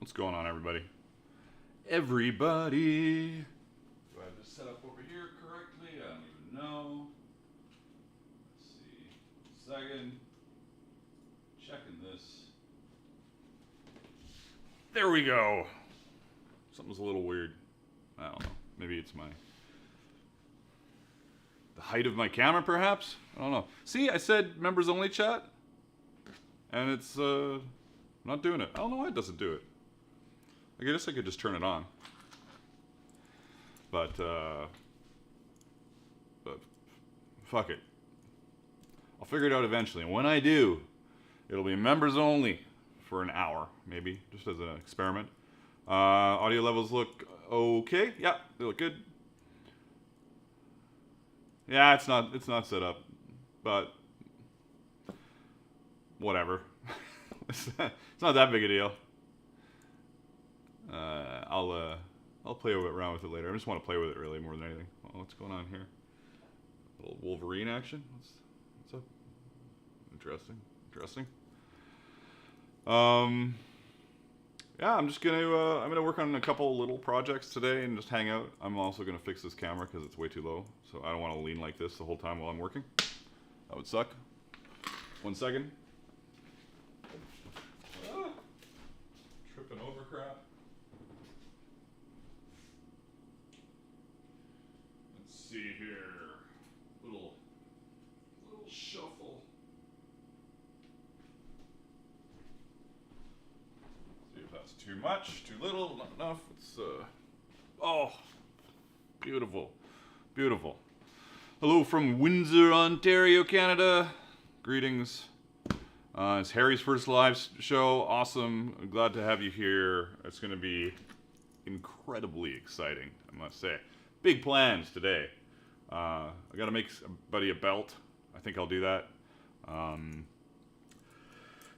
What's going on, everybody? Everybody! Do I have this set up over here correctly? I don't even know. Let's see. Second. Checking this. There we go. Something's a little weird. I don't know. Maybe it's the height of my camera, perhaps? I don't know. See, I said members only chat. And it's not doing it. I don't know why it doesn't do it. I guess I could just turn it on. But fuck it. I'll figure it out eventually. And when I do, it'll be members only for an hour, maybe, just as an experiment. Audio levels look okay. Yeah, they look good. Yeah, it's not set up, but whatever. It's not that big a deal. I'll play around with it later. I just want to play with it really more than anything. Oh, what's going on here? A little Wolverine action. What's up? Interesting. Yeah, I'm gonna work on a couple little projects today and just hang out. I'm also gonna fix this camera because it's way too low, so I don't want to lean like this the whole time while I'm working. That would suck. 1 second. Tripping over crap. Let's see here. Little shuffle. See if that's too much, too little, not enough. It's oh, beautiful. Hello from Windsor, Ontario, Canada. Greetings. It's Harry's first live show. Awesome. I'm glad to have you here. It's going to be incredibly exciting, I must say. Big plans today. I got to make buddy a belt. I think I'll do that.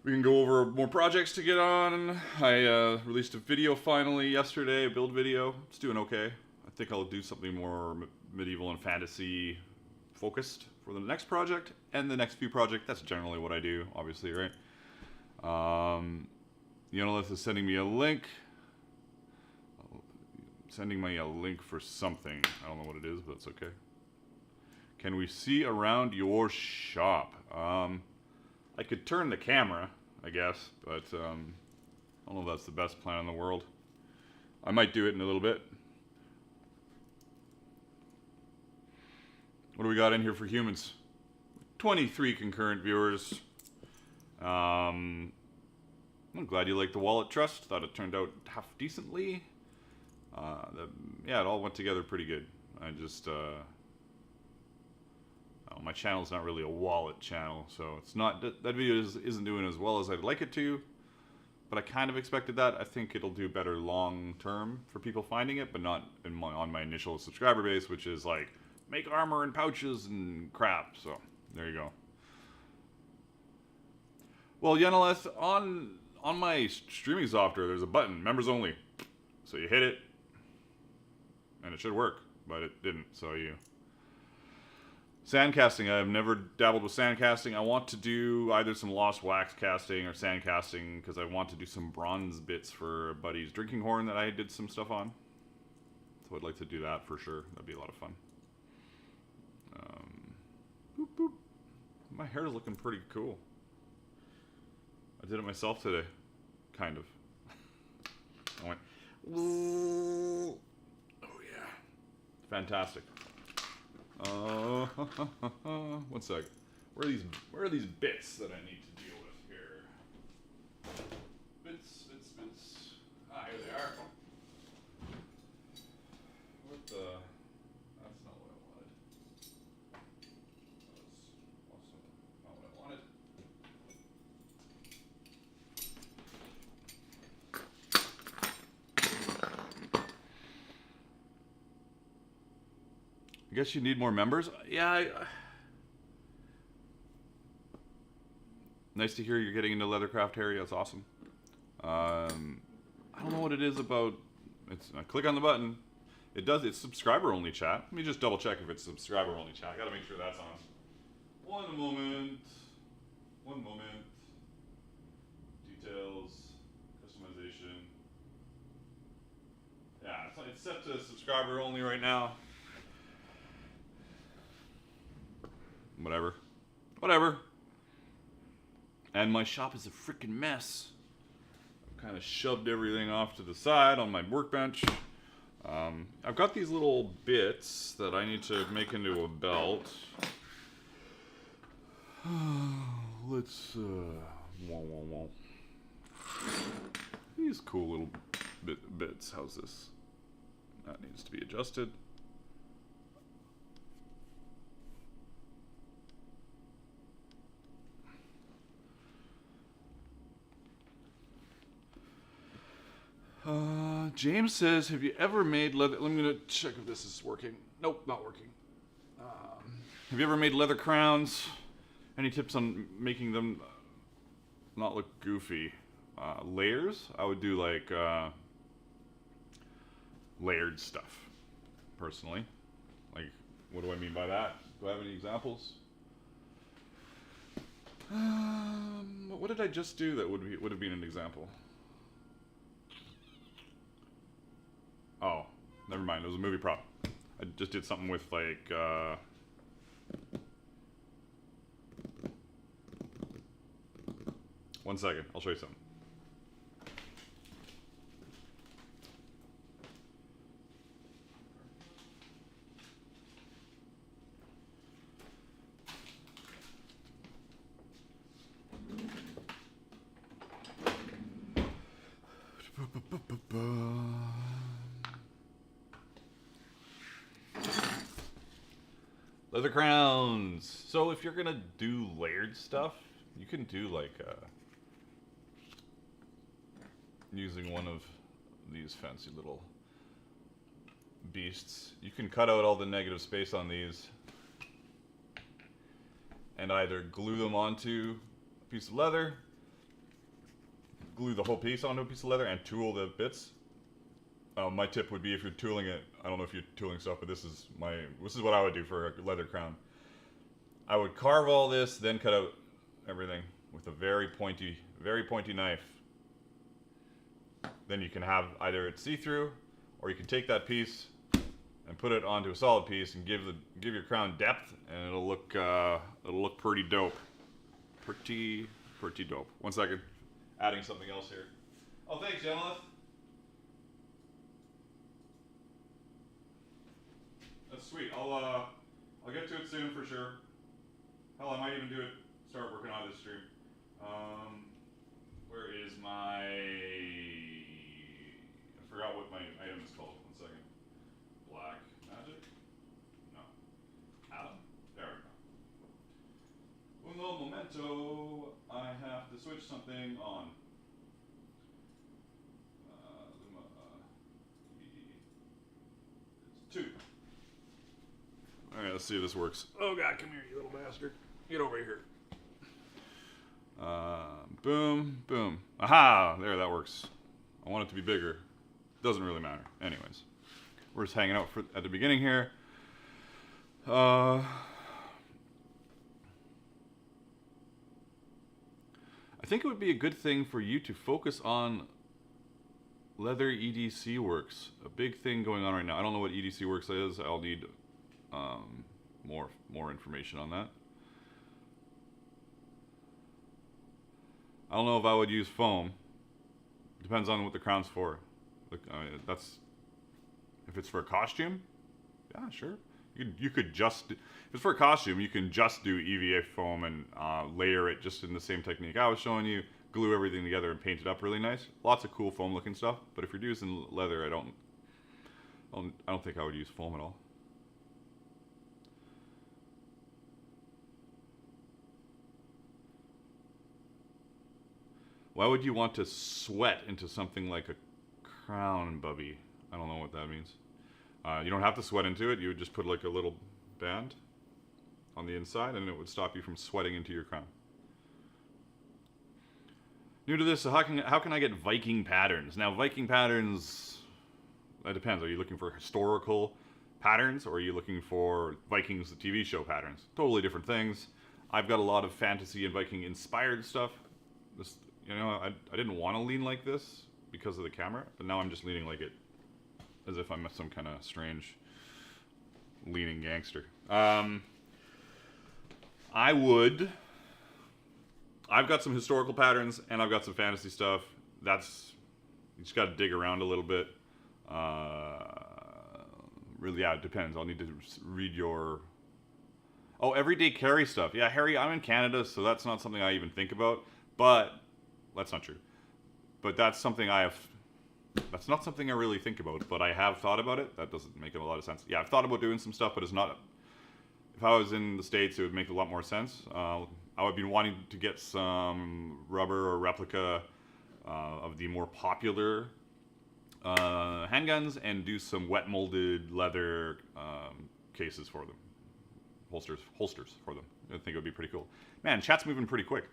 We can go over more projects to get on. I released a video finally yesterday, a build video. It's doing okay. I think I'll do something more medieval and fantasy focused for the next project and the next few projects. That's generally what I do, obviously, right? Yonelith is sending me a link. Sending me a link for something. I don't know what it is, but it's okay. Can we see around your shop? I could turn the camera, I guess, but I don't know if that's the best plan in the world. I might do it in a little bit. What do we got in here for humans? 23 concurrent viewers. I'm glad you liked the Wallet Trust. Thought it turned out half decently. Yeah, it all went together pretty good. I just my channel's not really a wallet channel, so it's not that video isn't doing as well as I'd like it to. But I kind of expected that. I think it'll do better long term for people finding it, but not on my initial subscriber base, which is like make armor and pouches and crap. So there you go. Well, Yeneleth, on my streaming software, there's a button, members only. So you hit it, and it should work, but it didn't. So you sandcasting. I've never dabbled with sandcasting. I want to do either some lost wax casting or sandcasting because I want to do some bronze bits for a buddy's drinking horn that I did some stuff on. So I'd like to do that for sure. That'd be a lot of fun. Boop, boop. My hair is looking pretty cool. I did it myself today, kind of. I went, oh yeah, fantastic. 1 sec. Where are these bits that I need to deal with here? Bits. Ah, here they are. What the? That's not what I wanted. That's also not what I wanted. I guess you need more members. Yeah. Nice to hear you're getting into Leathercraft, Harry. That's awesome. I don't know what it is about. I click on the button. It's subscriber only chat. Let me just double check if it's subscriber only chat. I gotta make sure that's on. One moment. Details. Customization. so it's set to subscriber only right now. Whatever. Whatever. And my shop is a freaking mess. I've kind of shoved everything off to the side on my workbench. I've got these little bits that I need to make into a belt. Let's, these cool little bits. How's this? That needs to be adjusted. James says, have you ever made leather... I'm going to check if this is working. Nope, not working. Have you ever made leather crowns? Any tips on making them not look goofy? Layers? I would do like layered stuff, personally. Like, what do I mean by that? Do I have any examples? What did I just do that would have been an example? Oh, never mind. It was a movie prop. I just did something with like one second. I'll show you something. Leather crowns. So if you're gonna do layered stuff, you can do like using one of these fancy little beasts. You can cut out all the negative space on these and either glue them onto a piece of leather, glue the whole piece onto a piece of leather, and tool the bits. My tip would be, if you're tooling it, I don't know if you're tooling stuff, but this is what I would do for a leather crown. I would carve all this, then cut out everything with a very pointy knife. Then you can have either it's see-through, or you can take that piece and put it onto a solid piece and give your crown depth, and it'll look pretty dope. Pretty dope. One second, adding something else here. Oh, thanks, Jenna. That's sweet. I'll get to it soon for sure. Hell, I might even start working on this stream. Where is my... I forgot what my item is called. One second. Black magic? No. Adam? There we go. Uno momento. I have to switch something on. It's 2. Alright, let's see if this works. Oh god, come here, you little bastard. Get over here. Boom, boom. Aha! There, that works. I want it to be bigger. Doesn't really matter. Anyways. We're just hanging out at the beginning here. I think it would be a good thing for you to focus on leather EDC works. A big thing going on right now. I don't know what EDC works is. I'll need more information on that. I don't know if I would use foam. Depends on what the crown's for. Look, that's if it's for a costume. Yeah, sure. You could just, if it's for a costume, you can just do EVA foam and layer it just in the same technique I was showing you. Glue everything together and paint it up really nice. Lots of cool foam looking stuff. But if you're using leather, I don't think I would use foam at all. Why would you want to sweat into something like a crown, Bubby? I don't know what that means. You don't have to sweat into it. You would just put like a little band on the inside and it would stop you from sweating into your crown. New to this, so how can I get Viking patterns? Now, Viking patterns, that depends. Are you looking for historical patterns or are you looking for Vikings, the TV show patterns? Totally different things. I've got a lot of fantasy and Viking inspired stuff. This, you know, I didn't want to lean like this because of the camera, but now I'm just leaning like it as if I'm some kind of strange leaning gangster. I've got some historical patterns and I've got some fantasy stuff. You just got to dig around a little bit. Really, yeah, it depends. I'll need to read your... Oh, everyday carry stuff. Yeah, Harry, I'm in Canada, so that's not something I even think about. But, that's not true. But that's not something I really think about, but I have thought about it. That doesn't make a lot of sense. Yeah, I've thought about doing some stuff, but it's not... If I was in the States, it would make a lot more sense. I would be wanting to get some rubber or replica of the more popular handguns and do some wet molded leather cases for them. Holsters for them. I think it would be pretty cool. Man, chat's moving pretty quick.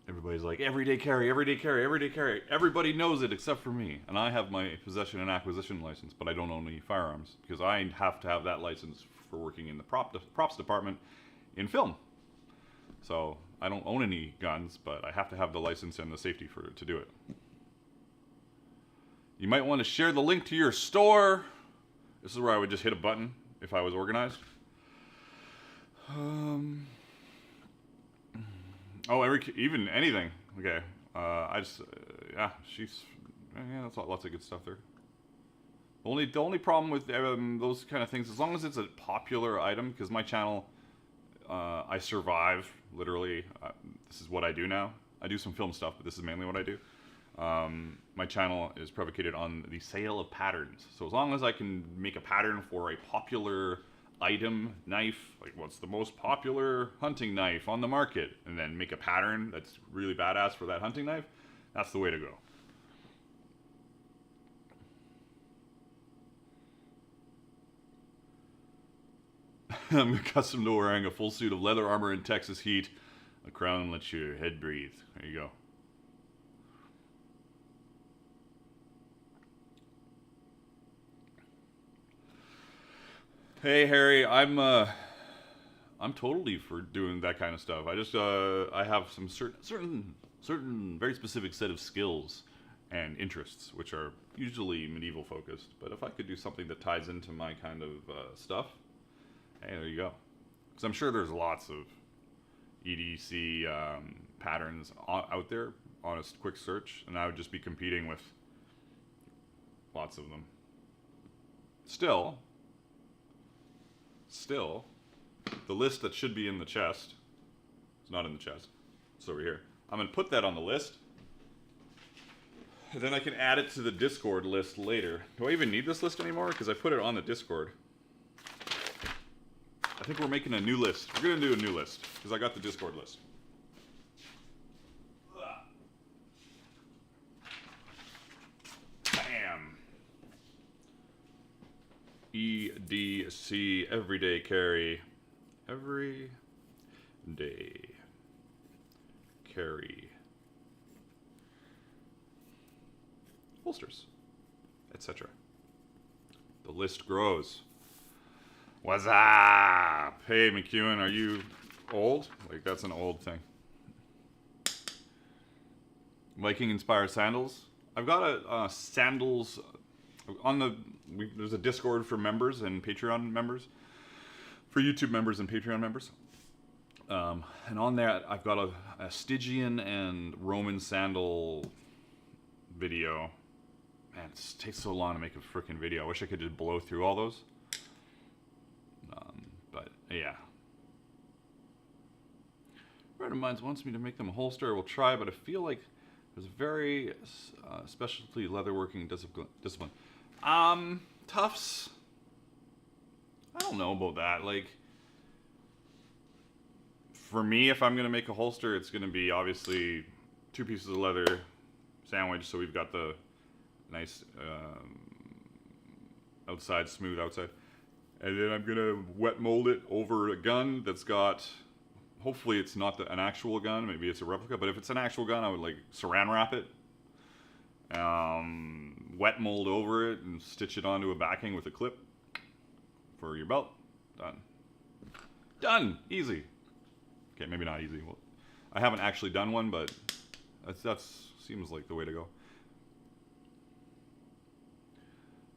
Everybody's like, everyday carry, everyday carry, everyday carry. Everybody knows it except for me. And I have my possession and acquisition license, but I don't own any firearms because I have to have that license for working in the props department in film. So I don't own any guns, but I have to have the license and the safety to do it. You might want to share the link to your store. This is where I would just hit a button if I was organized. Even anything. Okay. That's lots of good stuff there. The only problem with those kind of things, as long as it's a popular item, because my channel, I survive, literally. This is what I do now. I do some film stuff, but this is mainly what I do. My channel is predicated on the sale of patterns. So as long as I can make a pattern for a popular item, knife, like what's the most popular hunting knife on the market, and then make a pattern that's really badass for that hunting knife, that's the way to go. I'm accustomed to wearing a full suit of leather armor in Texas heat. A crown lets your head breathe. There you go. Hey Harry, I'm totally for doing that kind of stuff. I just I have some certain very specific set of skills and interests, which are usually medieval focused. But if I could do something that ties into my kind of stuff, hey, there you go. Because I'm sure there's lots of EDC patterns out there on a quick search, and I would just be competing with lots of them. Still, the list that should be in the chest is not in the chest. It's over here. I'm going to put that on the list. And then I can add it to the Discord list later. Do I even need this list anymore? Because I put it on the Discord. I think we're making a new list. We're going to do a new list because I got the Discord list. Bam. EDC, everyday carry. Every day carry. Holsters, etc. The list grows. What's up? Hey, McEwen, are you old? Like, that's an old thing. Viking-inspired sandals. I've got a sandals on the... there's a Discord for members and Patreon members. For YouTube members and Patreon members. And on there, I've got a Stygian and Roman sandal video. Man, it takes so long to make a freaking video. I wish I could just blow through all those. But yeah. A friend of mine wants me to make them a holster. I will try, but I feel like there's a very specialty leatherworking discipline. Tufts. I don't know about that. Like, for me, if I'm gonna make a holster, it's gonna be obviously 2 pieces of leather sandwich. So we've got the nice outside, smooth outside. And then I'm gonna wet mold it over a gun that's got, hopefully it's not an actual gun, maybe it's a replica, but if it's an actual gun, I would like saran wrap it, wet mold over it, and stitch it onto a backing with a clip for your belt. Done. Done. Easy. Okay, maybe not easy. Well, I haven't actually done one, but that's seems like the way to go.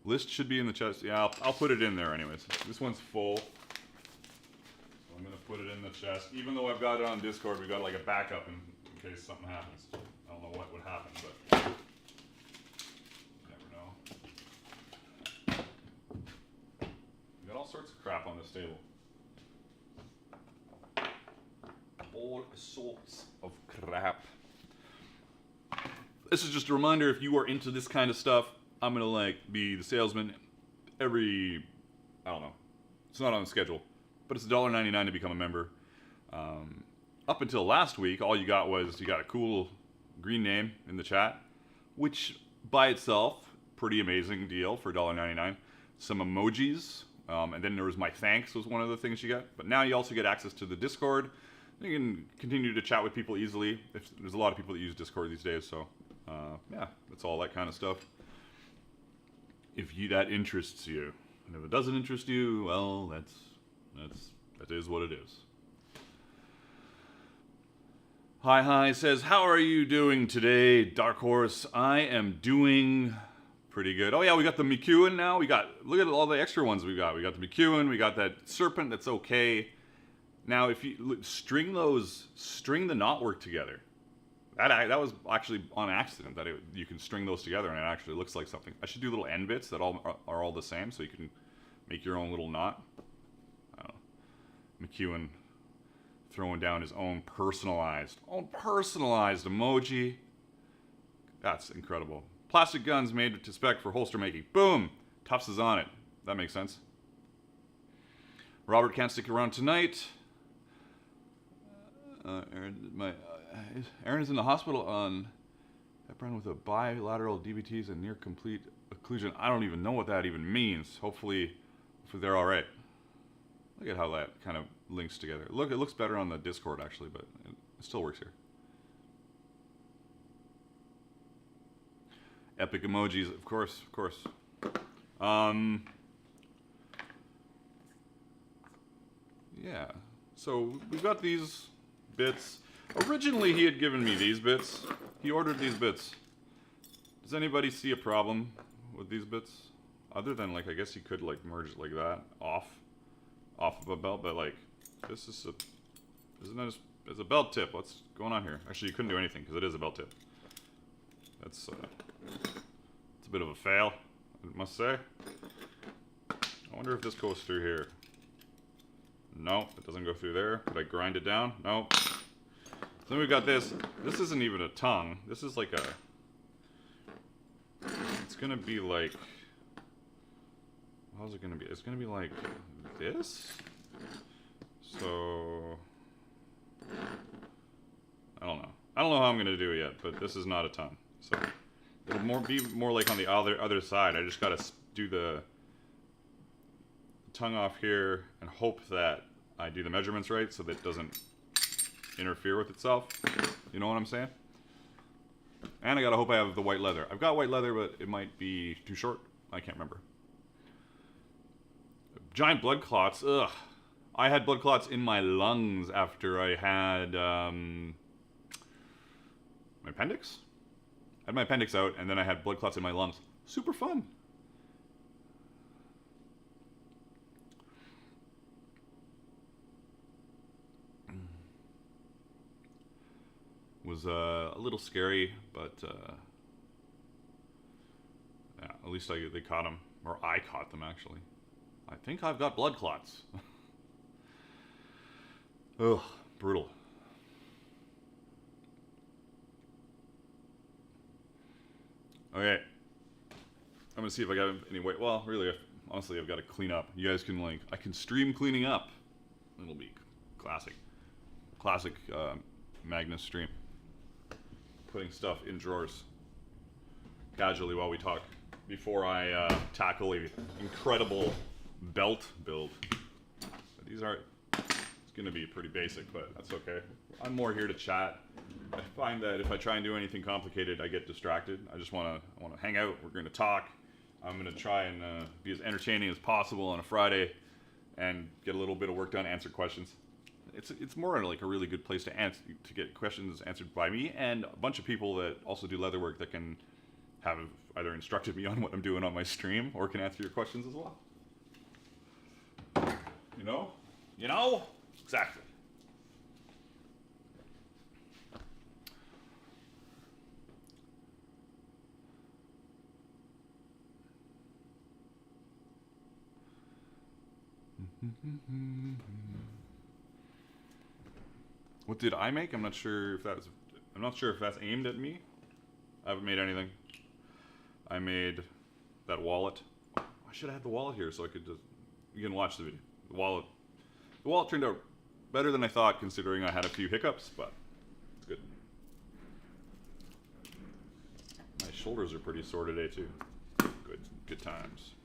List should be in the chest. Yeah, I'll put it in there anyways. This one's full. So I'm going to put it in the chest. Even though I've got it on Discord, we've got like a backup in case something happens. I don't know what would happen, but you never know. We got all sorts of crap on this table. All sorts of crap. This is just a reminder, if you are into this kind of stuff, I'm gonna like be the salesman every, I don't know, it's not on the schedule, but it's $1.99 to become a member. Up until last week, all you got was, you got a cool green name in the chat, which by itself, pretty amazing deal for $1.99. Some emojis, and then there was my thanks was one of the things you got. But now you also get access to the Discord. You can continue to chat with people easily. There's a lot of people that use Discord these days, so yeah, that's all that kind of stuff. If that interests you, and if it doesn't interest you, well, that is what it is. Hi says, how are you doing today, Dark Horse? I am doing pretty good. Oh yeah, we got the McEwen now. Look at all the extra ones we got. We got the McEwen, we got that serpent that's okay. Now, if you string the knotwork together. That was actually on accident that you can string those together and it actually looks like something. I should do little end bits that are all the same so you can make your own little knot. I don't know. McEwen throwing down his own personalized emoji. That's incredible. Plastic guns made to spec for holster making. Boom! Tufts is on it. That makes sense. Robert can't stick around tonight. Aaron is in the hospital on heparin with a bilateral DVTs and near complete occlusion. I don't even know what that even means. Hopefully they're all right. Look at how that kind of links together. Look, it looks better on the Discord actually, but it still works here. Epic emojis, of course. Yeah. So we've got these bits. Originally, he had given me these bits. He ordered these bits. Does anybody see a problem with these bits? Other than, like, I guess he could, like, merge it like that off of a belt, but, like, this is isn't that it's a belt tip. What's going on here? Actually, you couldn't do anything because it is a belt tip. That's it's a bit of a fail, I must say. I wonder if this goes through here. No, it doesn't go through there. Could I grind it down? No. So then we've got this. This isn't even a tongue. This is like a... It's gonna be like... How's it gonna be? It's gonna be like this? So... I don't know. I don't know how I'm gonna do it yet, but this is not a tongue. So it'll be more like on the other side. I just gotta do the tongue off here and hope that I do the measurements right so that it doesn't interfere with itself. You know what I'm saying? And I gotta hope I have the white leather. I've got white leather, but it might be too short. I can't remember. Giant blood clots. Ugh. I had blood clots in my lungs after I had my appendix? I had my appendix out, and then I had blood clots in my lungs. Super fun. Was a little scary, but yeah, at least they caught them, or I caught them actually. I think I've got blood clots. Ugh, brutal. Okay, I'm gonna see if I got any weight. Well, really, honestly, I've got to clean up. You guys can I can stream cleaning up. It'll be classic Magnus stream. Putting stuff in drawers casually while we talk before I tackle an incredible belt build. But these are, it's going to be pretty basic, but that's okay. I'm more here to chat. I find that if I try and do anything complicated, I get distracted. I just want to hang out. We're going to talk. I'm going to try and be as entertaining as possible on a Friday. and get a little bit of work done, answer questions. It's more like a really good place to get questions answered by me and a bunch of people that also do leather work that can have either instructed me on what I'm doing on my stream or can answer your questions as well. You know? You know? Exactly. What did I make? I'm not sure if that's aimed at me. I haven't made anything. I made that wallet. I should have had the wallet here so I could just... You can watch the video. The wallet turned out better than I thought, considering I had a few hiccups, but it's good. My shoulders are pretty sore today too. Good times.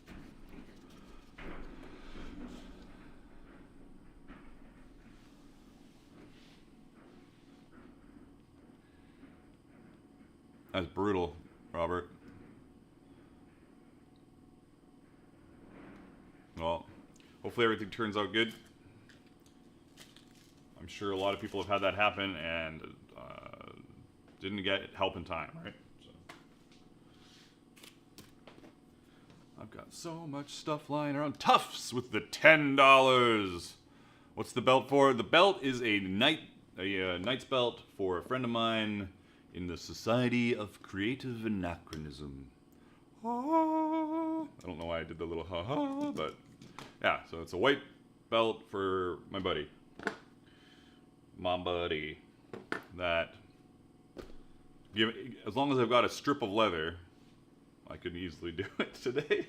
That's brutal, Robert. Well, hopefully everything turns out good. I'm sure a lot of people have had that happen and didn't get help in time, right? So. I've got so much stuff lying around. Tufts with the $10. What's the belt for? The belt is a knight's belt for a friend of mine in the Society of Creative Anachronism. I don't know why I did the little ha-ha, but yeah, so it's a white belt for my buddy. That, as long as I've got a strip of leather, I could easily do it today.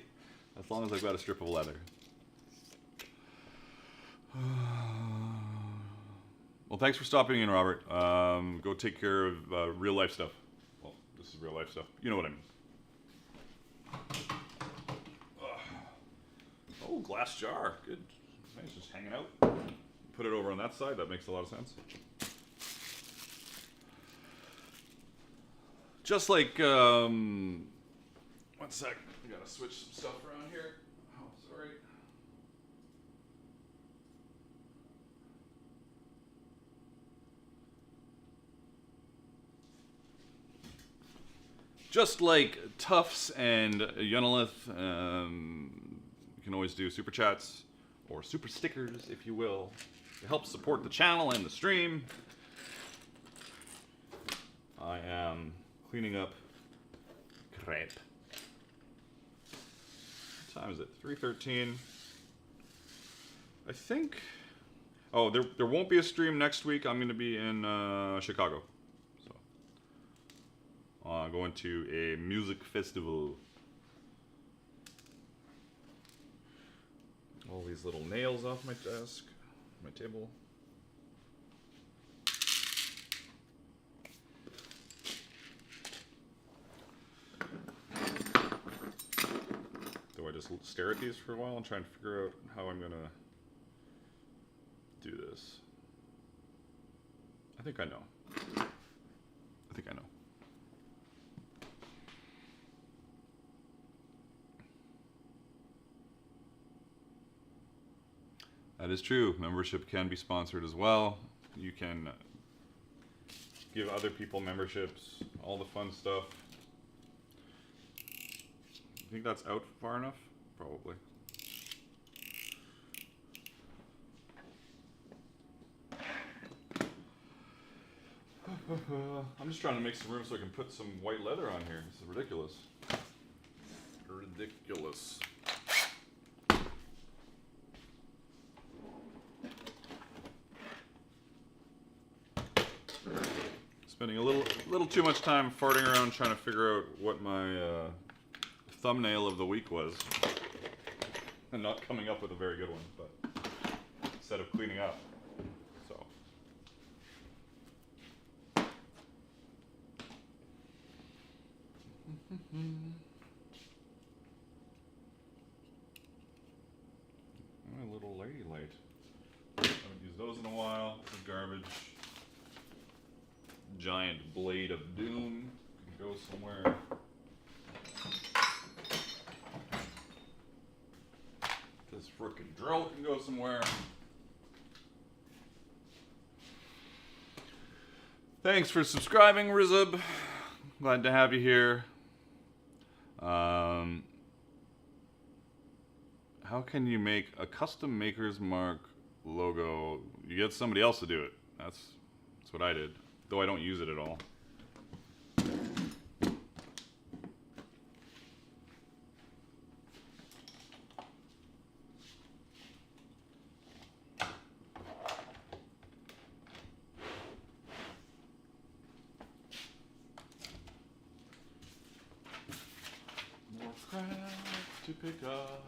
As long as I've got a strip of leather. Well, thanks for stopping in, Robert. Go take care of real life stuff. Well, this is real life stuff. You know what I mean. Oh, glass jar. Good. Nice, just hanging out. Put it over on that side. That makes a lot of sense. Just like, one sec. I gotta switch some stuff around here. Oh, sorry. Just like Tufts and Yunalith, you can always do super chats or super stickers, if you will, to help support the channel and the stream. I am cleaning up crepe. What time is it? 3:13. I think... Oh, there won't be a stream next week. I'm going to be in Chicago. Going to a music festival. All these little nails off my desk, my table. Do I just stare at these for a while and try and figure out how I'm gonna do this? I think I know. That is true. Membership can be sponsored as well. You can give other people memberships, all the fun stuff. You think that's out far enough? Probably. I'm just trying to make some room so I can put some white leather on here. This is ridiculous. Ridiculous. Spending a little too much time farting around trying to figure out what my thumbnail of the week was, and not coming up with a very good one. But instead of cleaning up, so. My little lady light. I haven't used those in a while. Some garbage. Giant blade of doom can go somewhere. This frickin' drill can go somewhere. Thanks for subscribing, Rizub. Glad to have you here. How can you make a custom Maker's Mark logo? You get somebody else to do it. That's what I did, though I don't use it at all. More crap to pick up.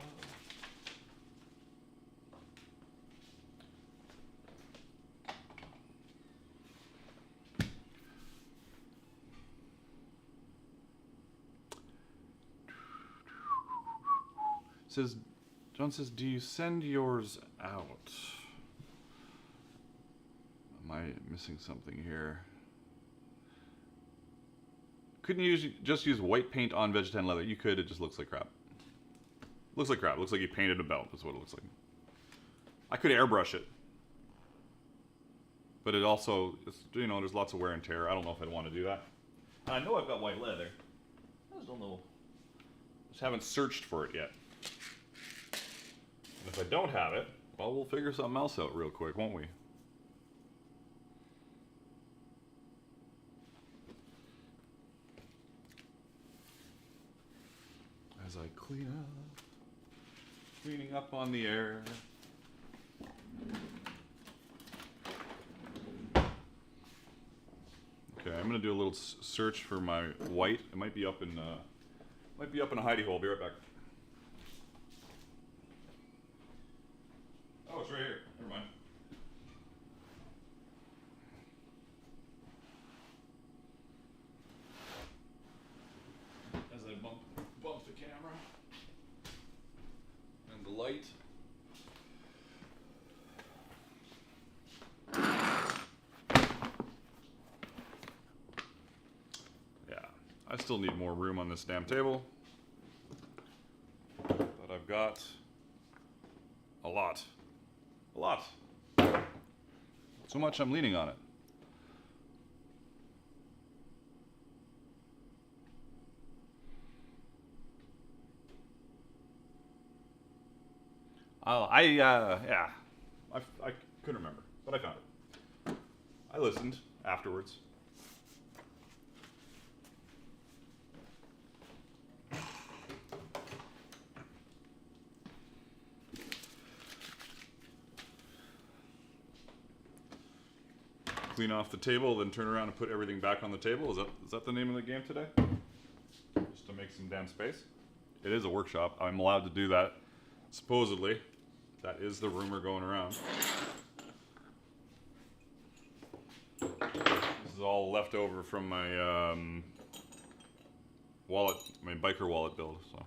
John says, do you send yours out? Am I missing something here? Couldn't you just use white paint on Vegetan leather? You could, it just looks like crap. Looks like crap. Looks like you painted a belt, is what it looks like. I could airbrush it. But it also, you know, there's lots of wear and tear. I don't know if I'd want to do that. I know I've got white leather. I just don't know. Just haven't searched for it yet. And if I don't have it, well, we'll figure something else out real quick, won't we? As I cleaning up on the air. Okay, I'm gonna do a little search for my white. It might be up in a hidey hole. Be right back. Oh, it's right here. Never mind. As I bump the camera and the light. Yeah, I still need more room on this damn table, but I've got a lot. A lot. So much I'm leaning on it. Yeah. I couldn't remember, but I found it. I listened afterwards. Clean off the table, then turn around and put everything back on the table. Is that the name of the game today? Just to make some damn space. It is a workshop. I'm allowed to do that. Supposedly. That is the rumor going around. This is all left over from my wallet, my biker wallet build, so.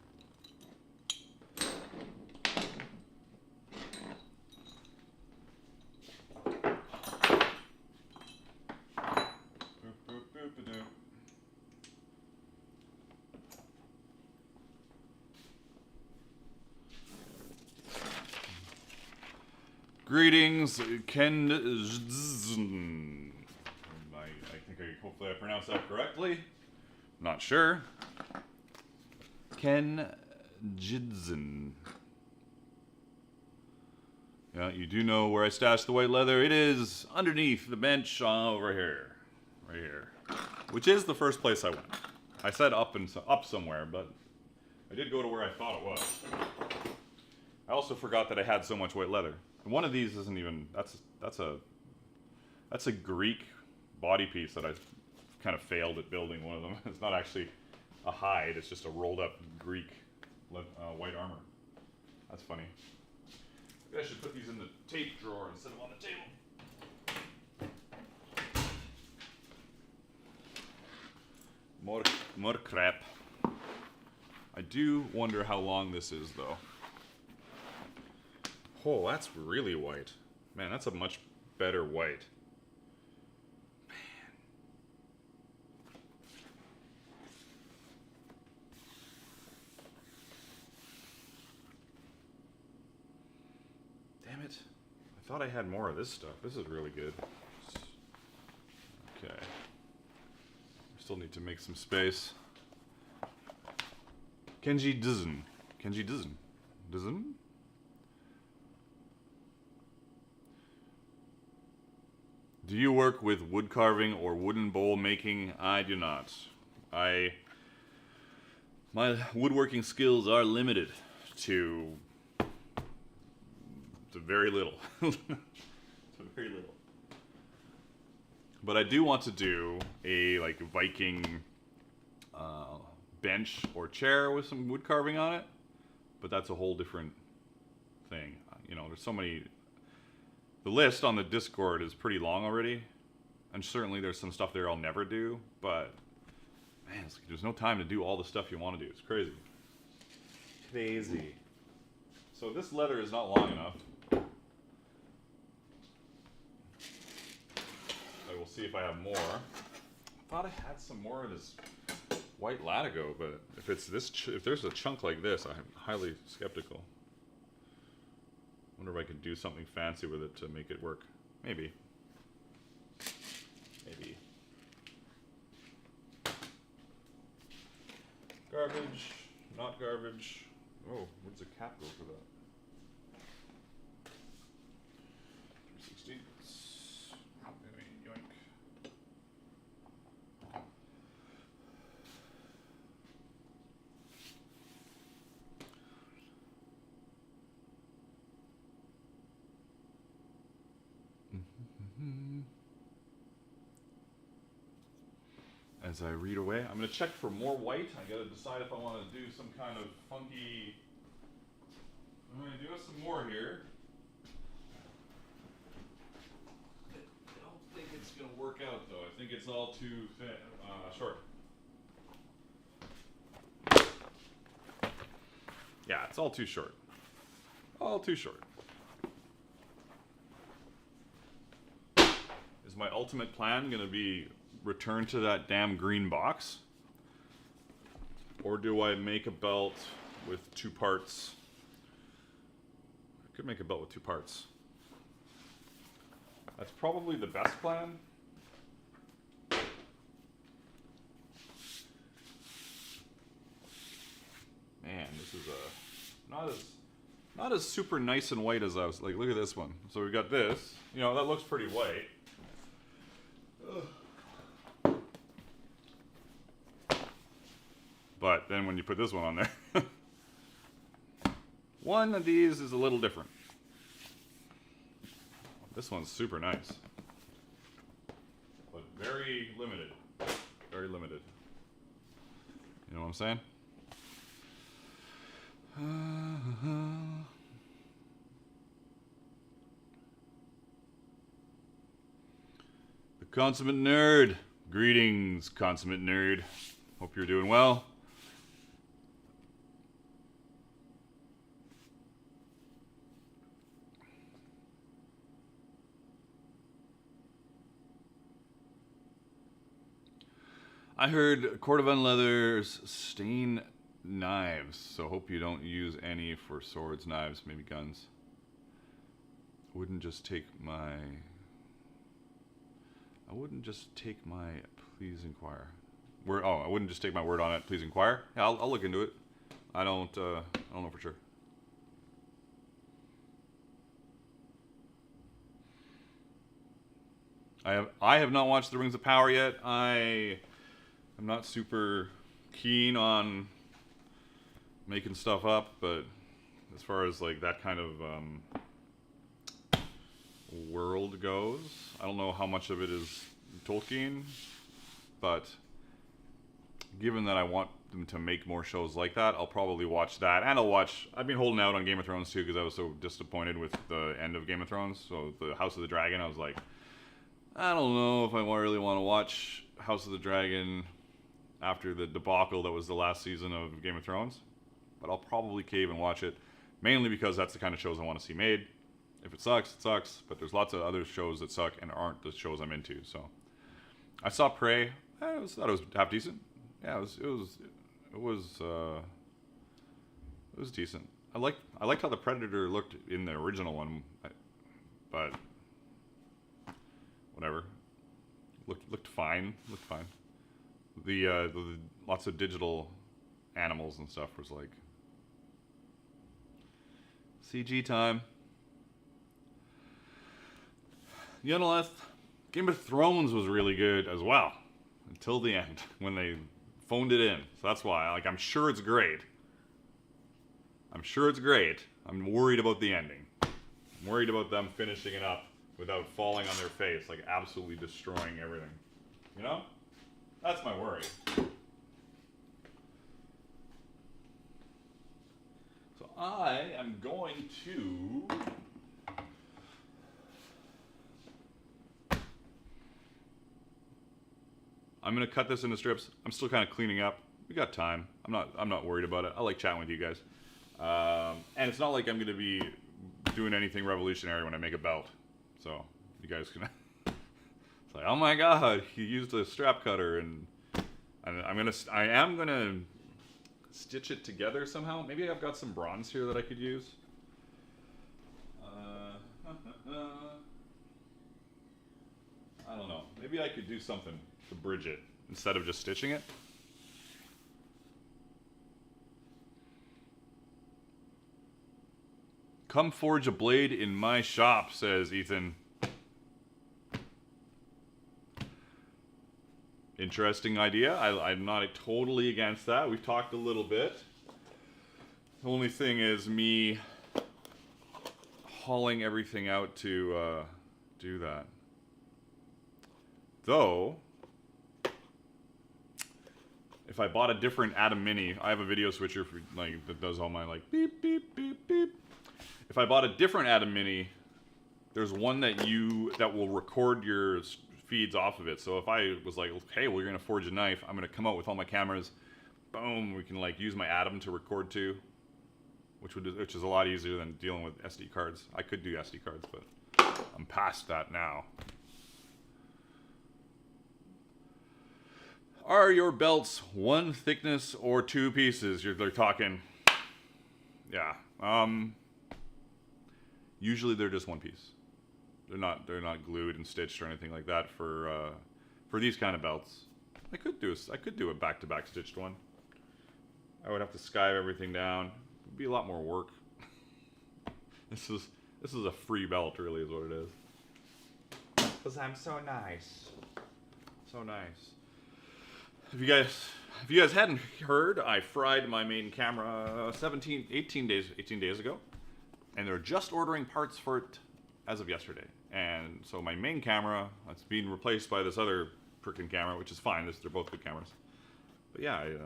Greetings, Ken. I think hopefully I pronounced that correctly. Not sure. Ken Jidzen. Yeah, you do know where I stashed the white leather. It is underneath the bench over here, right here, which is the first place I went. I said up somewhere, but I did go to where I thought it was. I also forgot that I had so much white leather. One of these isn't even, that's a Greek body piece that I kind of failed at building. One of them. It's not actually a hide, it's just a rolled up Greek white armor. That's funny. Maybe I should put these in the tape drawer instead of on the table. More crap. I do wonder how long this is though. Oh, that's really white. Man, that's a much better white. Man. thought I had more of this stuff. This is really good. Okay. Still need to make some space. Kenji Dizen. Kenji Dizen. Dizen? Do you work with wood carving or wooden bowl making? I do not. My woodworking skills are limited to very little. To very little. But I do want to do a like Viking bench or chair with some wood carving on it. But that's a whole different thing. You know, there's so many. The list on the Discord is pretty long already, and certainly there's some stuff there I'll never do. But man, it's like there's no time to do all the stuff you want to do. It's crazy. Crazy. So this leather is not long enough. I will see if I have more. I thought I had some more of this white latigo, but if it's this, if there's a chunk like this, I'm highly skeptical. Wonder if I could do something fancy with it to make it work. Maybe. Maybe. Garbage, not garbage. Oh, where's the cap go for that? 360. Yoink. As I read away, I'm going to check for more white. I got to decide if I want to do some kind of funky. I'm going to do some more here. I don't think it's going to work out though. I think it's all too thin, short. Yeah, it's all too short. All too short. Is my ultimate plan going to be return to that damn green box? Or do I make a belt with 2 parts? I could make a belt with 2 parts. That's probably the best plan. Man, this is not as super nice and white as I was like. Look at this one. So we've got this. You know, that looks pretty white. Ugh. But then when you put this one on there, one of these is a little different. This one's super nice, but very limited. Very limited. You know what I'm saying? The Consummate Nerd. Greetings, Consummate Nerd. Hope you're doing well. I heard Cordovan leathers stain knives, so hope you don't use any for swords, knives, maybe guns. Wouldn't just take my... please inquire. I wouldn't just take my word on it, please inquire. Yeah, I'll look into it. I don't know for sure. I have not watched The Rings of Power yet. I'm not super keen on making stuff up, but as far as like that kind of world goes, I don't know how much of it is Tolkien, but given that I want them to make more shows like that, I'll probably watch that, and I've been holding out on Game of Thrones too, because I was so disappointed with the end of Game of Thrones. So the House of the Dragon, I was like, I don't know if I really want to watch House of the Dragon after the debacle that was the last season of Game of Thrones, but I'll probably cave and watch it, mainly because that's the kind of shows I want to see made. If it sucks, it sucks, but there's lots of other shows that suck and aren't the shows I'm into. So I saw Prey. I thought it was half decent. Yeah, it was decent. I liked how the Predator looked in the original one. but whatever. Looked fine. Looked fine. The lots of digital animals and stuff was like CG time. Nonetheless, Game of Thrones was really good as well until the end when they phoned it in. So that's why, like, I'm sure it's great. I'm sure it's great. I'm worried about the ending. I'm worried about them finishing it up without falling on their face, like absolutely destroying everything. You know? That's my worry. So I am going to... I'm gonna cut this into strips. I'm still kind of cleaning up. We got time. I'm not worried about it. I like chatting with you guys. And it's not like I'm gonna be doing anything revolutionary when I make a belt. So you guys can. It's like, oh my god, he used a strap cutter, and I am gonna stitch it together somehow. Maybe I've got some bronze here that I could use. I don't know. Maybe I could do something to bridge it instead of just stitching it. Come forge a blade in my shop, says Ethan. Interesting idea. I'm not totally against that. We've talked a little bit. The only thing is me hauling everything out to do that. Though, if I bought a different Atom Mini, I have a video switcher for, like, that does all my like beep beep beep beep. If I bought a different Atom Mini, there's one that will record your feeds off of it. So if I was like, okay, well, you're gonna forge a knife, I'm gonna come out with all my cameras, boom, we can like use my Atom to record to, which is a lot easier than dealing with SD cards. I could do SD cards, but I'm past that now. Are your belts one thickness or two pieces? They're talking. Yeah. Usually they're just one piece. They're not glued and stitched or anything like that for these kind of belts. I could do a back-to-back stitched one. I would have to skive everything down. It'd be a lot more work. This is a free belt, really, is what it is. Because I'm so nice. So nice. If you guys hadn't heard, I fried my main camera 18 days ago, and they're just ordering parts for it as of yesterday. And so my main camera, that's being replaced by this other frickin' camera, which is fine. They're both good cameras. But yeah, I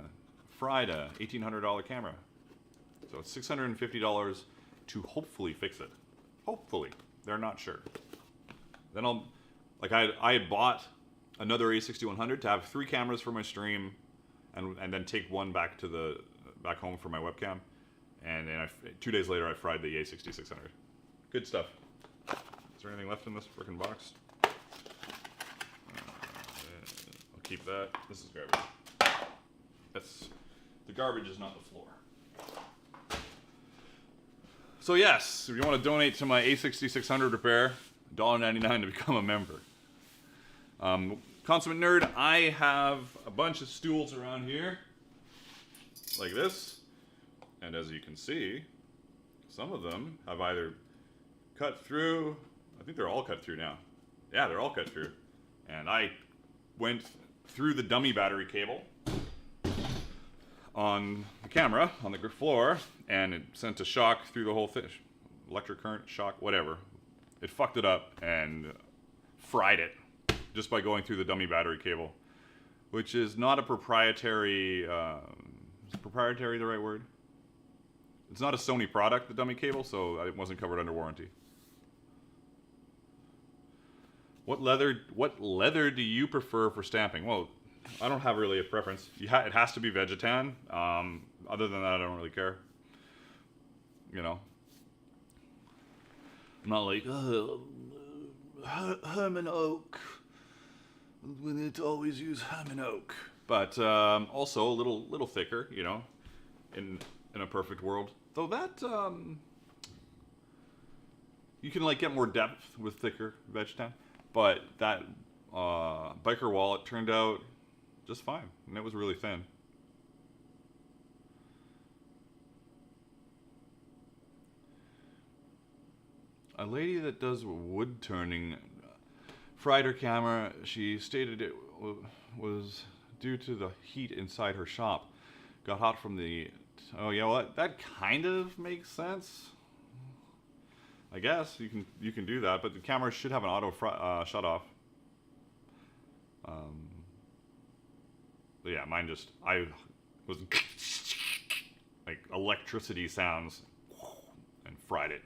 fried a $1,800 camera, so it's $650 to hopefully fix it. Hopefully, they're not sure. Then I had bought another A6100 to have 3 cameras for my stream, and then take one back home for my webcam, and then 2 days later I fried the A6600. Good stuff. Is there anything left in this frickin' box? I'll keep that. This is garbage. The garbage is not the floor. So yes, if you want to donate to my A6600 repair, $1.99 to become a member. Consummate Nerd, I have a bunch of stools around here, like this, and as you can see, some of them have either cut through. I think they're all cut through now. Yeah, they're all cut through. And I went through the dummy battery cable on the camera, on the floor, and it sent a shock through the whole thing. Electric current, shock, whatever. It fucked it up and fried it just by going through the dummy battery cable, which is not a proprietary, is proprietary the right word? It's not a Sony product, the dummy cable, so it wasn't covered under warranty. What leather do you prefer for stamping? Well, I don't have really a preference. It has to be Vegetan. Other than that, I don't really care. You know, I'm not like Herman Oak. We need to always use Herman Oak, but also a little thicker. You know, in a perfect world. Though that You can like get more depth with thicker veg tan, but that biker wallet turned out just fine, and it was really thin. A lady that does wood turning fried her camera. She stated it was due to the heat inside her shop. Got hot from the... Oh, you know what? That kind of makes sense. I guess you can do that, but the camera should have an auto shut off. But yeah, mine just... I was... like electricity sounds and fried it.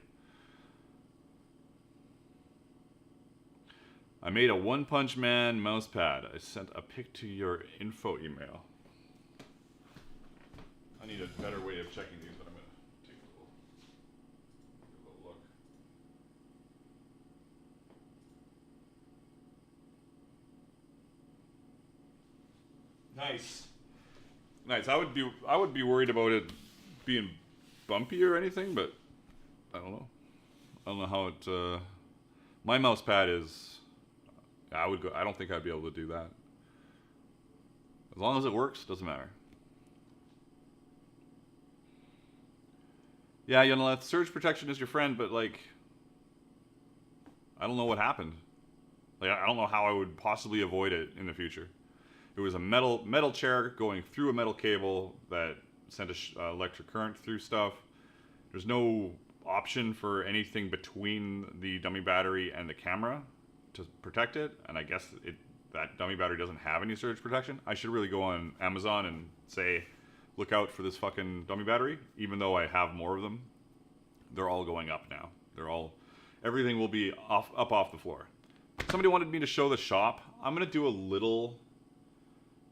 I made a One Punch Man mouse pad. I sent a pic to your info email. I need a better way of checking these, but I'm going to take a little look. Nice. Nice. I would be worried about it being bumpy or anything, but I don't know. I don't know how it my mouse pad is... I don't think I'd be able to do that. As long as it works, doesn't matter. Yeah, you know, surge protection is your friend, but like, I don't know what happened. Like, I don't know how I would possibly avoid it in the future. It was a metal chair going through a metal cable that sent a electric current through stuff. There's no option for anything between the dummy battery and the camera to protect it, and I guess that dummy battery doesn't have any surge protection. I should really go on Amazon and say, look out for this fucking dummy battery, even though I have more of them. They're all going up now. Everything will be up off the floor. Somebody wanted me to show the shop. I'm gonna do a little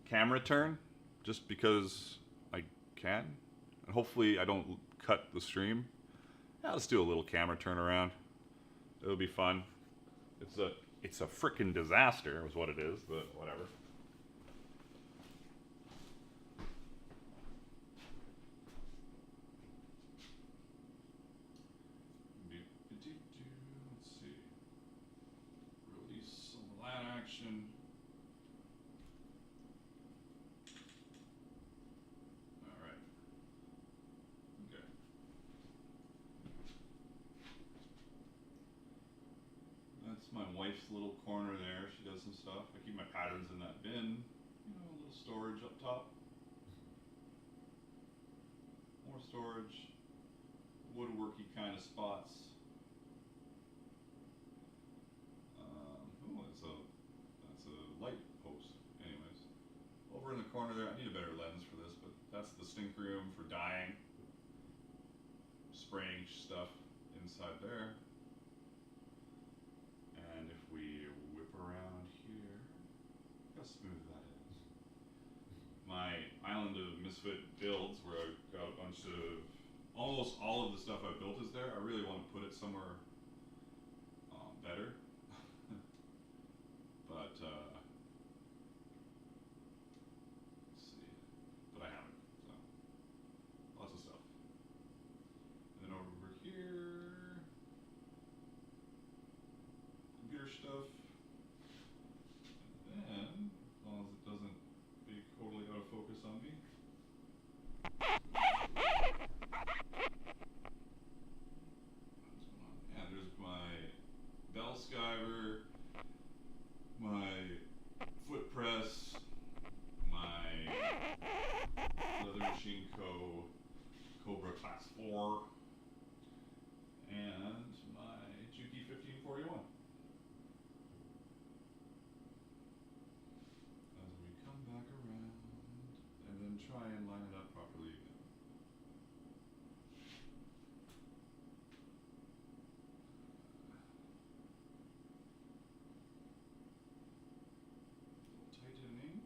camera turn, just because I can, and hopefully I don't cut the stream. Yeah, let's do a little camera turn around. It'll be fun. It's a frickin' disaster, is what it is, but whatever. Let's see. Release some of that action. All right. Okay. That's my wife's little corner there. She does some stuff. I keep my patterns in that bin. You know, a little storage up top. More storage. Woodworky kind of spots. That's a light post. Anyways, over in the corner there, I need a better lens for this, but that's the stink room for dyeing. Spraying stuff inside there. And if we whip around here, look how smooth that is. My island of misfit builds, where I've got a bunch of, almost all of the stuff I've built is there. I really want to put it somewhere better. But, let's see. But I haven't, so. Lots of stuff. And then over here, computer stuff. And then, as long as it doesn't be totally out of focus on me. What's going on? Yeah, there's my bell skiver, my foot press, my leather machine Cobra Class 4, and my Juki 1541. As we come back around and then try and line it up properly again. Tightening.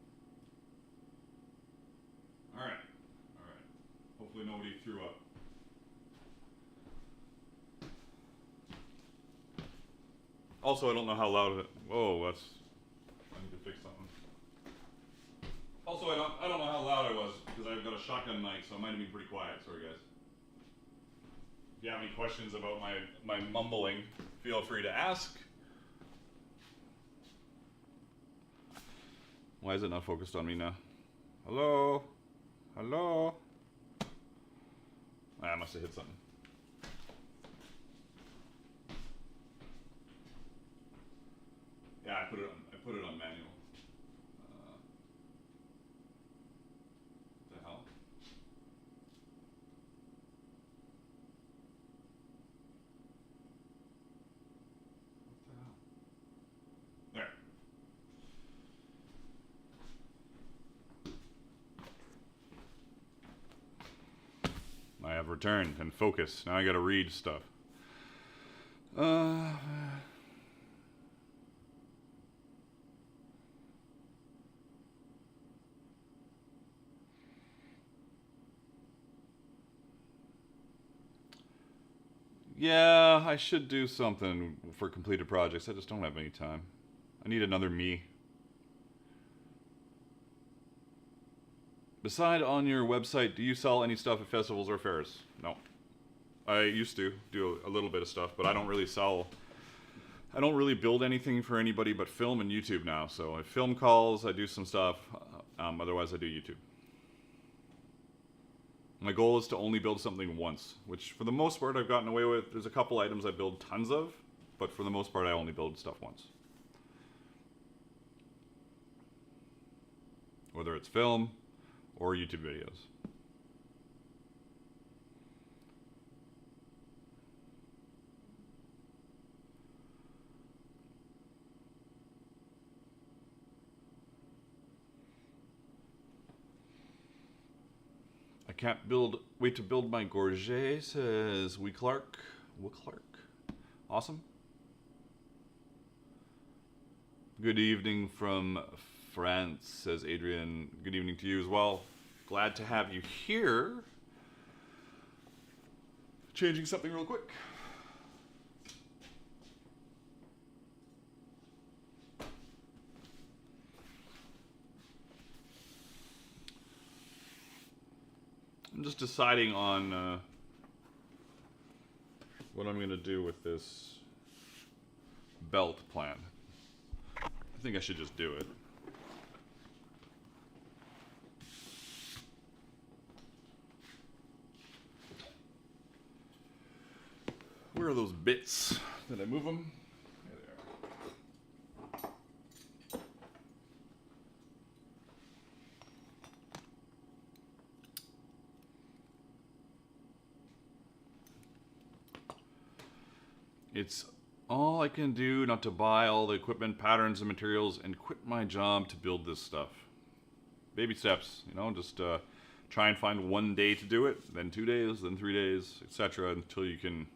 Alright. Alright. Hopefully nobody threw up. Also, I don't know how loud it. Whoa, that's. I need to fix something. Also, I don't know how loud I was because I've got a shotgun mic, so I might have been pretty quiet. Sorry, guys. If you have any questions about my mumbling, feel free to ask. Why is it not focused on me now? Hello? Hello? I must have hit something. Yeah, I put it on manual. What the hell? What the hell? There. I have returned and focus. Now I gotta read stuff. Yeah, I should do something for completed projects. I just don't have any time. I need another me. Beside on your website, do you sell any stuff at festivals or fairs? No. I used to do a little bit of stuff, but I don't really sell. I don't really build anything for anybody but film and YouTube now. So I film calls, I do some stuff. Otherwise, I do YouTube. My goal is to only build something once, which for the most part I've gotten away with. There's a couple items I build tons of, but for the most part I only build stuff once. Whether it's film or YouTube videos. Can't wait to build my gorget, says Clark. Awesome. Good evening from France, says Adrian. Good evening to you as well. Glad to have you here. Changing something real quick. I'm just deciding on what I'm going to do with this belt plan. I think I should just do it. Where are those bits? Did I move them? There they are. It's all I can do not to buy all the equipment, patterns, and materials and quit my job to build this stuff. Baby steps, you know, just try and find one day to do it, then 2 days, then 3 days, etc. until you can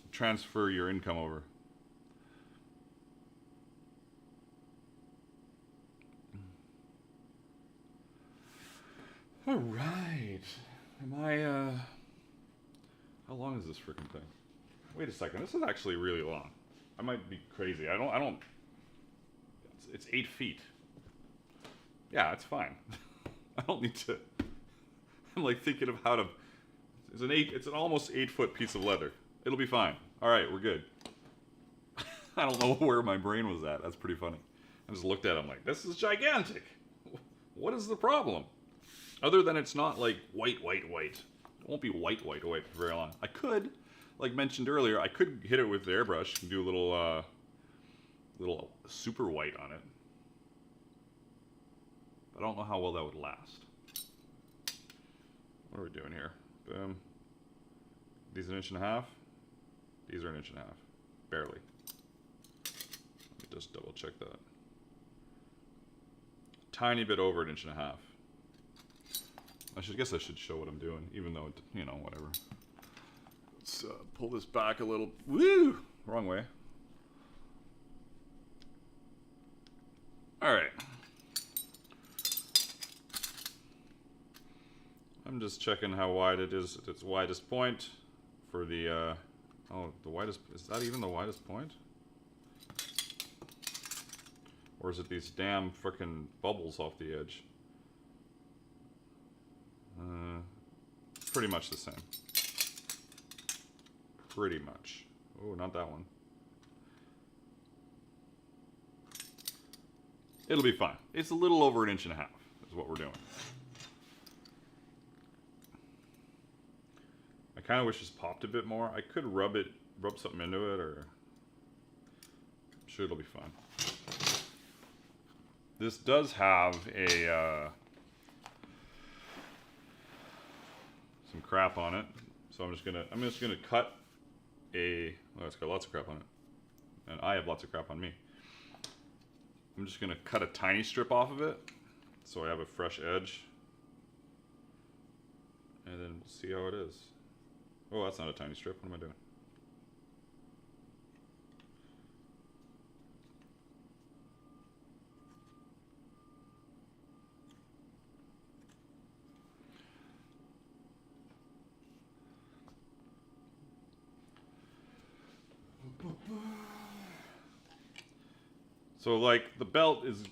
transfer your income over. All right. Am I, how long is this freaking thing? Wait a second, this is actually really long. I might be crazy. I don't, it's 8 feet. Yeah, it's fine. I don't need to, I'm like thinking of how to, it's an almost 8-foot piece of leather. It'll be fine. All right, we're good. I don't know where my brain was at. That's pretty funny. I just looked at it, I'm like, this is gigantic. What is the problem? Other than it's not like white. It won't be white for very long. I could, like mentioned earlier, I could hit it with the airbrush and do a little super white on it. But I don't know how well that would last. What are we doing here? Boom. These 1.5 inches? These are 1.5 inches. Barely. Let me just double check that. Tiny bit over 1.5 inches. I guess I should show what I'm doing, even though, you know, whatever. Let's pull this back a little. Woo! Wrong way. All right. I'm just checking how wide it is at its widest point for the, oh, the widest, is that even the widest point? Or is it these damn frickin' bubbles off the edge? Pretty much the same. pretty much. Oh, not that one. It'll be fine. It's a little over 1.5 inches is what we're doing. I kind of wish this popped a bit more. I could rub something into it, or I'm sure it'll be fine. This does have a some crap on it, so I'm just gonna cut a. Oh, it's got lots of crap on it, and I have lots of crap on me. I'm just gonna cut a tiny strip off of it, so I have a fresh edge, and then we'll see how it is. Oh, that's not a tiny strip. What am I doing? So, like, the belt is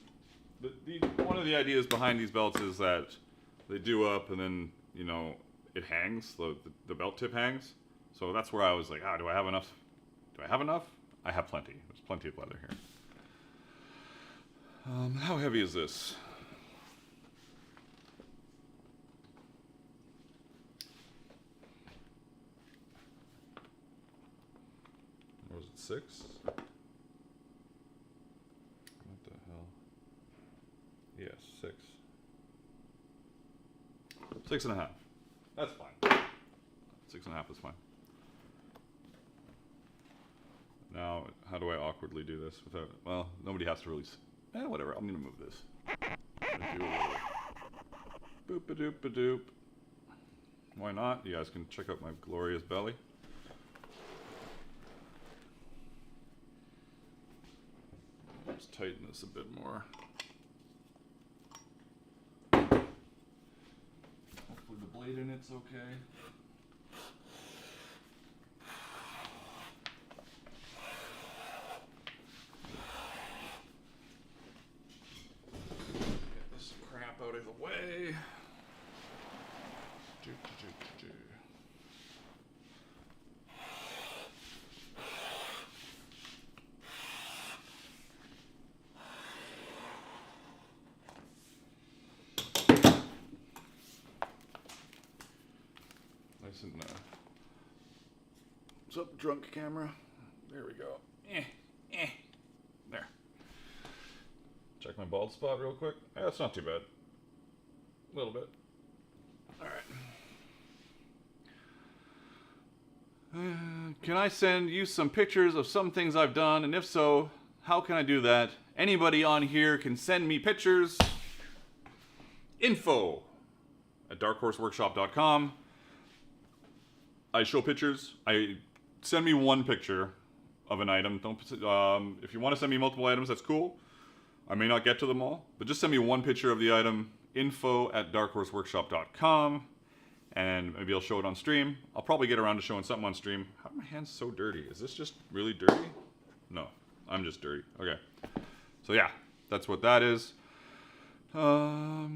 one of the ideas behind these belts is that they do up and then, you know, it hangs. The belt tip hangs. So that's where I was like, do I have enough? Do I have enough? I have plenty. There's plenty of leather here. How heavy is this? What was it, 6? What the hell? Yes, 6. 6.5. That's fine. 6.5 is fine. Now, how do I awkwardly do this without... Well, nobody has to really... whatever. I'm going to move this. Do a little boop-a-doop-a-doop. Why not? You guys can check out my glorious belly. Let's tighten this a bit more. Hopefully the blade in it's okay. Get this crap out of the way. Nice and what's up, drunk camera? There we go. There. Check my bald spot real quick. That's not too bad. A little bit. All right. Can I send you some pictures of some things I've done? And if so, how can I do that? Anybody on here can send me pictures. info@darkhorseworkshop.com. I show pictures. Send me one picture of an item. Don't. If you want to send me multiple items, that's cool. I may not get to them all, but just send me one picture of the item. info@darkhorseworkshop.com, and maybe I'll show it on stream. I'll probably get around to showing something on stream. How are my hands so dirty? Is this just really dirty? No, I'm just dirty. Okay. So yeah, that's what that is. I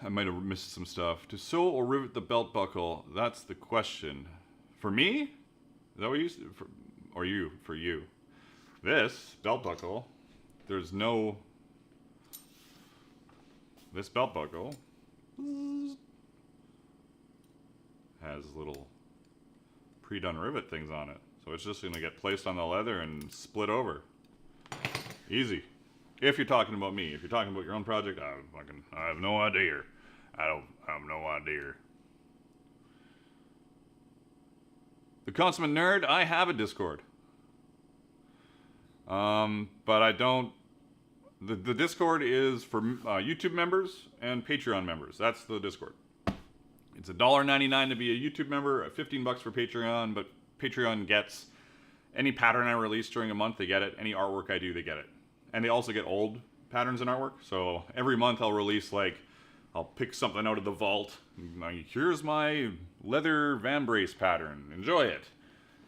might have missed some stuff. To sew or rivet the belt buckle, that's the question. For me? Is that what you said? Or you? For you. This belt buckle, there's no... This belt buckle has little pre-done rivet things on it. So it's just going to get placed on the leather and split over. Easy. If you're talking about me. If you're talking about your own project, I have no idea. I have no idea. The Consummate Nerd, I have a Discord. But I don't... The Discord is for YouTube members and Patreon members. That's the Discord. It's $1.99 to be a YouTube member, $15 for Patreon, but Patreon gets any pattern I release during a month, they get it. Any artwork I do, they get it. And they also get old patterns and artwork. So every month I'll release, like, I'll pick something out of the vault. Like, here's my leather vambrace pattern. Enjoy it.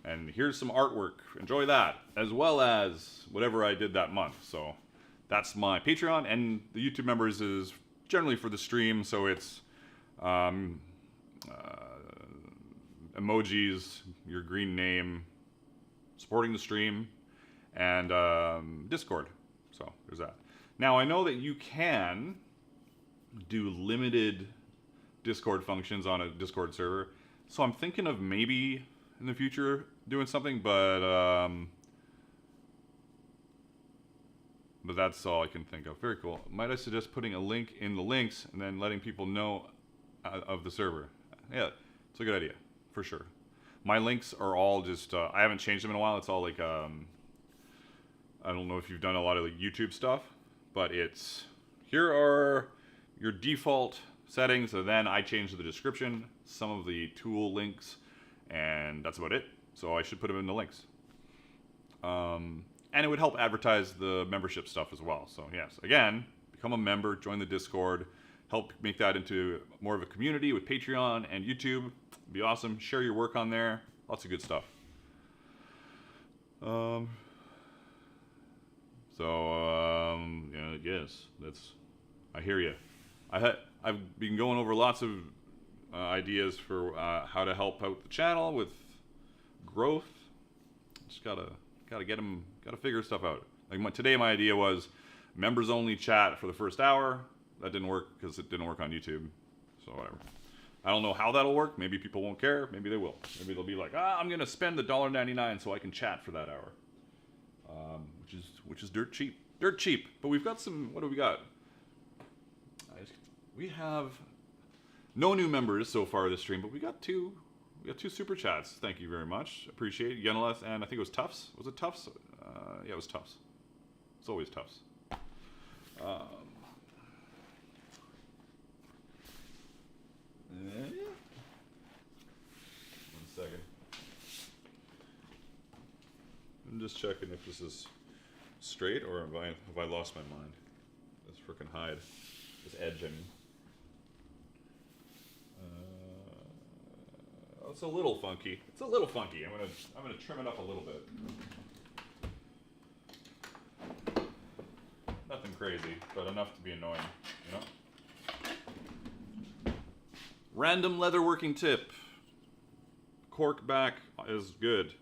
And here's some artwork. Enjoy that. As well as whatever I did that month. So that's my Patreon. And the YouTube members is generally for the stream. So it's emojis, your green name, supporting the stream, and Discord. So there's that. Now I know that you can do limited Discord functions on a Discord server, so I'm thinking of maybe in the future doing something, but that's all I can think of. Very cool. Might I suggest putting a link in the links and then letting people know of the server? Yeah, it's a good idea, for sure. My links are all just, I haven't changed them in a while. It's all like, I don't know if you've done a lot of like YouTube stuff, but it's, here are your default settings, and then I change the description, some of the tool links, and that's about it. So I should put them in the links. And it would help advertise the membership stuff as well. So yes, again, become a member, join the Discord, help make that into more of a community with Patreon and YouTube. It'd be awesome. Share your work on there. Lots of good stuff. Yeah, yes, that's, I hear you. I've been going over lots of ideas for how to help out the channel with growth. Just gotta get them, gotta figure stuff out. Like today my idea was members only chat for the first hour. That didn't work because it didn't work on YouTube. So whatever. I don't know how that'll work. Maybe people won't care. Maybe they will. Maybe they'll be like, I'm gonna spend the $1.99 so I can chat for that hour. Which is dirt cheap. Dirt cheap. But we've got some, what do we got? We have no new members so far this stream, but we got two super chats. Thank you very much. Appreciate it. Yenileth, and I think it was Tufts. Was it Tufts? Yeah, it was Tufts. It's always Tufts. One second. I'm just checking if this is straight or have I lost my mind. This frickin' hide. This edge, I mean. It's a little funky. It's a little funky. I'm gonna trim it up a little bit. Nothing crazy, but enough to be annoying, you know? Random leatherworking tip. Cork back is good.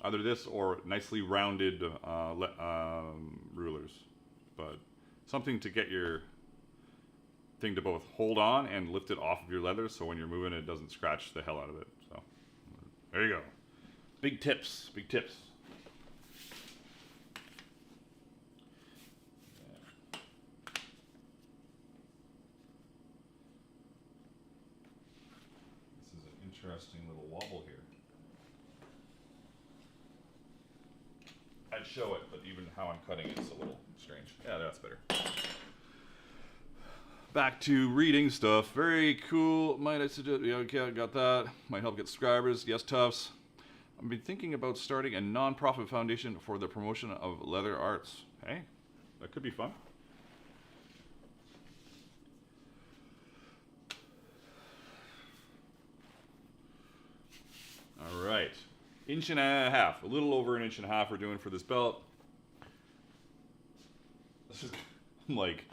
Either this or nicely rounded rulers, but something to get your thing to both hold on and lift it off of your leather, so when you're moving it doesn't scratch the hell out of it. So there you go. Big tips. Big tips. Yeah. This is an interesting little wobble here. I'd show it, but even how I'm cutting it's a little strange. Yeah, that's better. Back to reading stuff. Very cool. Might I suggest? Yeah, okay, I got that. Might help get subscribers. Yes, Tufts. I've been thinking about starting a non-profit foundation for the promotion of leather arts. Hey, that could be fun. All right. Inch and a half. A little over an inch and a half we're doing for this belt. This is like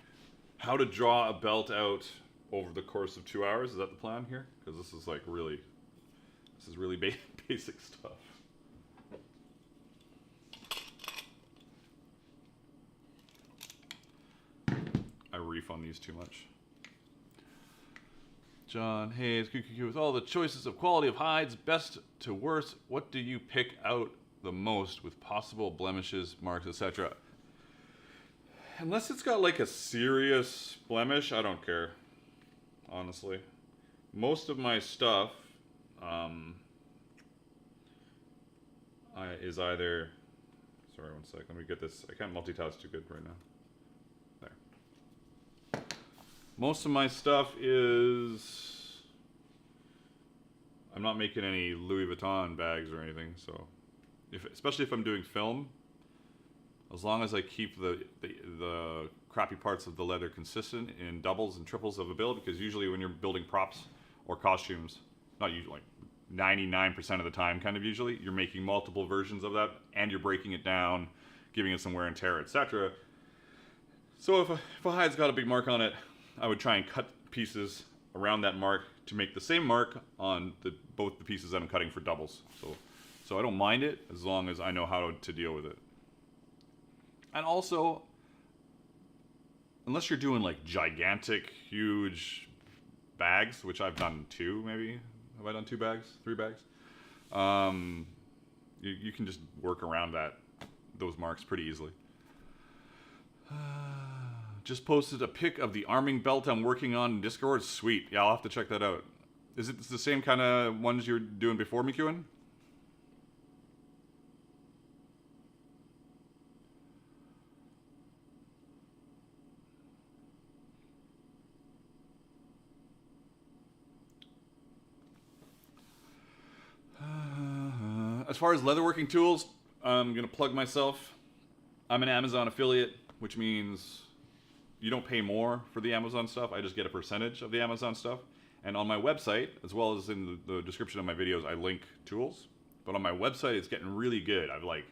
how to draw a belt out over the course of 2 hours. Is that the plan here? Because this is like really, basic stuff. I reef on these too much. John Hayes, QQQ, with all the choices of quality of hides, best to worst, what do you pick out the most with possible blemishes, marks, etc.? Unless it's got like a serious blemish, I don't care, honestly. Most of my stuff is either, sorry, one sec, let me get this, I can't multitask too good right now. There. Most of my stuff is, I'm not making any Louis Vuitton bags or anything, so, especially if I'm doing film, as long as I keep the crappy parts of the leather consistent in doubles and triples of a build, because usually when you're building props or costumes, not usually, like 99% of the time kind of usually, you're making multiple versions of that, and you're breaking it down, giving it some wear and tear, etc. So if a hide's got a big mark on it, I would try and cut pieces around that mark to make the same mark on both the pieces that I'm cutting for doubles. So I don't mind it as long as I know how to deal with it. And also, unless you're doing like gigantic, huge bags, which I've done 2 maybe. Have I done 2 bags? 3 bags? You can just work around those marks pretty easily. Just posted a pic of the arming belt I'm working on in Discord. Sweet. Yeah, I'll have to check that out. Is it the same kind of ones you were doing before, McEwen? As far as leatherworking tools, I'm going to plug myself. I'm an Amazon affiliate, which means you don't pay more for the Amazon stuff. I just get a percentage of the Amazon stuff. And on my website, as well as in the description of my videos, I link tools. But on my website, it's getting really good. I've like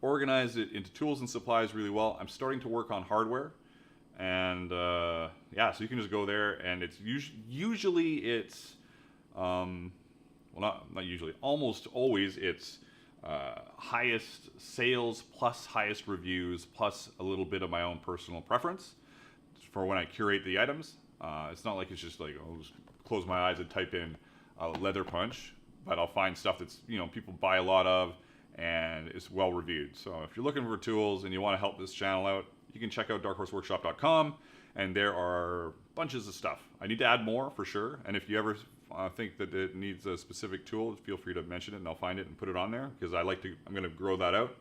organized it into tools and supplies really well. I'm starting to work on hardware. And yeah, so you can just go there, and it's usually it's, well, not usually, almost always it's highest sales plus highest reviews plus a little bit of my own personal preference for when I curate the items. It's not like it's just like, I'll just close my eyes and type in leather punch, but I'll find stuff that's, you know, people buy a lot of and it's well reviewed. So if you're looking for tools and you want to help this channel out, you can check out darkhorseworkshop.com, and there are bunches of stuff. I need to add more for sure, and if you ever think that it needs a specific tool, feel free to mention it and I'll find it and put it on there, because I'm going to grow that out.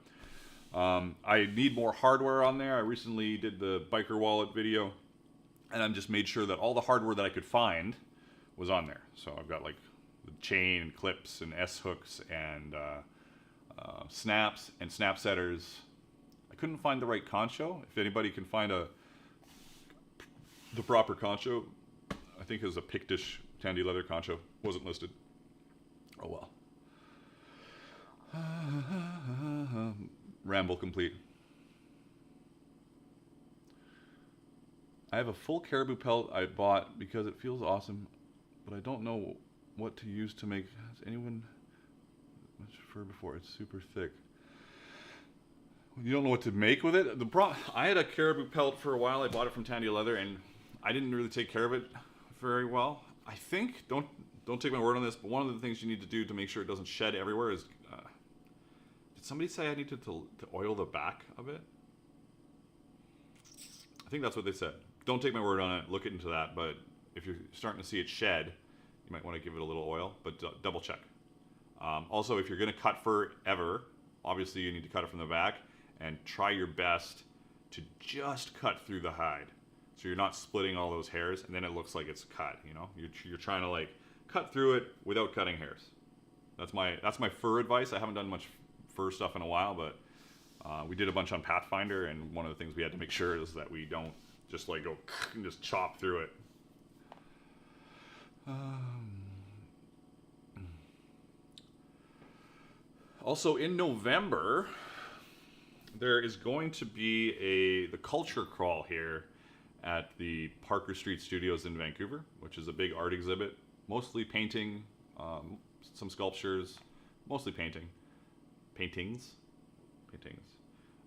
I need more hardware on there. I recently did the biker wallet video, and I've just made sure that all the hardware that I could find was on there. So I've got like the chain and clips and S-hooks and snaps and snap setters. I couldn't find the right concho. If anybody can find the proper concho, I think it was a Pictish Tandy leather concho. Wasn't listed. Oh well. Ramble complete. I have a full caribou pelt I bought because it feels awesome, but I don't know what to use to make. Has anyone much fur before? It's super thick. You don't know what to make with it? I had a caribou pelt for a while. I bought it from Tandy Leather, and I didn't really take care of it very well. I think, don't take my word on this, but one of the things you need to do to make sure it doesn't shed everywhere is, did somebody say I needed to oil the back of it? I think that's what they said. Don't take my word on it, look into that, but if you're starting to see it shed, you might want to give it a little oil, but double check. Also, if you're going to cut fur ever, obviously you need to cut it from the back, and try your best to just cut through the hide. So you're not splitting all those hairs, and then it looks like it's cut, you know? You're trying to like cut through it without cutting hairs. That's my fur advice. I haven't done much fur stuff in a while, but we did a bunch on Pathfinder, and one of the things we had to make sure is that we don't just like go and just chop through it. Also in November, there is going to be the culture crawl here at the Parker Street Studios in Vancouver, which is a big art exhibit, mostly painting, some sculptures, mostly paintings.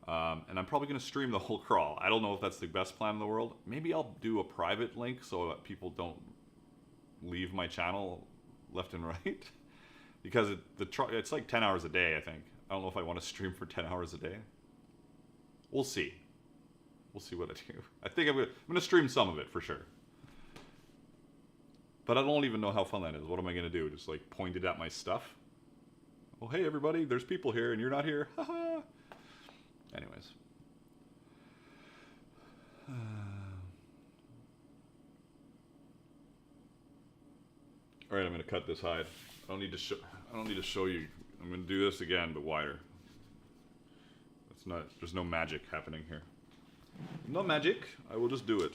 And I'm probably going to stream the whole crawl. I don't know if that's the best plan in the world. Maybe I'll do a private link so that people don't leave my channel left and right. Because it's like 10 hours a day, I think. I don't know if I want to stream for 10 hours a day. We'll see. We'll see what I do. I think I'm gonna stream some of it for sure. But I don't even know how fun that is. What am I gonna do? Just like point it at my stuff? Oh, hey everybody, there's people here and you're not here. Haha. Anyways. All right, I'm gonna cut this hide. I don't need to show you. I'm gonna do this again, but wider. There's no magic happening here. No magic, I will just do it.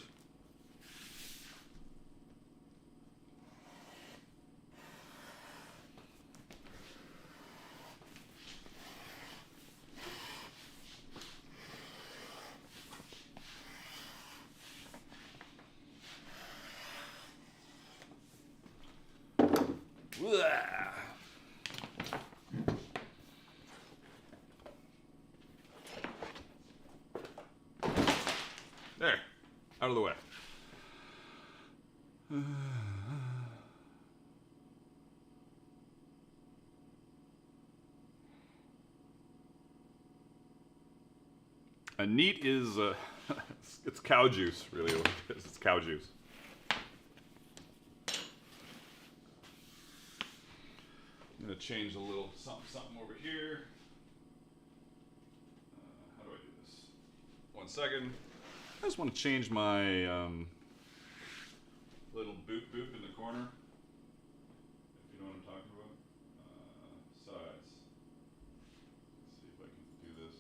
There. Out of the way. A neat is, it's cow juice, really. It's cow juice. I'm going to change a little something over here. How do I do this? 1 second. I just want to change my little boop in the corner. If you know what I'm talking about. Size. Let's see if I can do this.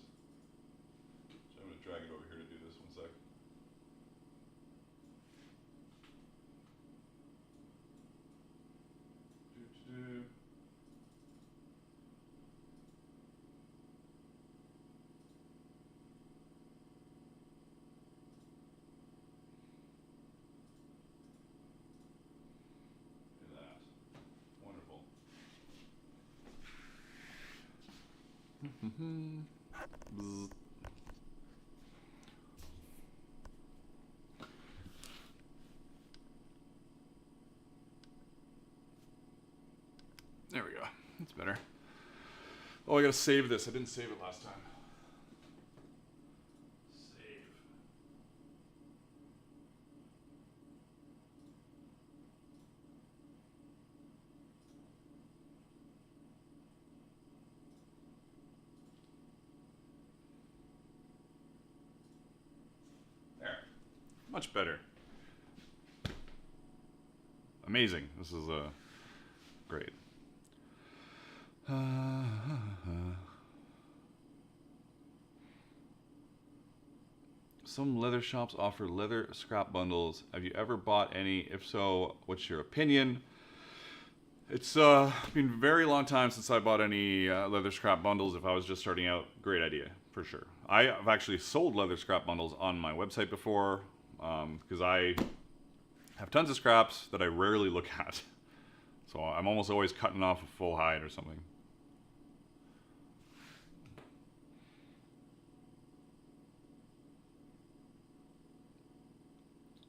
So I'm going to drag it over here to do this. 1 sec. Bzz. There we go. That's better. Oh, I gotta save this. I didn't save it last time. Save. There. Much better. Amazing. This is great. Some leather shops offer leather scrap bundles. Have you ever bought any? If so, what's your opinion? It's been a very long time since I bought any leather scrap bundles. If I was just starting out, great idea, for sure. I have actually sold leather scrap bundles on my website before because I have tons of scraps that I rarely look at. So I'm almost always cutting off a full hide or something.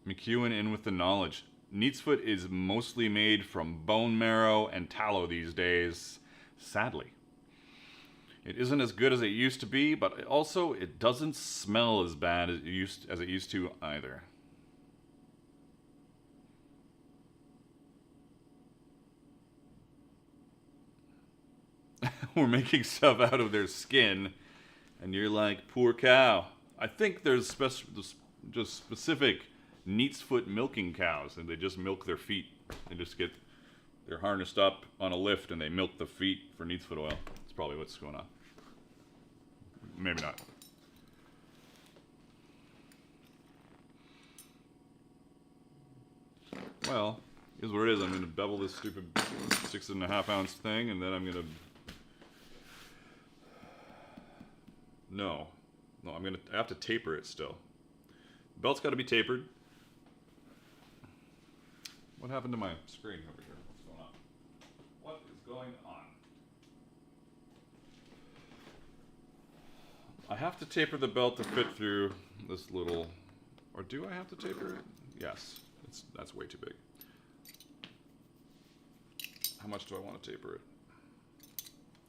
McEwen in with the knowledge. Neatsfoot is mostly made from bone marrow and tallow these days, sadly. It isn't as good as it used to be, but it doesn't smell as bad as it used to either. We're making stuff out of their skin, and you're like, poor cow. I think there's just specific Neatsfoot milking cows, and they just milk their feet. They're harnessed up on a lift, and they milk the feet for Neatsfoot oil. That's probably what's going on. Maybe not. Well, here's what it is. I'm going to bevel this stupid 6.5 ounce thing, and then I'm going to... No, I have to taper it still. The belt's got to be tapered. What happened to my screen over here? What's going on? What is going on? I have to taper the belt to fit through this little... Or do I have to taper it? Yes. That's way too big. How much do I want to taper it?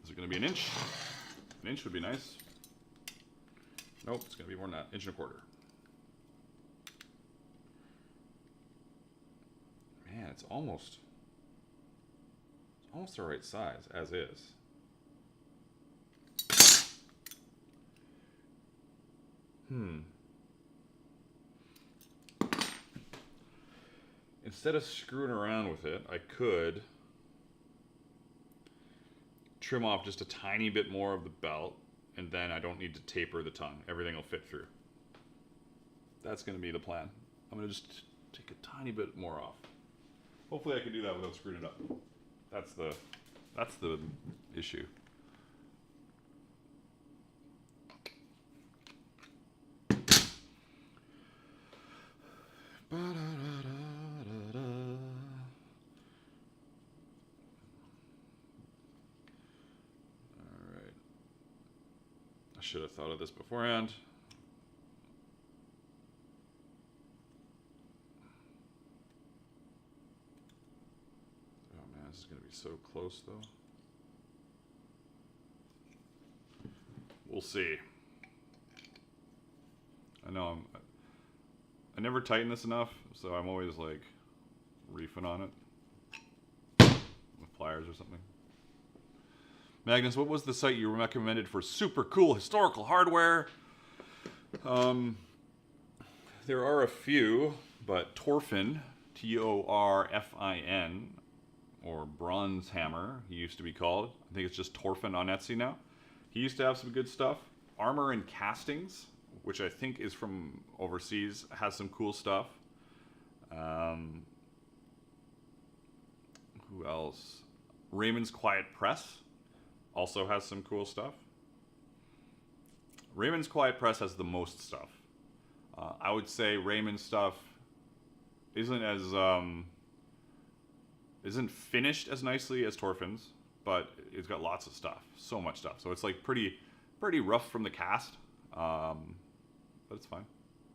Is it going to be 1 inch? 1 inch would be nice. Nope, it's going to be more than that. 1.25 inches. Man, it's almost the right size, as is. Instead of screwing around with it, I could trim off just a tiny bit more of the belt, and then I don't need to taper the tongue. Everything will fit through. That's going to be the plan. I'm going to just take a tiny bit more off. Hopefully I can do that without screwing it up. That's the issue. Should have thought of this beforehand. is going to be so close, though. We'll see. I know I never tighten this enough, so I'm always like reefing on it with pliers or something. Magnus, what was the site you recommended for super cool historical hardware? There are a few, but Torfin, Torfin, or Bronze Hammer, he used to be called. I think it's just Torfin on Etsy now. He used to have some good stuff. Armor and Castings, which I think is from overseas, has some cool stuff. Who else? Raymond's Quiet Press also has some cool stuff. Raymond's Quiet Press has the most stuff. I would say Raymond's stuff isn't finished as nicely as Torfin's, but it's got lots of stuff, so much stuff. So it's like pretty rough from the cast, but it's fine.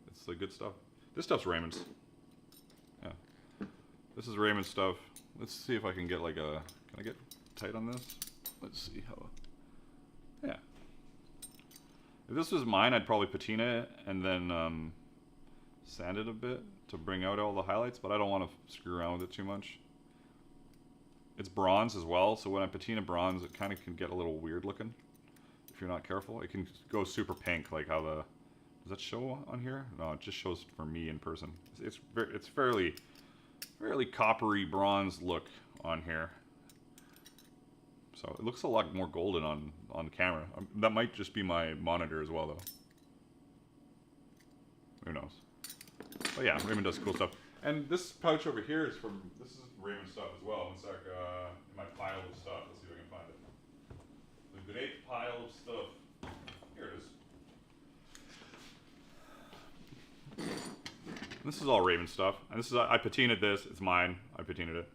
It's the good stuff. This stuff's Raymond's. Yeah, this is Raymond's stuff. Let's see if I can get like a. Can I get tight on this? Let's see how. Yeah. If this was mine, I'd probably patina it and then sand it a bit to bring out all the highlights, but I don't want to screw around with it too much. It's bronze as well, so when I patina bronze, it kind of can get a little weird looking if you're not careful. It can go super pink, like how the... Does that show on here? No, it just shows for me in person. It's fairly coppery bronze look on here. So it looks a lot more golden on camera. That might just be my monitor as well, though. Who knows? But yeah, Raymond does cool stuff. And this pouch over here is this is Raymond stuff as well. It's like in my pile of stuff. Let's see if I can find it. The great pile of stuff. Here it is. This is all Raymond stuff. And this is, I patinaed this. It's mine. I patinaed it.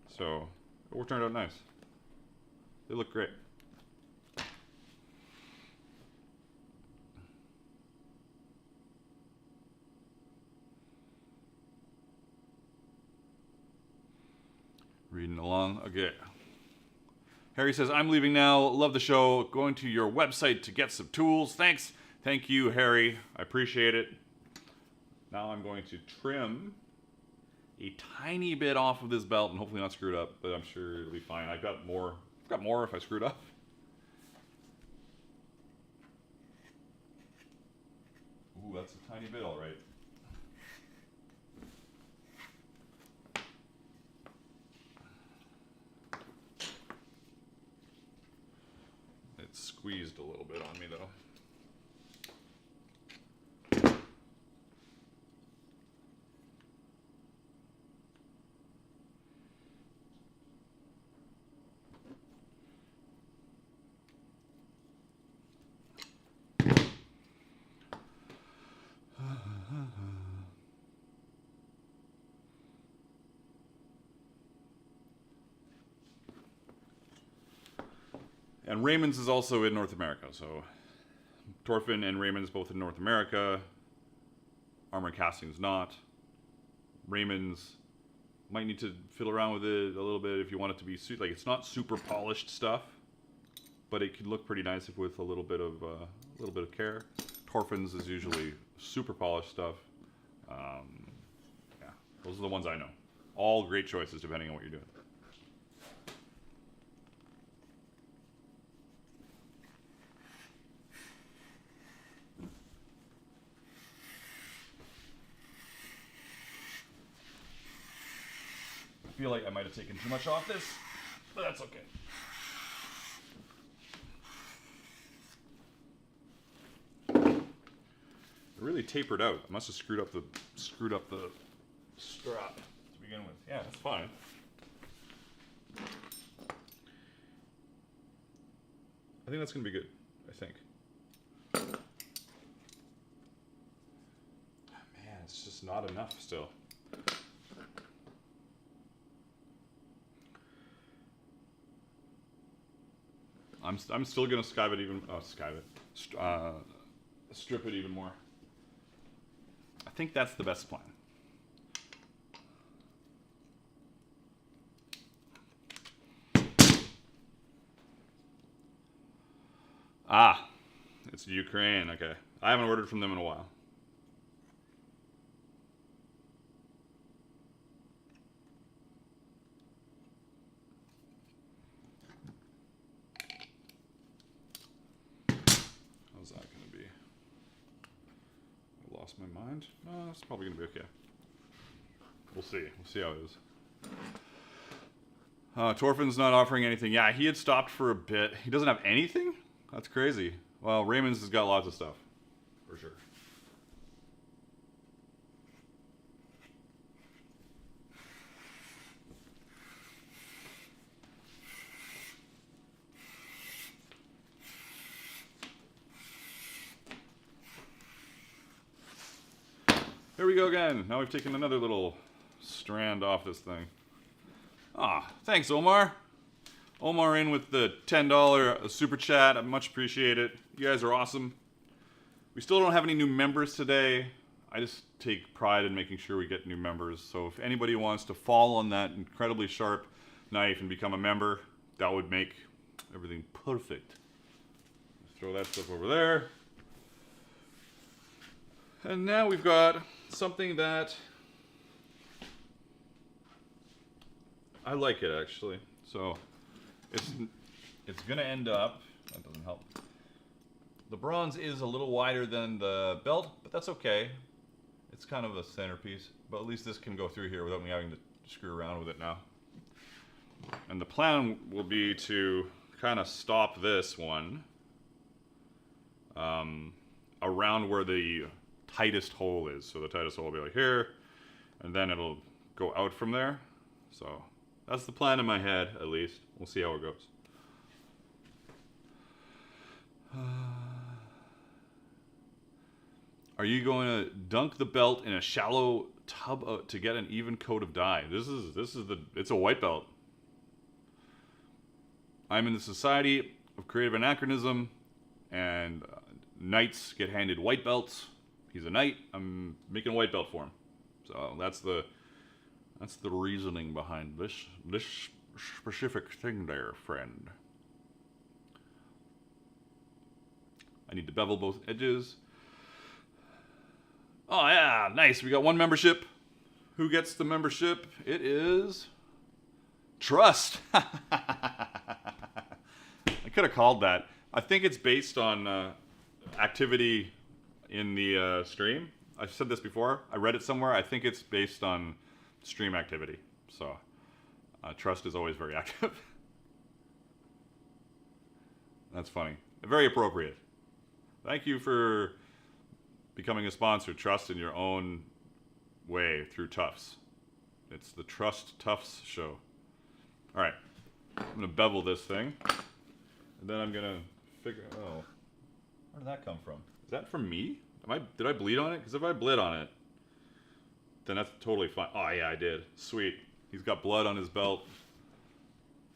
So it turned out nice. They look great. Reading along. Okay. Harry says, I'm leaving now. Love the show. Going to your website to get some tools. Thanks. Thank you, Harry. I appreciate it. Now I'm going to trim a tiny bit off of this belt and hopefully not screw it up, but I'm sure it'll be fine. I've got more if I screwed up. Ooh, that's a tiny bit, all right. It's squeezed a little bit on me, though. And Raymond's is also in North America, so Torfin and Raymond's both in North America. Armor Casting's not. Raymond's might need to fiddle around with it a little bit if you want it to be like it's not super polished stuff, but it can look pretty nice if with a little bit of care. Torfin's is usually super polished stuff. Yeah, those are the ones I know. All great choices depending on what you're doing. I feel like I might have taken too much off this, but that's okay. It really tapered out. I must have screwed up the strap to begin with. Yeah, that's fine. I think that's gonna be good. I think. Man, it's just not enough still. I'm still gonna strip it even more. I think that's the best plan. Ah, it's Ukraine. Okay. I haven't ordered from them in a while. How's that going to be? I lost my mind? No, it's probably going to be okay. We'll see. We'll see how it is. Torfin's not offering anything. Yeah, he had stopped for a bit. He doesn't have anything? That's crazy. Well, Raymond's has got lots of stuff. For sure. Here we go again. Now we've taken another little strand off this thing. Ah, thanks, Omar. Omar in with the $10 super chat. I much appreciate it. You guys are awesome. We still don't have any new members today. I just take pride in making sure we get new members. So if anybody wants to fall on that incredibly sharp knife and become a member, that would make everything perfect. Throw that stuff over there. And now we've got something that I like it actually. So it's gonna end up, that doesn't help. The bronze is a little wider than the belt, but that's okay. It's kind of a centerpiece, but at least this can go through here without me having to screw around with it now. And the plan will be to kind of stop this one around where the tightest hole is. So the tightest hole will be like here, and then it'll go out from there. So that's the plan in my head, at least. We'll see how it goes. Are you going to dunk the belt in a shallow tub to get an even coat of dye? It's a white belt. I'm in the Society of Creative Anachronism, and knights get handed white belts. He's a knight. I'm making a white belt for him. So that's the reasoning behind this specific thing there, friend. I need to bevel both edges. Oh yeah, nice. We got one membership. Who gets the membership? It is Trust. I could have called that. I think it's based on activity in the stream. I've said this before. I read it somewhere. I think it's based on stream activity. So Trust is always very active. That's funny. Very appropriate. Thank you for becoming a sponsor, Trust, in your own way through Tufts. It's the Trust Tufts show. All right, I'm gonna bevel this thing, and then I'm gonna figure. Oh, where did that come from? Is that from me? Did I bleed on it? Because if I bled on it, then that's totally fine. Oh yeah, I did. Sweet. He's got blood on his belt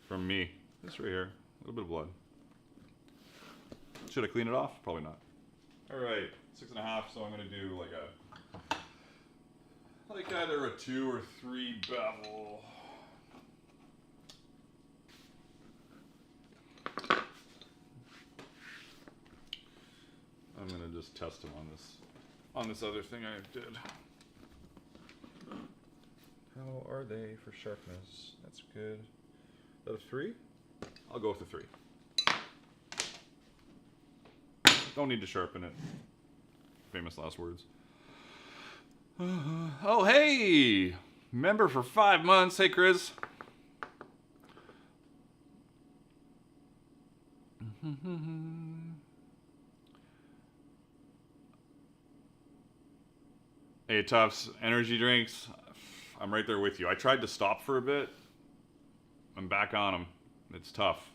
from me. This right here, a little bit of blood. Should I clean it off? Probably not. All right, 6.5. So I'm gonna do like either a 2 or 3 bevel. I'm gonna just test him on this other thing I did. How are they for sharpness? That's good. Is that a 3? I'll go with a 3. Don't need to sharpen it. Famous last words. Oh, hey! Member for 5 months. Hey, Chris. Hey, Tufts. Energy drinks. I'm right there with you. I tried to stop for a bit. I'm back on them. It's tough.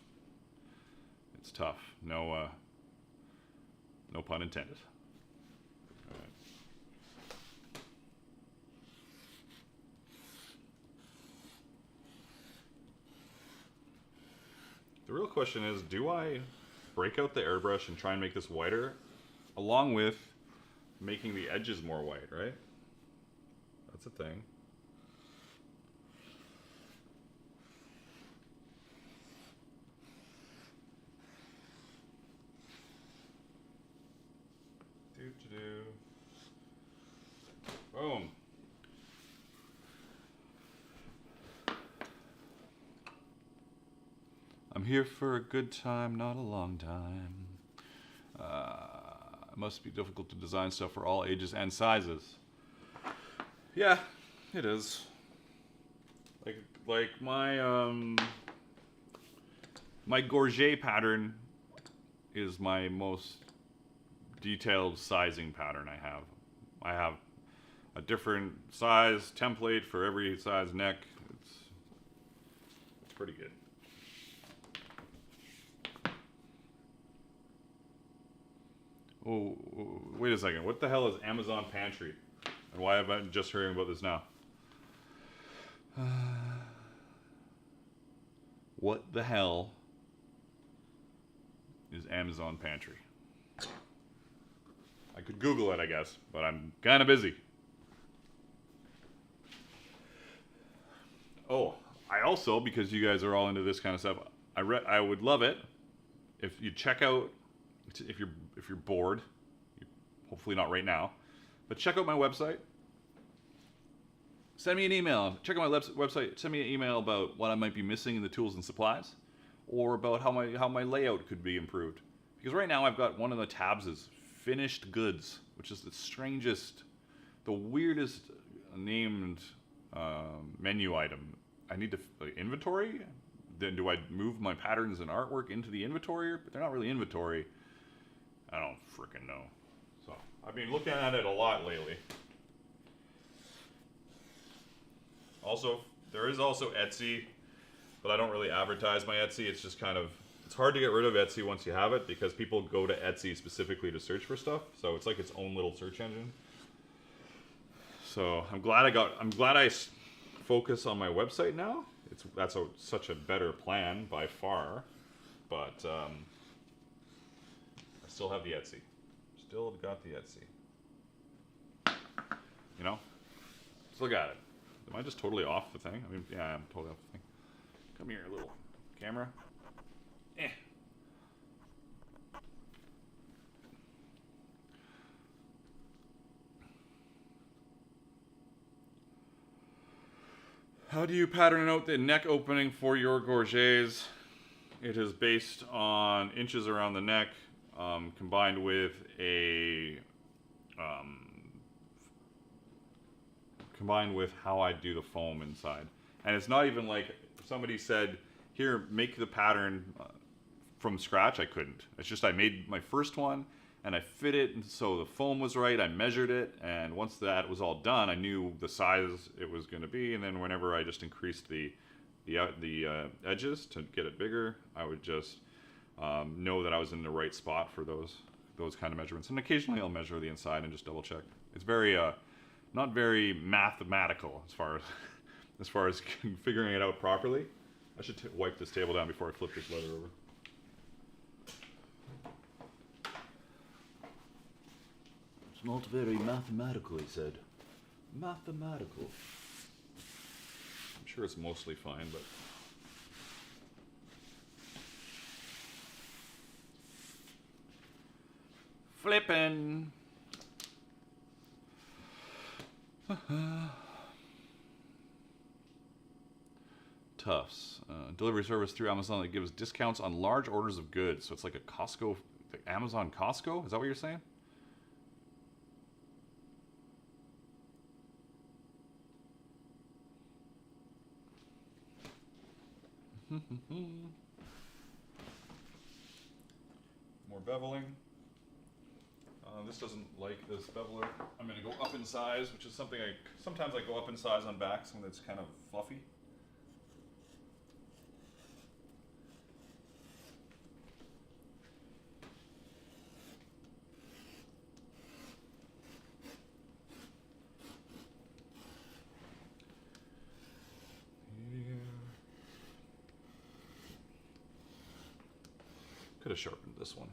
It's tough. No pun intended. All right. The real question is, do I break out the airbrush and try and make this whiter, along with making the edges more white, right? That's a thing. here for a good time, not a long time. It must be difficult to design stuff for all ages and sizes. Yeah, it is. Like my gorget pattern is my most detailed sizing pattern I have. I have a different size template for every size neck. It's pretty good. Oh, wait a second. What the hell is Amazon Pantry? And why am I just hearing about this now? What the hell is Amazon Pantry? I could Google it, I guess, but I'm kind of busy. Oh, I also, because you guys are all into this kind of stuff, I would love it if you check out, if you're bored, hopefully not right now, but check out my website. Send me an email. Check out my website. Send me an email about what I might be missing in the tools and supplies, or about how my layout could be improved. Because right now I've got one of the tabs is finished goods, which is the strangest, the weirdest named menu item. I need to inventory. Then do I move my patterns and artwork into the inventory? But they're not really inventory. I don't freaking know. So I've been looking at it a lot lately. Also, there is also Etsy, but I don't really advertise my Etsy. It's just kind of, it's hard to get rid of Etsy once you have it because people go to Etsy specifically to search for stuff. So it's like its own little search engine. So I'm glad I focus on my website now. That's such a better plan by far, but I still have the Etsy. Still got the Etsy. You know, let's look at it. Am I just totally off the thing? I mean, yeah, I'm totally off the thing. Come here, little camera. How do you pattern out the neck opening for your gorgets? It is based on inches around the neck, combined with how I do the foam inside. And it's not even like somebody said, here, make the pattern from scratch. I couldn't. It's just I made my first one and I fit it, and so the foam was right. I measured it, and once that was all done, I knew the size it was going to be. And then whenever I just increased the edges to get it bigger, I would just know that I was in the right spot for those kind of measurements. And occasionally I'll measure the inside and just double check. It's very not very mathematical as far as figuring it out properly. I should wipe this table down before I flip this leather over. It's not very mathematical, he said. Mathematical. I'm sure it's mostly fine, but... Flippin'! Tufts. Delivery service through Amazon that gives discounts on large orders of goods. So it's like a Costco, like Amazon Costco? Is that what you're saying? More beveling. This doesn't like this beveler. I'm going to go up in size, which is something sometimes I go up in size on backs when it's kind of fluffy. Could have sharpened this one.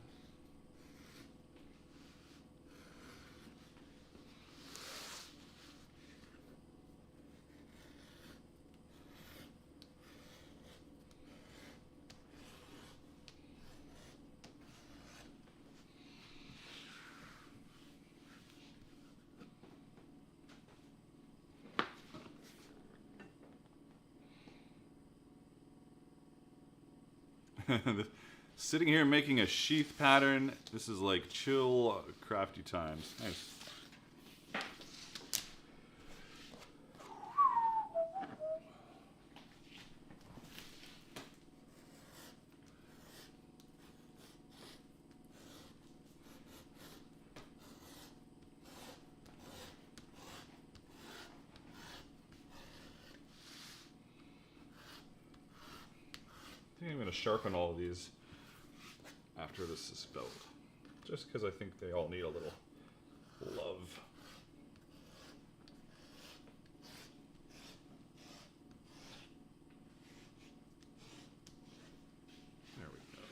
Sitting here making a sheath pattern. This is like chill, crafty times. Nice. I think I'm going to sharpen all of these after this is built. Just because I think they all need a little love. There we go.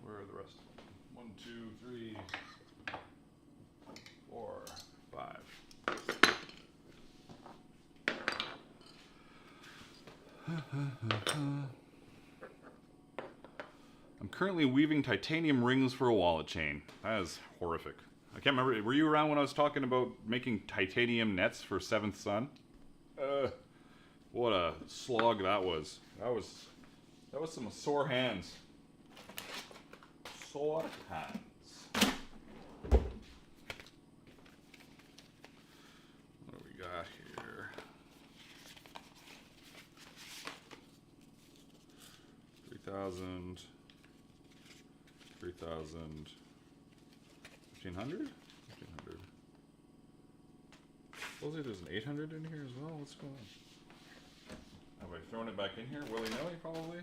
Where are the rest? 1, 2, 3, 4, 5. I'm currently weaving titanium rings for a wallet chain. That is horrific. I can't remember. Were you around when I was talking about making titanium nets for 7th Son? What a slog that was. That was some sore hands. Sore hands. What do we got here? 3,000. 3,000. 1,500? 1,500. Supposedly there's an 800 in here as well. What's going on? Have I thrown it back in here? Willy-nilly, probably?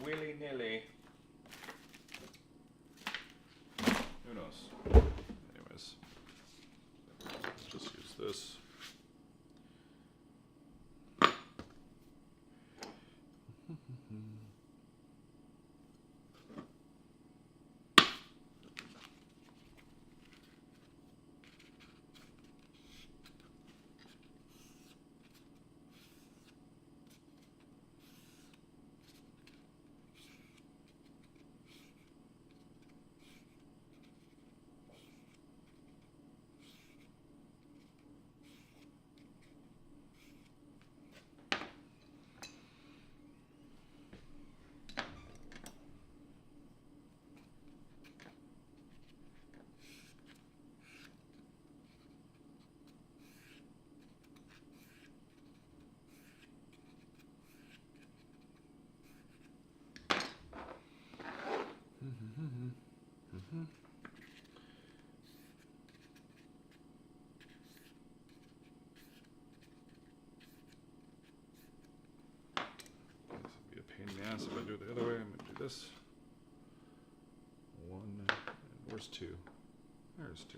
Willy-nilly. Who knows? Anyways. Let's just use this. If I do it the other way, I'm going to do this. 1, and where's 2? There's 2.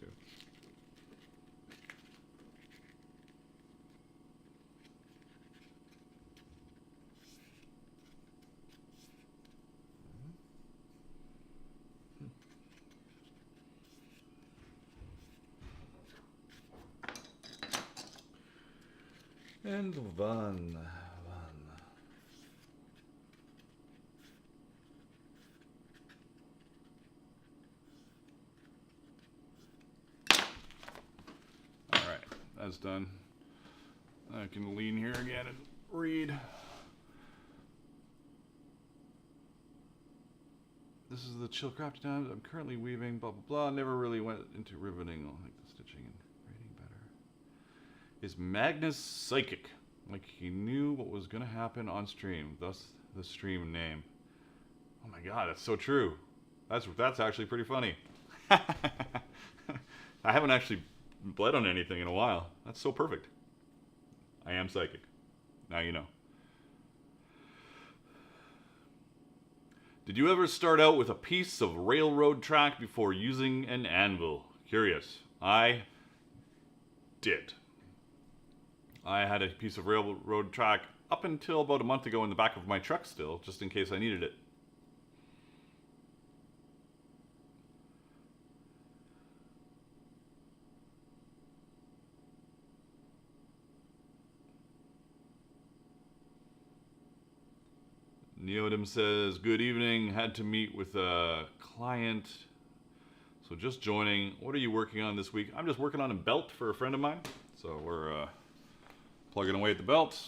And 1. That's done. I can lean here again and read. This is the chill crafty times. I'm currently weaving, blah, blah, blah. Never really went into riveting. I'll like the stitching and reading better. Is Magnus psychic? Like he knew what was going to happen on stream. Thus the stream name. Oh my god, that's so true. That's actually pretty funny. I haven't actually bled on anything in a while. That's so perfect. I am psychic. Now you know. Did you ever start out with a piece of railroad track before using an anvil? Curious. I did. I had a piece of railroad track up until about a month ago in the back of my truck still, just in case I needed it. Neodym says, good evening. Had to meet with a client, So just joining. What are you working on this week? I'm just working on a belt for a friend of mine. So we're plugging away at the belt.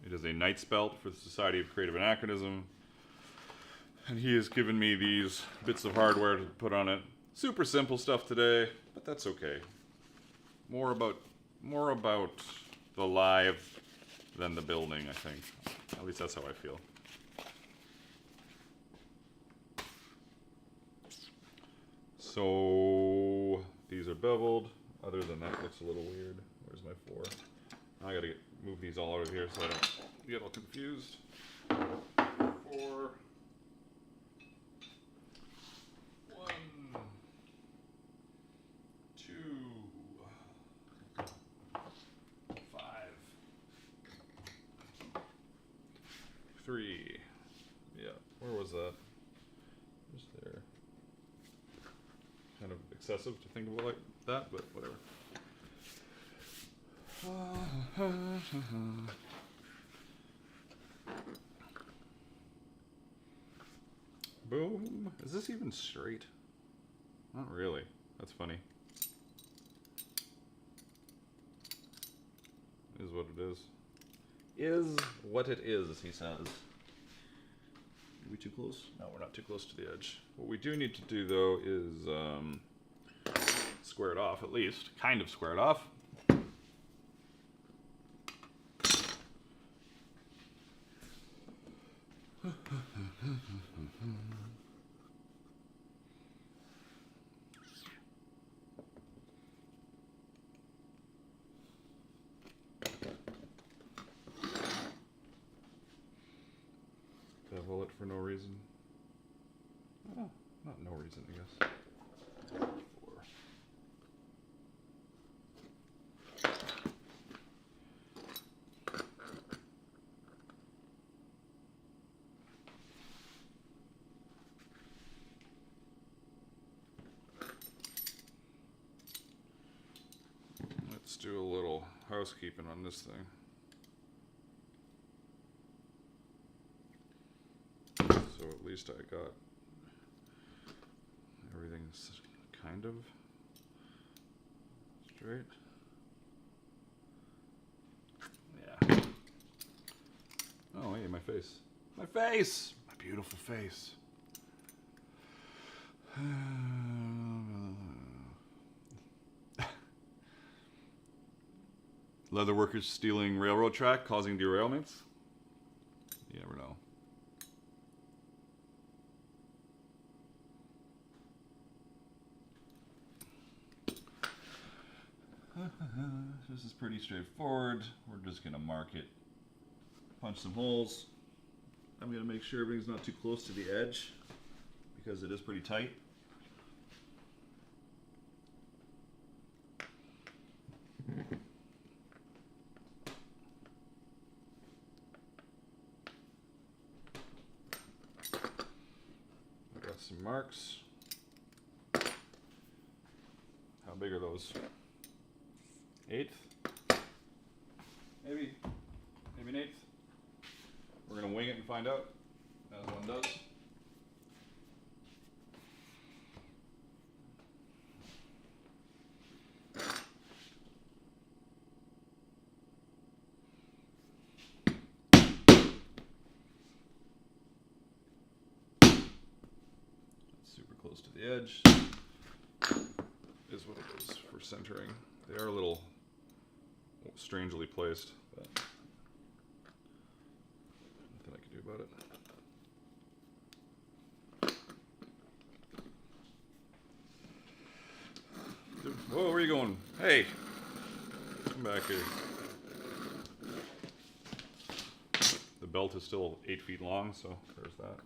It is a knight's belt for the Society of Creative Anachronism. And he has given me these bits of hardware to put on it. Super simple stuff today, but that's okay. More about the live than the building, I think. At least that's how I feel. So these are beveled. Other than that, it looks a little weird. Where's my 4? I gotta move these all out of here so I don't get all confused. 4. 1, 2, 5, 3. Yeah, where was that? Just there. Kind of excessive to think of it like that, but whatever. Boom. Is this even straight? Not really. That's funny. Is what it is. Is what it is, he says. Are we too close? No, we're not too close to the edge. What we do need to do, though, is square it off, at least. Kind of square it off. Bevel it for no reason. Oh, not no reason, I guess. 4. Let's do a little housekeeping on this thing. So at least I got everything's kind of straight. Yeah. Oh, hey, my face. My face! My beautiful face. Leather workers stealing railroad track, causing derailments? You never know. This is pretty straightforward. We're just gonna mark it, punch some holes. I'm gonna make sure everything's not too close to the edge because it is pretty tight. I've got some marks. How big are those? 1/8? Maybe an 1/8. We're gonna wing it and find out, as one does. Super close to the edge is what it is for centering. They are a little strangely placed, but nothing I can do about it. Whoa, where are you going? Hey, come back here. The belt is still 8 feet long, so there's that.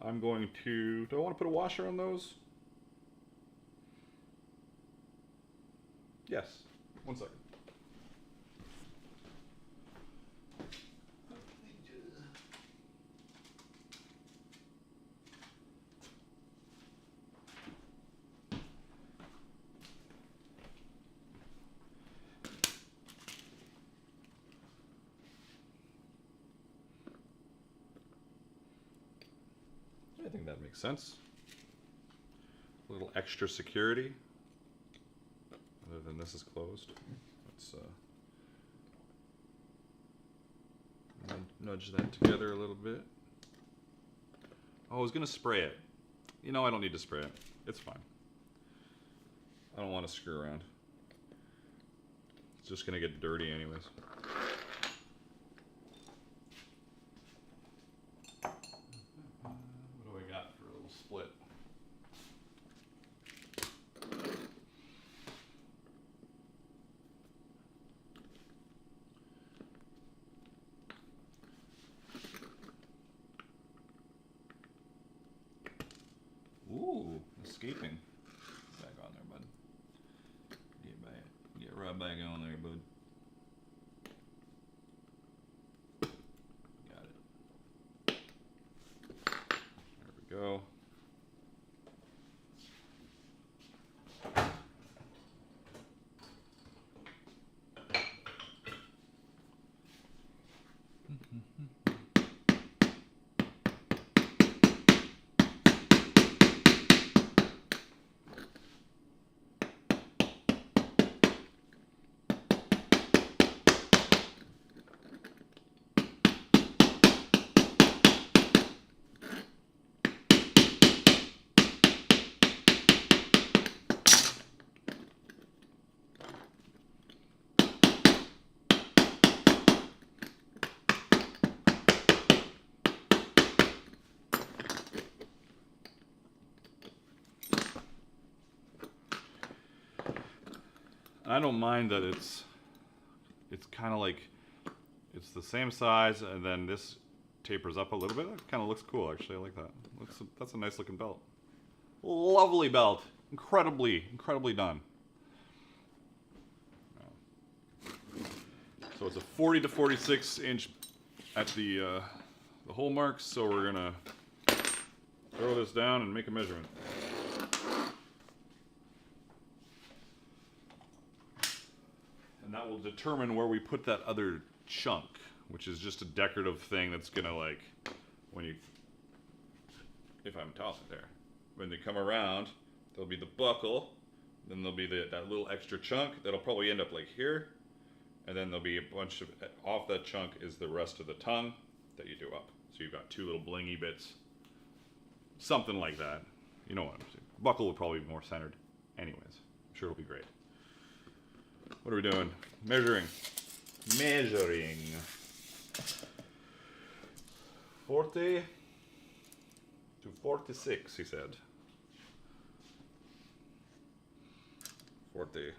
I'm going to, do I want to put a washer on those? Yes. 1 second. I think that makes sense. A little extra security. Other than this is closed. Let's nudge that together a little bit. Oh, I was gonna spray it. You know, I don't need to spray it. It's fine. I don't want to screw around. It's just gonna get dirty anyways. What do I got for a little split? Ooh, escaping. Back on there, bud. Get right back on there, bud. Got it. There we go. I don't mind that it's kind of like it's the same size, and then this tapers up a little bit. It kind of looks cool, actually. I like that. That's a nice looking belt. Lovely belt. Incredibly done. So it's a 40 to 46 inch at the hole marks. So we're gonna throw this down and make a measurement. And that will determine where we put that other chunk, which is just a decorative thing that's gonna, like, when you, if I'm tossing there, when they come around, there'll be the buckle, then there'll be that little extra chunk that'll probably end up like here, and then there'll be a bunch of, off that chunk is the rest of the tongue that you do up. So you've got two little blingy bits, something like that. You know what I'm saying. Buckle will probably be more centered. Anyways, I'm sure it'll be great. What are we doing? Measuring. 40 to 46, he said. 40.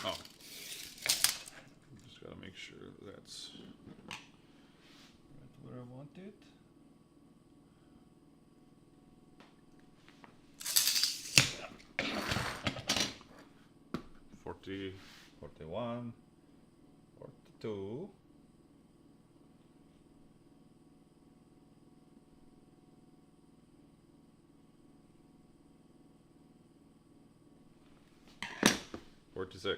Oh, just gotta make sure that's right where I want it. $40, $41, $42. $46.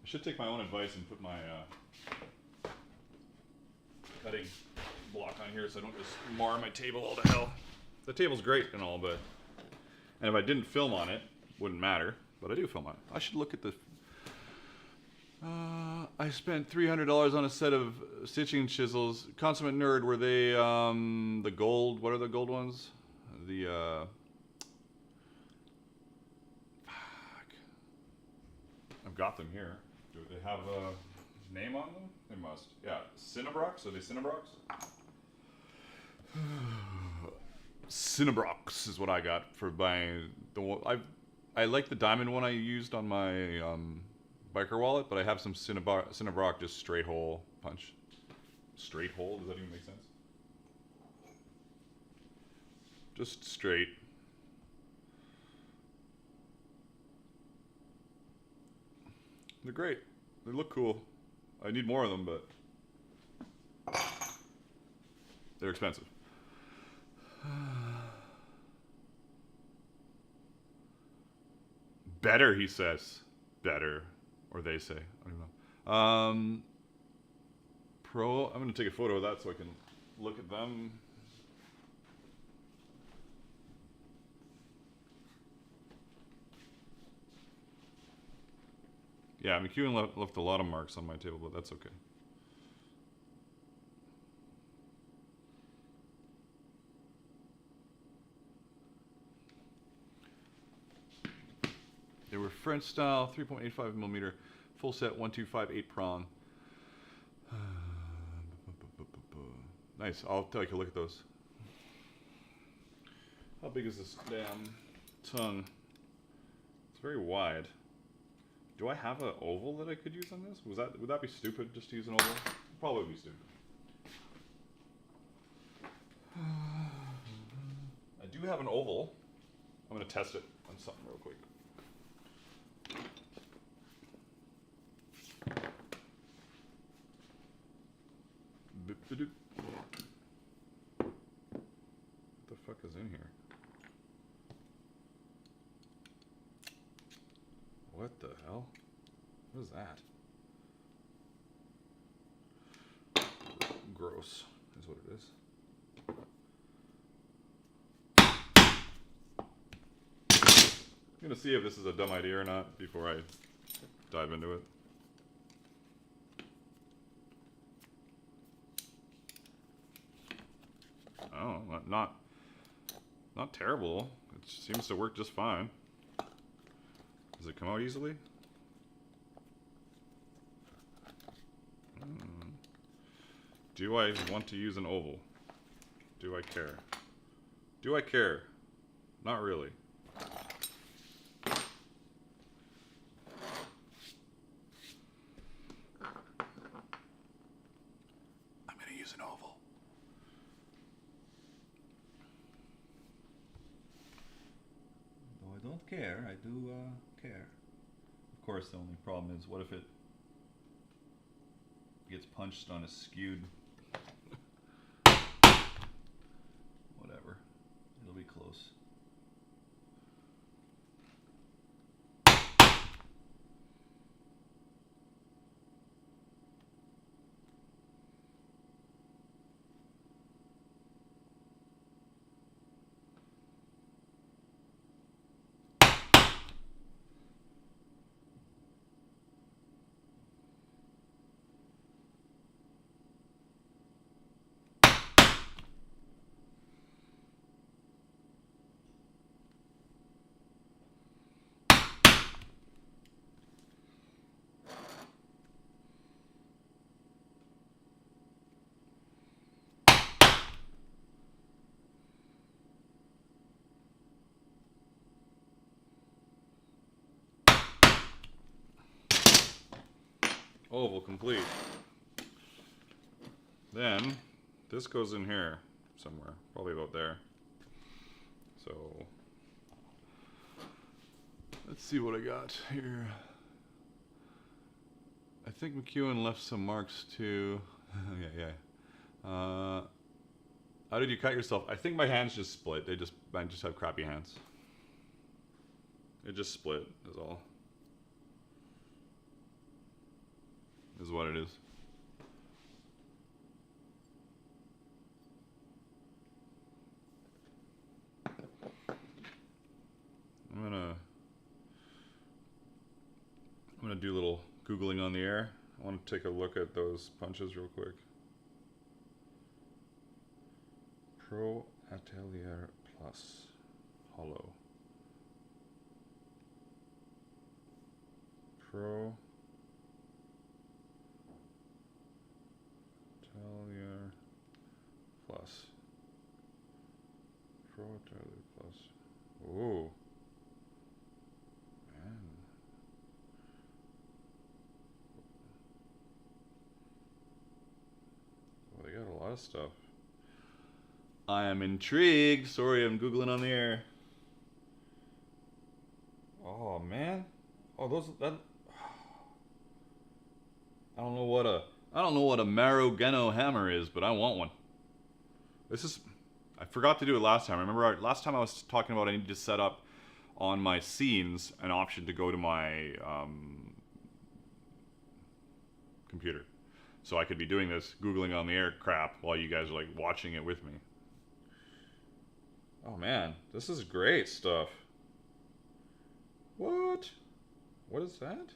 I should take my own advice and put my cutting block on here so I don't just mar my table all to hell. The table's great and all, but and if I didn't film on it, wouldn't matter. But I do film on it. I should look at the. I spent $300 on a set of stitching chisels. Consummate nerd. Were they the gold? What are the gold ones? The I've got them here. Do they have a name on them? They must. Yeah, Cinnabrox. Are they Cinnabrox? Cinnabrox is what I got for buying the one. I like the diamond one I used on my biker wallet, but I have some Cinnabrock just straight hole punch. Straight hole? Does that even make sense? Just straight. They're great. They look cool. I need more of them, but they're expensive. Better, he says. Better. Or they say. I don't know. Pro. I'm going to take a photo of that so I can look at them. Yeah, McEwen left a lot of marks on my table, but that's okay. They were French style, 3.85 millimeter, full set, 1258 prong. Nice. I'll take a look at those. How big is this damn tongue? It's very wide. Do I have an oval that I could use on this? Would that be stupid just to use an oval? Probably be stupid. I do have an oval. I'm gonna test it on something real quick. What the fuck is in here? What the hell? What is that? Gross is what it is. I'm gonna see if this is a dumb idea or not before I dive into it. Oh, not terrible. It seems to work just fine. Does it come out easily? Do I want to use an oval? Do I care? Do I care? Not really. I'm gonna use an oval. Though I don't care, I do care. Of course, the only problem is, what if it gets punched on a skewed... Whatever. It'll be close. Oval complete. Then this goes in here somewhere, probably about there. So let's see what I got here. I think McEwen left some marks too. Yeah. How did you cut yourself? I think my hands just split. I just have crappy hands. It just split, is all. Is what it is. I'm gonna do a little Googling on the air. I want to take a look at those punches real quick. Pro Atelier Plus Hollow. Pro Atelier Plus. Pro Atelier Plus. Ooh. Man. of stuff. I am intrigued. Sorry, I'm Googling on the air. Oh, man. Oh, that... I don't know what a Marugeno hammer is, but I want one. This is... I forgot to do it last time. Remember, last time I was talking about I need to set up on my scenes an option to go to my computer. So I could be doing this Googling on the air crap while you guys are like watching it with me. Oh man, this is great stuff. What? What is that?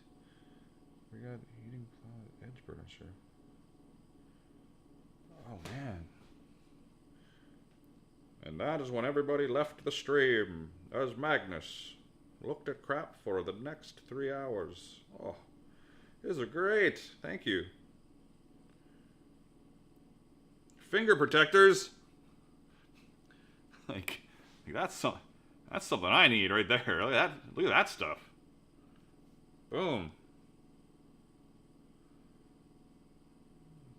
We got heating cloud edge burnisher. Oh man. And that is when everybody left the stream, as Magnus looked at crap for the next 3 hours. Oh, these are great. Thank you. Finger protectors. Like that's something I need right there. Look at that. Look at that stuff. Boom.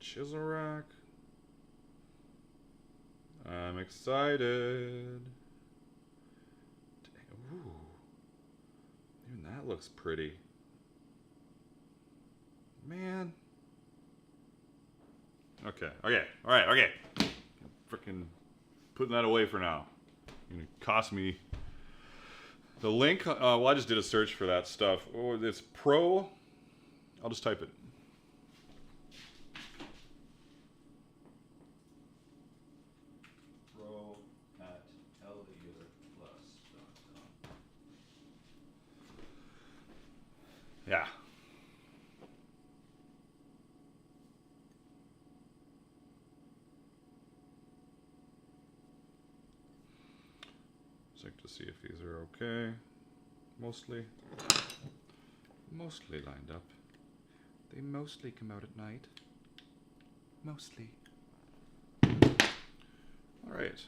Chisel rack. I'm excited. Ooh. Even that looks pretty. Man. Okay. Alright, okay. Freaking putting that away for now. It's gonna cost me the link. Well, I just did a search for that stuff. Oh, it's Pro. I'll just type it. Yeah. Check to see if these are okay. Mostly lined up. They mostly come out at night. Mostly. All right.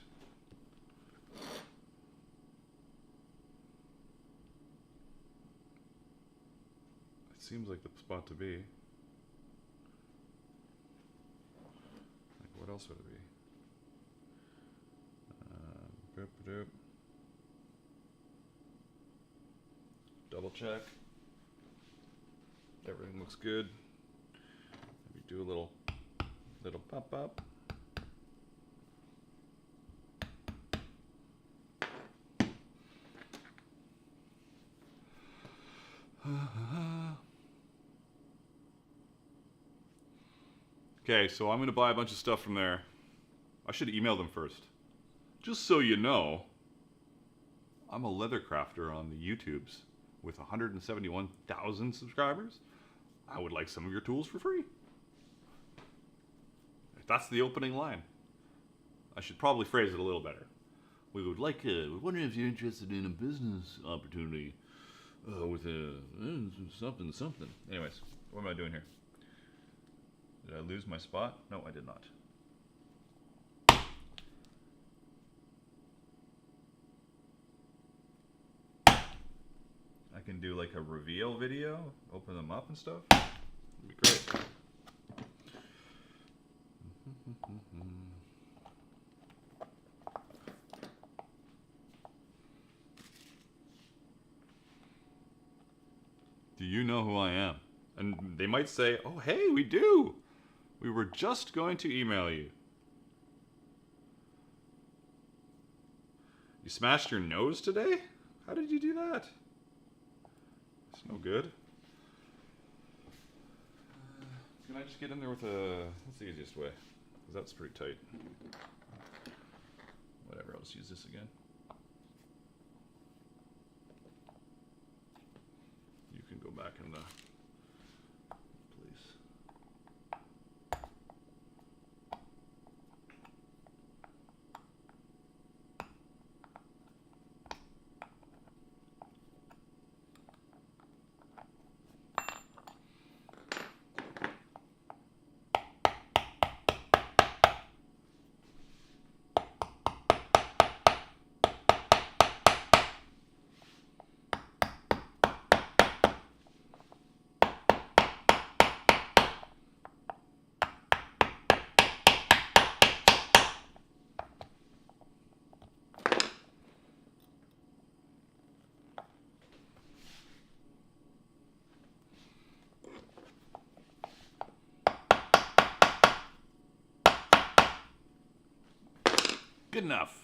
Seems like the spot to be. Like, what else would it be? Doop. Double check. Everything looks good. Maybe do a little pop up. Okay, so I'm going to buy a bunch of stuff from there. I should email them first. Just so you know, I'm a leather crafter on the YouTubes with 171,000 subscribers. I would like some of your tools for free. That's the opening line. I should probably phrase it a little better. We would like we wonder if you're interested in a business opportunity with something. Anyways, what am I doing here? Did I lose my spot? No, I did not. I can do like a reveal video, open them up and stuff. That'd be great. Do you know who I am? And they might say, oh, hey, we do. We were just going to email you. You smashed your nose today? How did you do that? It's no good. Can I just get in there with what's the easiest way? Because that's pretty tight. Whatever, I'll just use this again. You can go back in the place. enough.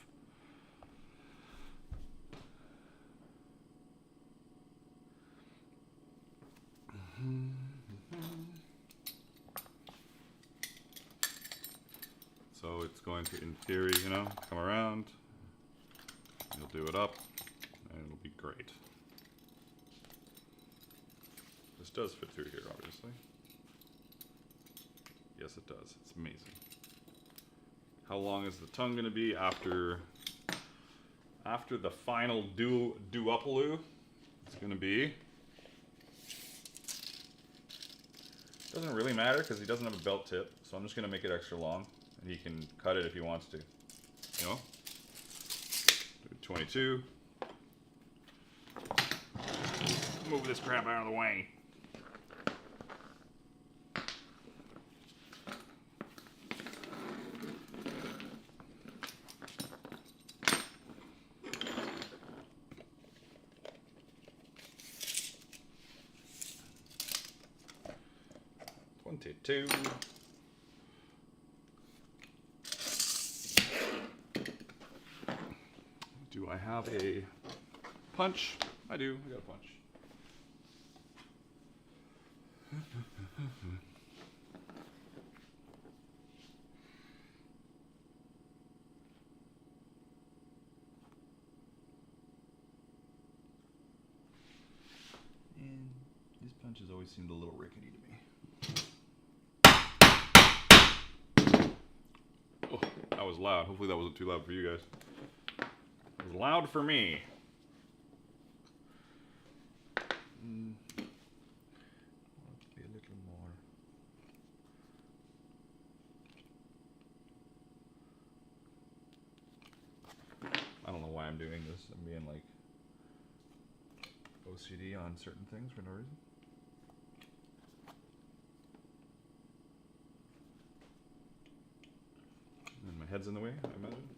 So it's going to, in theory, you know, come around. You'll do it up, and it'll be great. This does fit through here, obviously. Yes, it does. It's amazing. How long is the tongue going to be after the final do-upaloo? It's going to be... Doesn't really matter because he doesn't have a belt tip, so I'm just going to make it extra long, and he can cut it if he wants to. You know? 22. Move this crap out of the way. Two. Do I have a punch? I do. I got a punch. And these punches always seemed a little rickety to me. Oh, that was loud. Hopefully that wasn't too loud for you guys. It was loud for me. Be a little more. I don't know why I'm doing this. I'm being like OCD on certain things for no reason. And my head's in the way, I imagine.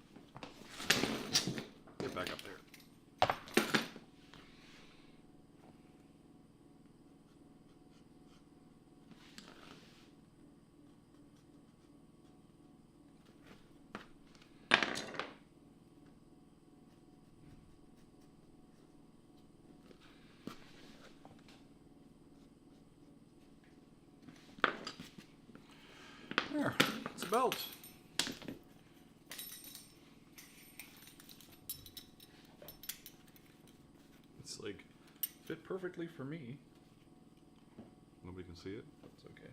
Get back up there. There, it's a belt. It's like fit perfectly for me. Nobody can see it. That's okay.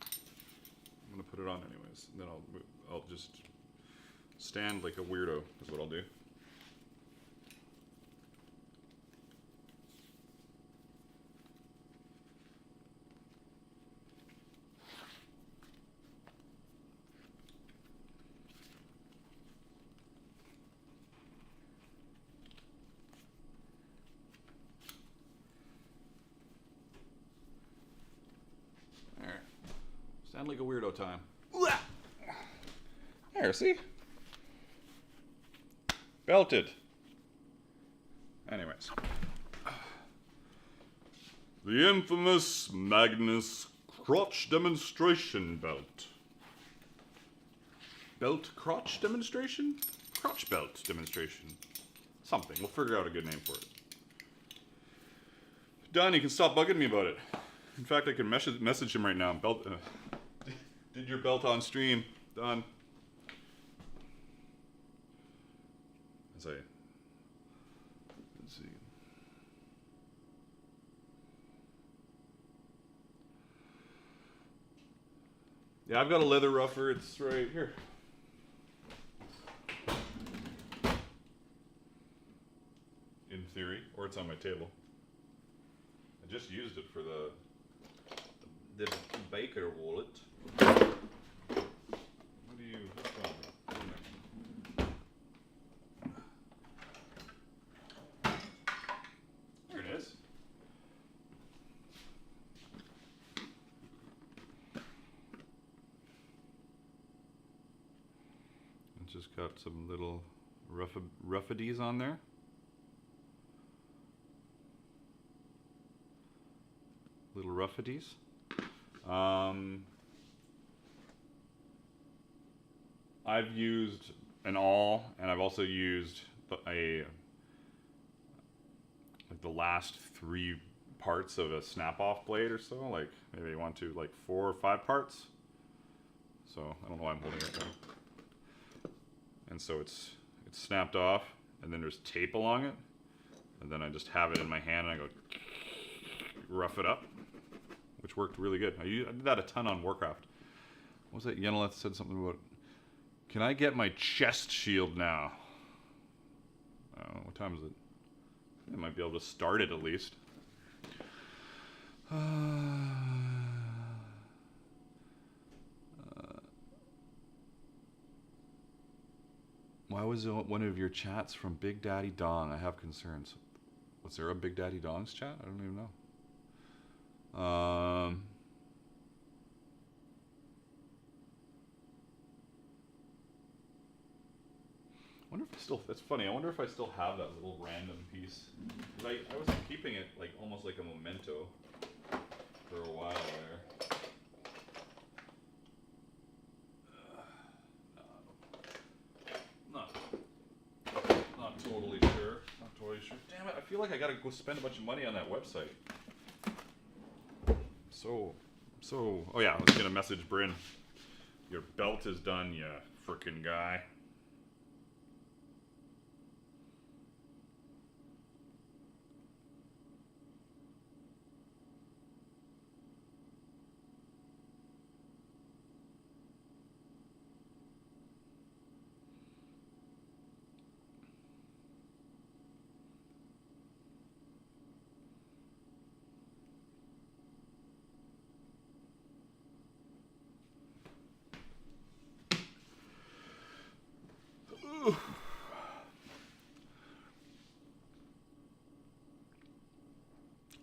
I'm gonna put it on anyways. Then I'll just stand like a weirdo. Is what I'll do. Stand like a weirdo time. There, see? Belted. Anyways. The infamous Magnus crotch demonstration belt. Belt crotch demonstration? Crotch belt demonstration. Something. We'll figure out a good name for it. Don, you can stop bugging me about it. In fact, I can message him right now. Belt, did your belt on stream, Don? Let's see. Yeah, I've got a leather rougher. It's right here. In theory, or it's on my table. I just used it for the baker wallet. What do you? There it is. It's just got some little roughities on there. Little roughities. I've used an awl, and I've also used like the last 3 parts of a snap-off blade or so, like maybe 1, 2, like 4 or 5 parts. So I don't know why I'm holding it now. And so it's snapped off, and then there's tape along it, and then I just have it in my hand and I go rough it up, which worked really good. I did that a ton on Warcraft. What was that? Yenileth said something about, can I get my chest shield now? I don't know, what time is it? I might be able to start it at least. Why was one of your chats from Big Daddy Dong? I have concerns. Was there a Big Daddy Dong's chat? I don't even know. I wonder if I still, that's funny, I wonder if I still have that little random piece. I was keeping it like almost like a memento for a while there. Not totally sure. Not totally sure. Damn it, I feel like I gotta go spend a bunch of money on that website. So, oh yeah, I was gonna message Bryn. Your belt is done, you frickin' guy.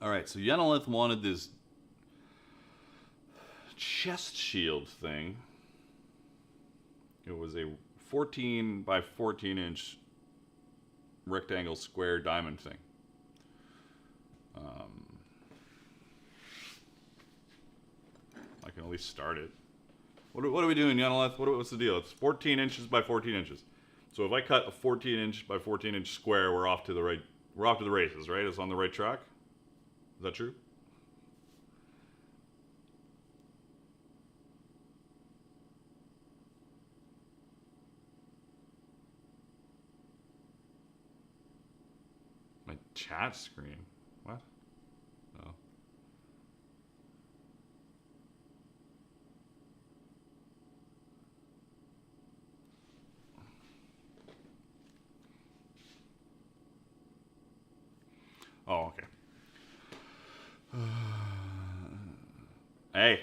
Alright, so Yenileth wanted this chest shield thing. It was a 14 by 14 inch rectangle square diamond thing. I can at least start it. What are we doing, Yenileth? What's the deal? It's 14 inches by 14 inches. So if I cut a 14 inch by 14 inch square, we're off to the races, right? It's on the right track. Is that true? My chat screen. What? Oh. Oh, okay. Hey.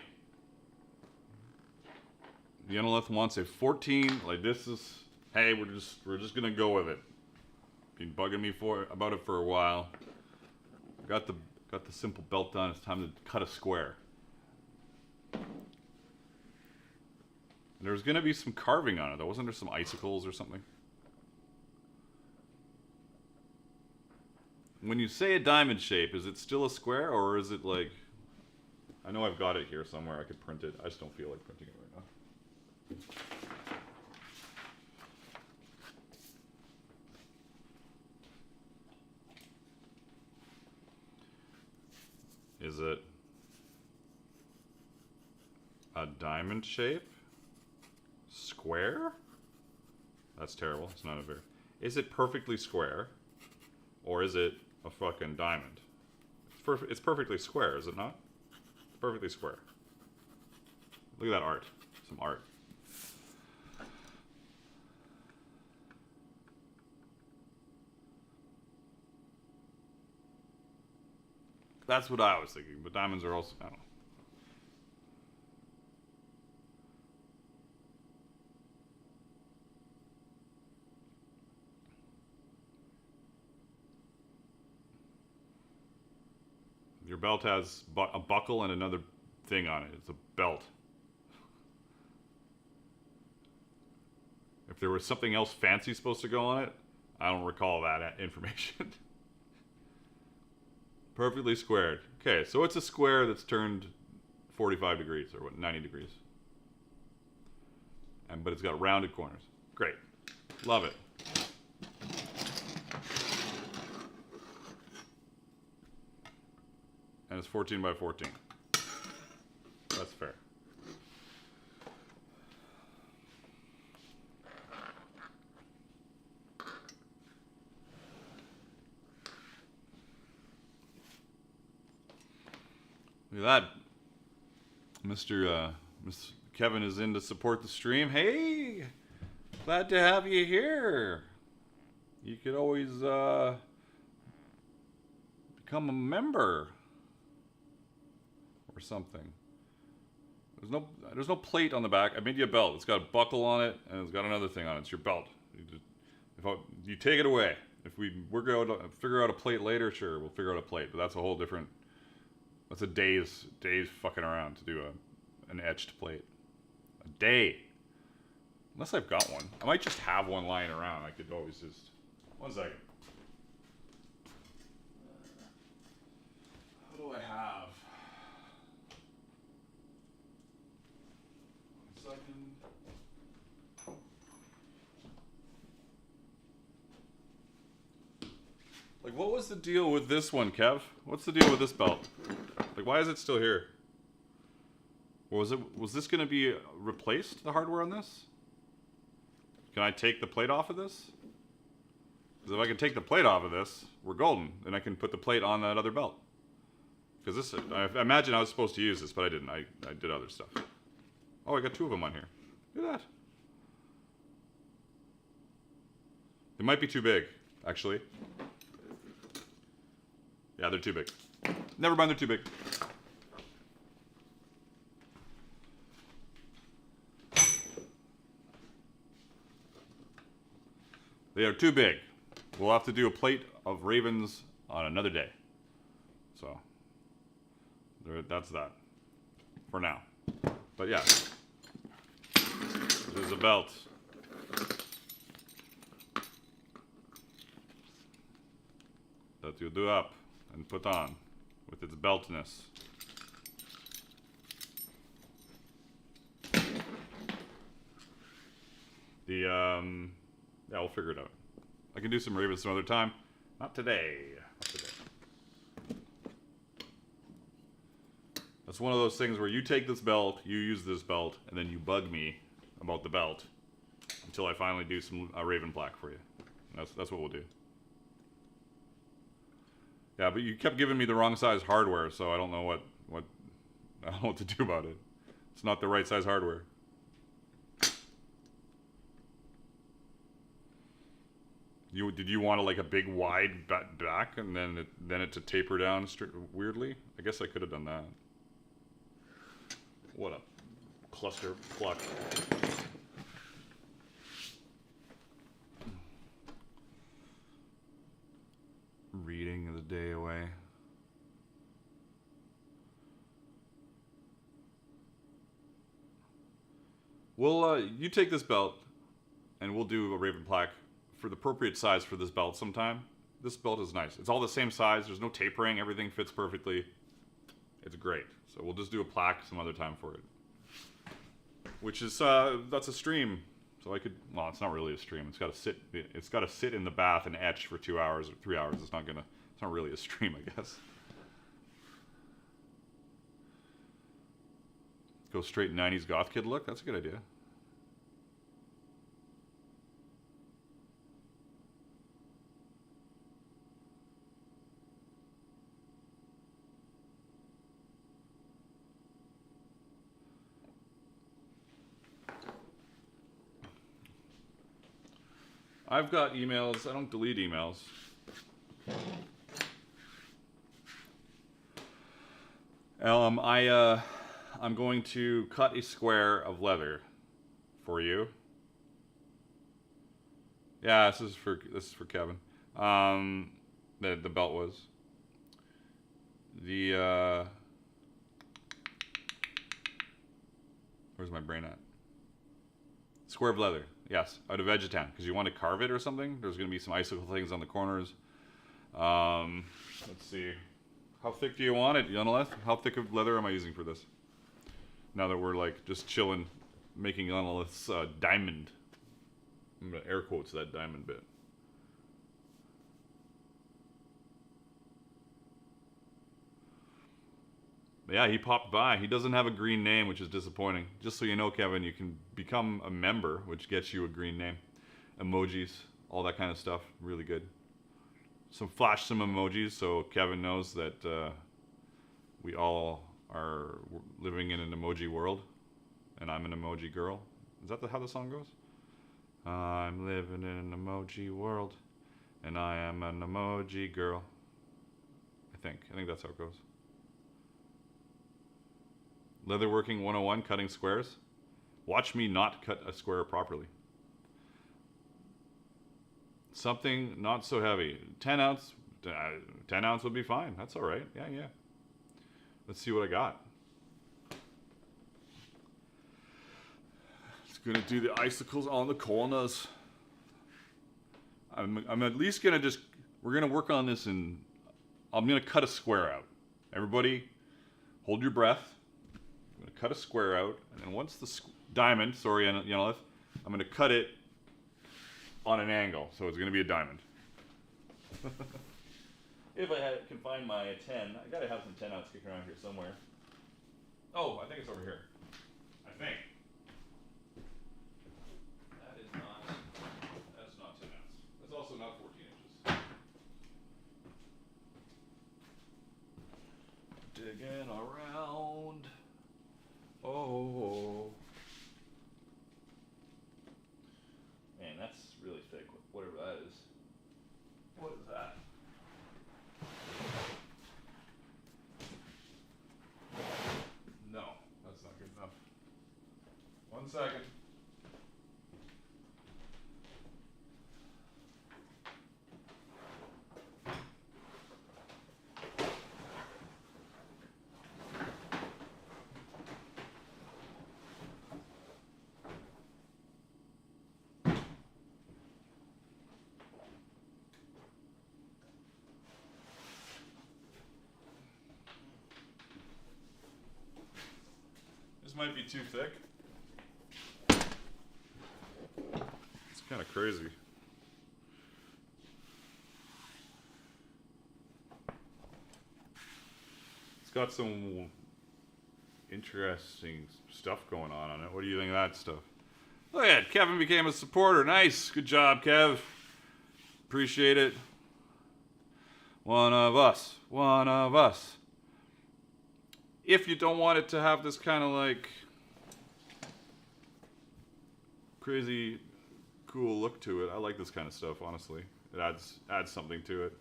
Yenileth wants a 14, like this is, hey, we're just gonna go with it. Been bugging me about it for a while. Got the simple belt done, it's time to cut a square. And there's gonna be some carving on it though, wasn't there some icicles or something? When you say a diamond shape, is it still a square or is it like, I know I've got it here somewhere, I could print it, I just don't feel like printing it right now. Is it a diamond shape? Square? That's terrible, it's not a very... Is it perfectly square? Or is it a fucking diamond? It's perfectly square, is it not? It's perfectly square. Look at that art. Some art. That's what I was thinking, but diamonds are also, I don't know. Your belt has a buckle and another thing on it. It's a belt. If there was something else fancy supposed to go on it, I don't recall that information. Perfectly squared. Okay, so it's a square that's turned 45 degrees, or what, 90 degrees. But it's got rounded corners. Great. Love it. And it's 14 by 14. That's fair. Look at that. Mr. Kevin is in to support the stream. Hey! Glad to have you here. You could always become a member or something. There's no plate on the back. I made you a belt. It's got a buckle on it and it's got another thing on it. It's your belt. You take it away. If we figure out a plate later, sure, we'll figure out a plate. But that's a whole different. That's a day's fucking around to do an etched plate. A day. Unless I've got one. I might just have one lying around. I could always just... One second. What do I have? One second. Like, what was the deal with this one, Kev? What's the deal with this belt? Like, why is it still here? Or was this going to be replaced, the hardware on this? Can I take the plate off of this? Because if I can take the plate off of this, we're golden. Then I can put the plate on that other belt. Because this, I imagine I was supposed to use this, but I didn't. I did other stuff. Oh, I got two of them on here. Look at that. They might be too big, actually. Yeah, they're too big. Never mind, they're too big. They are too big. We'll have to do a plate of ravens on another day. So, that's that. For now. But yeah. There's a belt. That you do up and put on with its beltness. Yeah, we'll figure it out. I can do some ravens some other time. Not today. Not today. That's one of those things where you take this belt, you use this belt, and then you bug me about the belt until I finally do some raven plaque for you. And that's what we'll do. Yeah, but you kept giving me the wrong size hardware, so I don't know what I don't know what to do about it. It's not the right size hardware. Did you want like a big wide back and then it to taper down weirdly? I guess I could have done that. What a cluster pluck. Reading the day away. Well, you take this belt and we'll do a raven plaque for the appropriate size for this belt sometime. This belt is nice. It's all the same size. There's no tapering. Everything fits perfectly. It's great. So we'll just do a plaque some other time for it. Which is, that's a stream. So I could, well, it's not really a stream. It's got to sit in the bath and etch for 2 hours or 3 hours. It's not really a stream, I guess. Go straight 90s goth kid look. That's a good idea. I've got emails. I don't delete emails. I'm going to cut a square of leather for you. Yeah, this is for Kevin. The belt was. Where's my brain at? Square of leather. Yes, out of Vegetan, because you want to carve it or something. There's going to be some icicle things on the corners. Let's see. How thick do you want it, Yoneleth? How thick of leather am I using for this? Now that we're like just chilling, making Yoneleth's diamond. I'm gonna air quotes that diamond bit. But yeah, he popped by. He doesn't have a green name, which is disappointing. Just so you know, Kevin, you can become a member, which gets you a green name. Emojis, all that kind of stuff. Really good. Flash some emojis so Kevin knows that we all are living in an emoji world. And I'm an emoji girl. Is that how the song goes? I'm living in an emoji world. And I am an emoji girl. I think that's how it goes. Leatherworking 101, cutting squares. Watch me not cut a square properly. Something not so heavy. 10 ounce would be fine. That's all right. Yeah. Let's see what I got. It's gonna do the icicles on the corners. I'm at least gonna we're gonna work on this and I'm gonna cut a square out. Everybody, hold your breath. I'm gonna cut a square out, and then once the diamond, sorry, I'm gonna cut it on an angle, so it's gonna be a diamond. If I can find my 10, I gotta have some 10 ounce kicking around here somewhere. Oh, I think it's over here. I think. That's not 10 ounce. That's also not 14 inches. Digging around. Oh. Man, that's really thick, whatever that is. What is that? No, that's not good enough. 1 second. Might be too thick. It's kind of crazy. It's got some interesting stuff going on it. What do you think of that stuff? Look at it. Kevin became a supporter. Nice. Good job, Kev. Appreciate it. One of us. One of us. If you don't want it to have this kind of like crazy cool look to it, I like this kind of stuff, honestly. It adds something to it.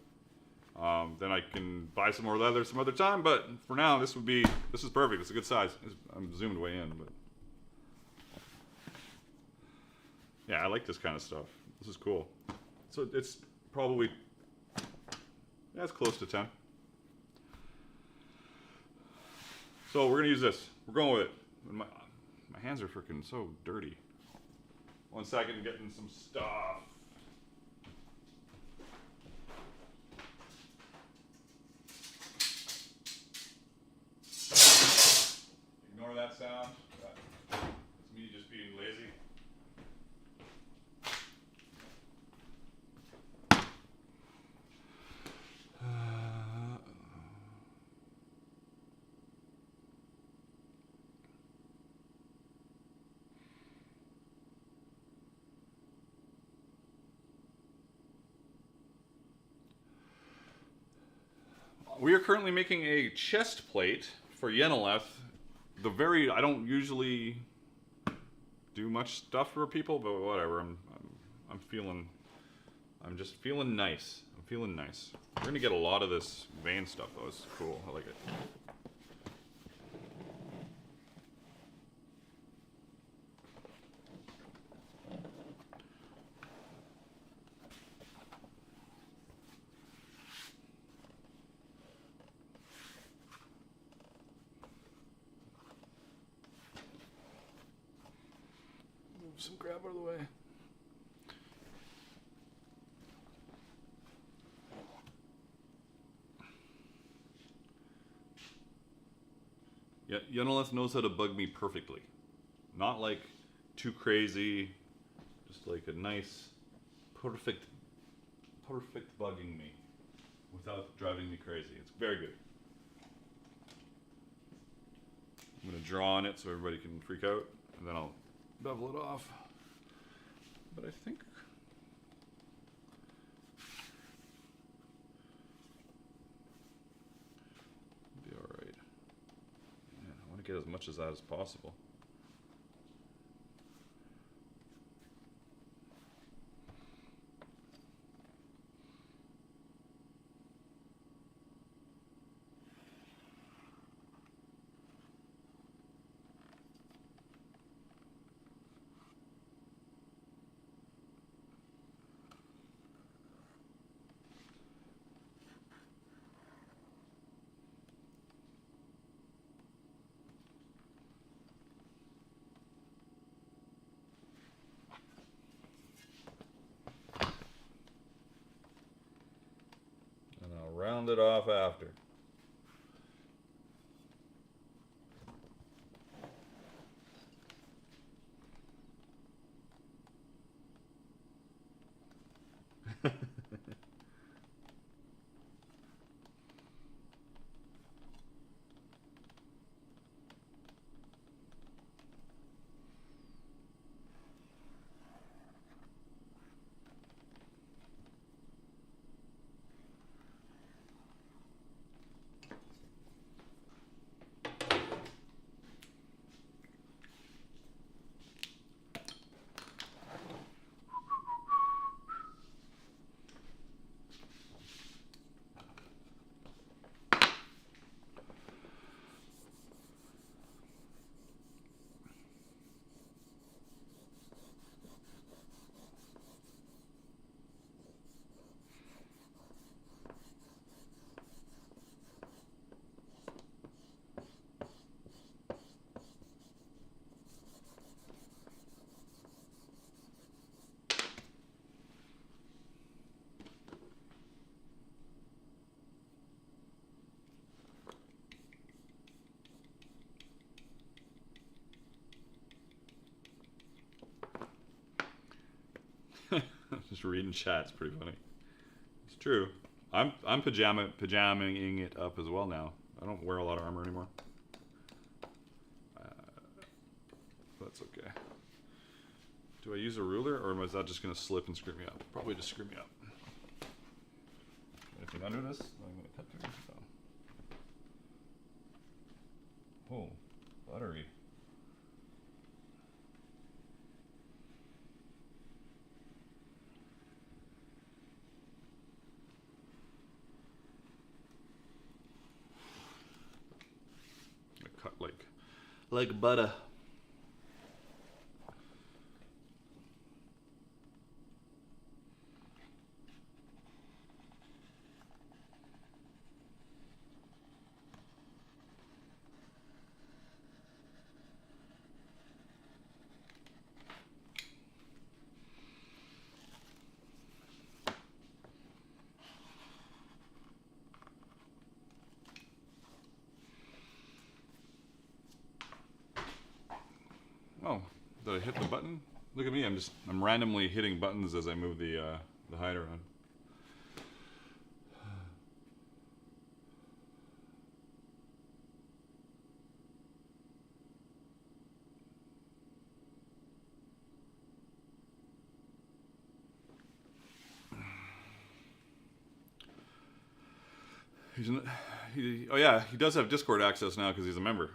Then I can buy some more leather some other time, but for now this is perfect. It's a good size. I'm zoomed way in, but yeah, I like this kind of stuff. This is cool. So it's probably, yeah, it's close to 10. So we're gonna use this. We're going with it. My hands are freaking so dirty. 1 second, getting some stuff. Ignore that sound. It's me just being lazy. We are currently making a chest plate for Yenileth. I don't usually do much stuff for people, but whatever. I'm just feeling nice. I'm feeling nice. We're gonna get a lot of this vein stuff though. It's cool. I like it. Some crap out of the way. Yeah, Yenileth knows how to bug me perfectly. Not like too crazy, Just like a nice, perfect bugging me without driving me crazy. It's very good. I'm gonna draw on it so everybody can freak out, and then I'll bevel it off. But I think it'll be all right. Man, I want to get as much of that as possible. And I'll round it off after. Just reading chat's pretty funny. It's true. I'm pajamaing it up as well now. I don't wear a lot of armor anymore. That's okay. Do I use a ruler, or is that just gonna slip and screw me up? Probably just screw me up. Anything under this? I'm gonna cut through. So. Oh, buttery. Cut like butter. Oh, did I hit the button? Look at me, I'm randomly hitting buttons as I move the hide around. Oh yeah, he does have Discord access now because he's a member.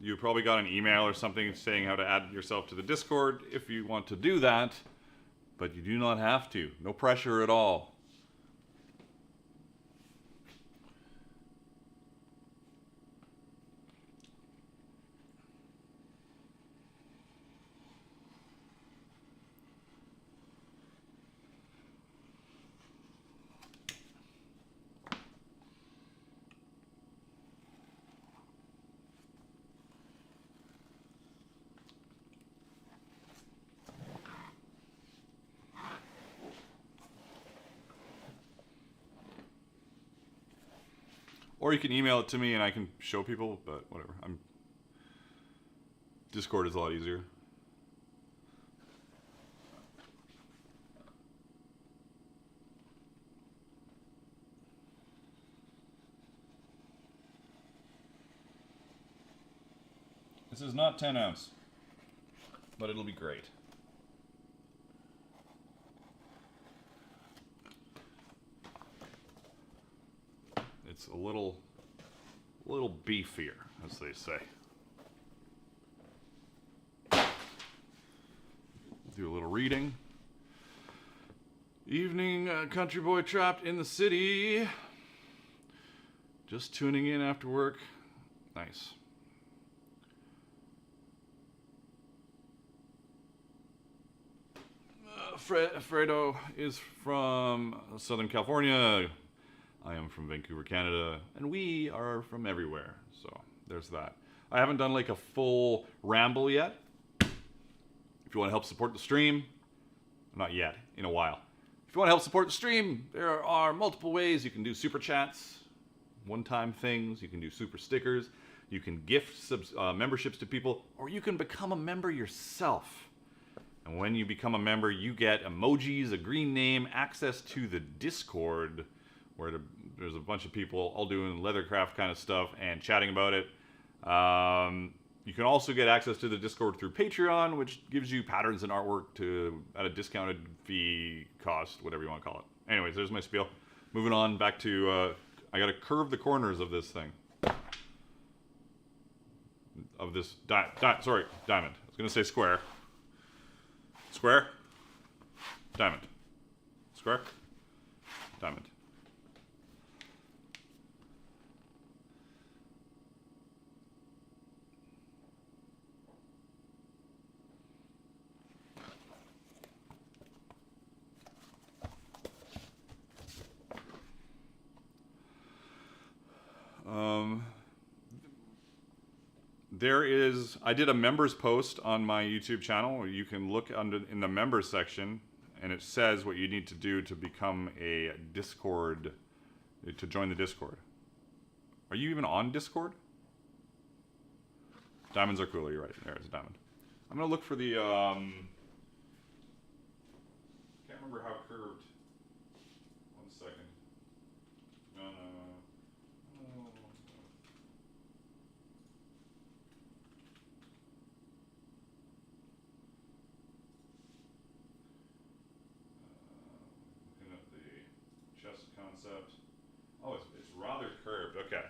You probably got an email or something saying how to add yourself to the Discord if you want to do that, but you do not have to. No pressure at all. Or you can email it to me and I can show people, but whatever. Discord is a lot easier. This is not 10 ounce, but it'll be great. It's a little beefier, as they say. Do a little reading. Evening, country boy trapped in the city. Just tuning in after work. Nice. Fredo is from Southern California. I am from Vancouver, Canada, and we are from everywhere. So there's that. I haven't done like a full ramble yet. If you want to help support the stream, not yet, in a while. If you want to help support the stream, there are multiple ways. You can do super chats, one-time things. You can do super stickers. You can gift memberships to people, or you can become a member yourself. And when you become a member, you get emojis, a green name, access to the Discord, where there's a bunch of people all doing leathercraft kind of stuff and chatting about it. You can also get access to the Discord through Patreon, which gives you patterns and artwork at a discounted fee cost, whatever you want to call it. Anyways, there's my spiel. Moving on back to, I got to curve the corners of this thing. Of this, diamond. I was going to say square. Square. Diamond. Square. Diamond. I did a members post on my YouTube channel where you can look in the members section, and it says what you need to do to become a Discord, to join the Discord. Are you even on Discord? Diamonds are cooler, you're right. There's a diamond. I'm gonna look for the, can't remember how curved. 1 second. No. Looking at the chest concept. Oh, it's rather curved. Okay.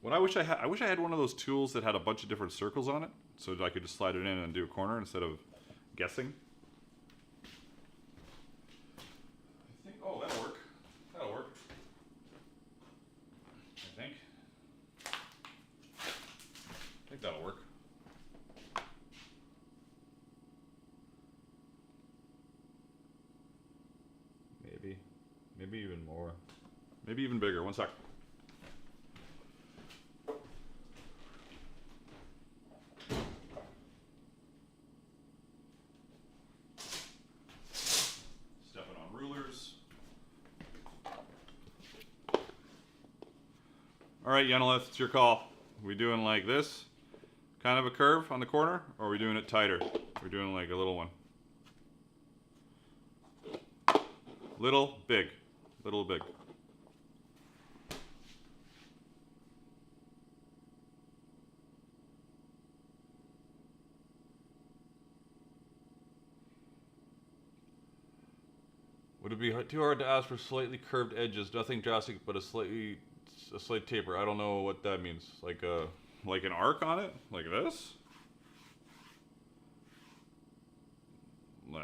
What I wish I had one of those tools that had a bunch of different circles on it, so that I could just slide it in and do a corner instead of guessing. I think. Oh, that'll work. That'll work. I think that'll work. Maybe even more. Maybe even bigger. 1 sec. Stepping on rulers. All right, Yenilith, it's your call. Are we doing like this? Kind of a curve on the corner? Or are we doing it tighter? We're doing like a little one. Little, big. Little, big. Would it be too hard to ask for slightly curved edges? Nothing drastic, but a slight taper. I don't know what that means. Like an arc on it? Like this? Like...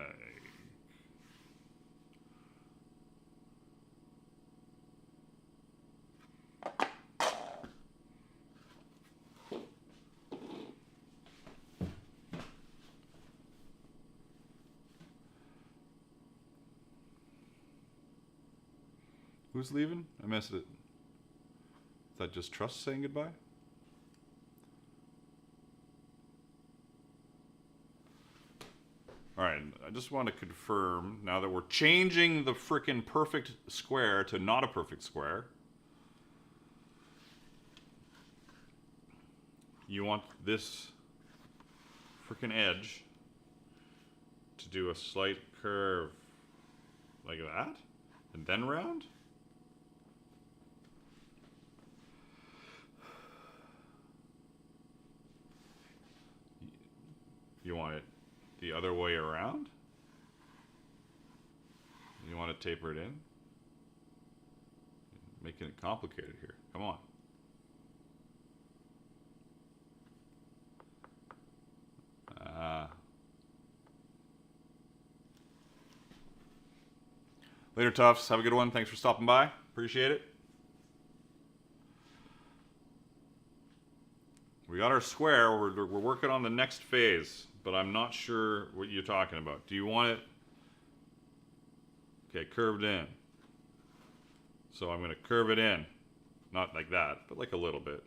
Who's leaving? I missed it. Is that just Trust saying goodbye? Alright, I just want to confirm, now that we're changing the frickin' perfect square to not a perfect square, you want this frickin' edge to do a slight curve like that? And then round? You want it the other way around? You want to taper it in? Making it complicated here. Come on. Later, Tufts. Have a good one. Thanks for stopping by. Appreciate it. We got our square. We're working on the next phase, but I'm not sure what you're talking about. Do you want it? Okay, curved in. So I'm going to curve it in. Not like that, but like a little bit.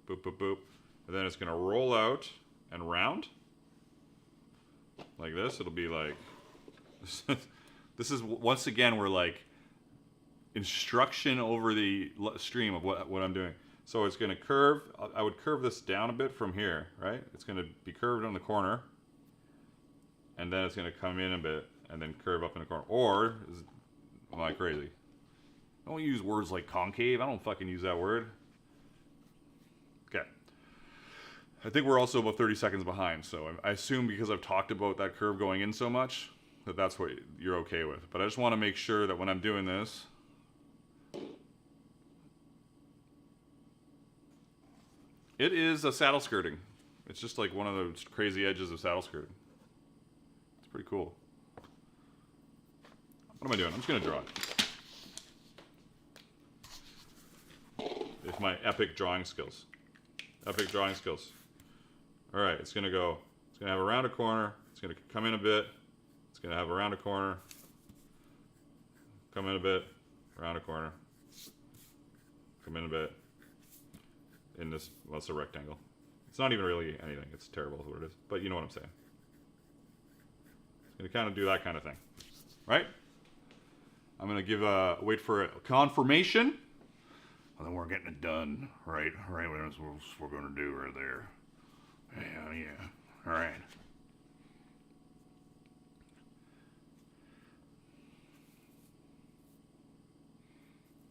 Boop, boop, boop. And then it's going to roll out and round. Like this. It'll be like... This is, once again, we're like instruction over the stream of what I'm doing. So it's going to curve. I would curve this down a bit from here, right? It's going to be curved on the corner. And then it's going to come in a bit and then curve up in the corner. Or, am I crazy? Don't use words like concave. I don't fucking use that word. Okay. I think we're also about 30 seconds behind. So I assume because I've talked about that curve going in so much, that's what you're okay with. But I just want to make sure that when I'm doing this, it is a saddle skirting. It's just like one of those crazy edges of saddle skirting. It's pretty cool. What am I doing? I'm just going to draw it. With my epic drawing skills. Epic drawing skills. Alright, it's going to go, it's going to have around a corner, it's going to come in a bit, it's going to have around a corner, come in a bit, around a corner, come in a bit, in this, well, it's a rectangle. It's not even really anything, it's terrible what it is, but you know what I'm saying. It's going to kind of do that kind of thing, right? I'm going to give wait for a confirmation, and then we're getting it done, right? Right, that's what we're going to do right there. Yeah, all right.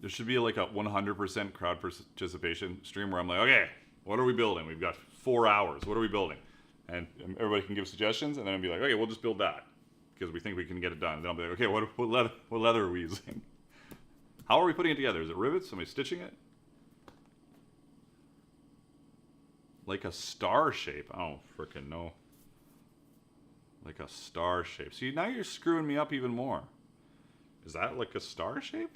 There should be like a 100% crowd participation stream where I'm like, okay, what are we building? We've got 4 hours. What are we building? And everybody can give suggestions, and then I'll be like, okay, we'll just build that because we think we can get it done. And then I'll be like, okay, what leather are we using? How are we putting it together? Is it rivets? Am I stitching it? Like a star shape. I don't frickin' know. Like a star shape. See, now you're screwing me up even more. Is that like a star shape?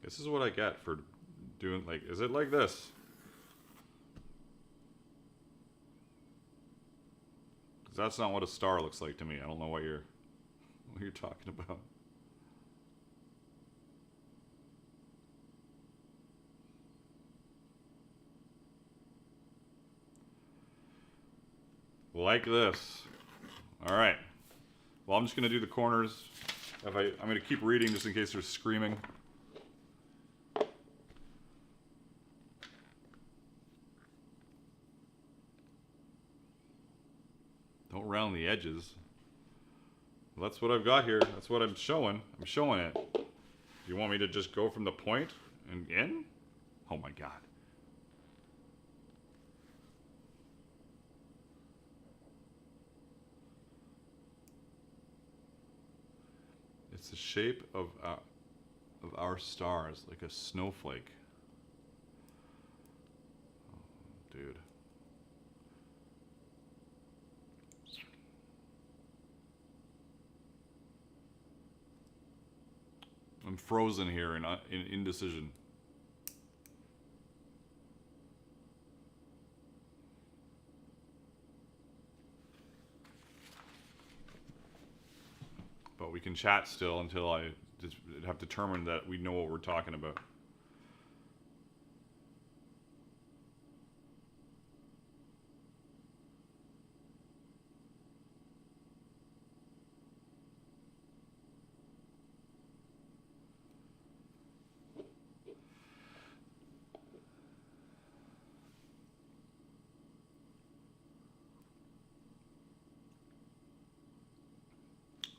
This is what I get for doing, like, is it like this? Because that's not what a star looks like to me. I don't know what you're talking about. Like this. All right. Well, I'm just going to do the corners. I'm going to keep reading just in case there's screaming. Don't round the edges. Well, that's what I've got here. That's what I'm showing. I'm showing it. Do you want me to just go from the point and in? Oh my God. It's the shape of our stars, like a snowflake. Oh, dude. I'm frozen here in indecision. But we can chat still until I just have determined that we know what we're talking about.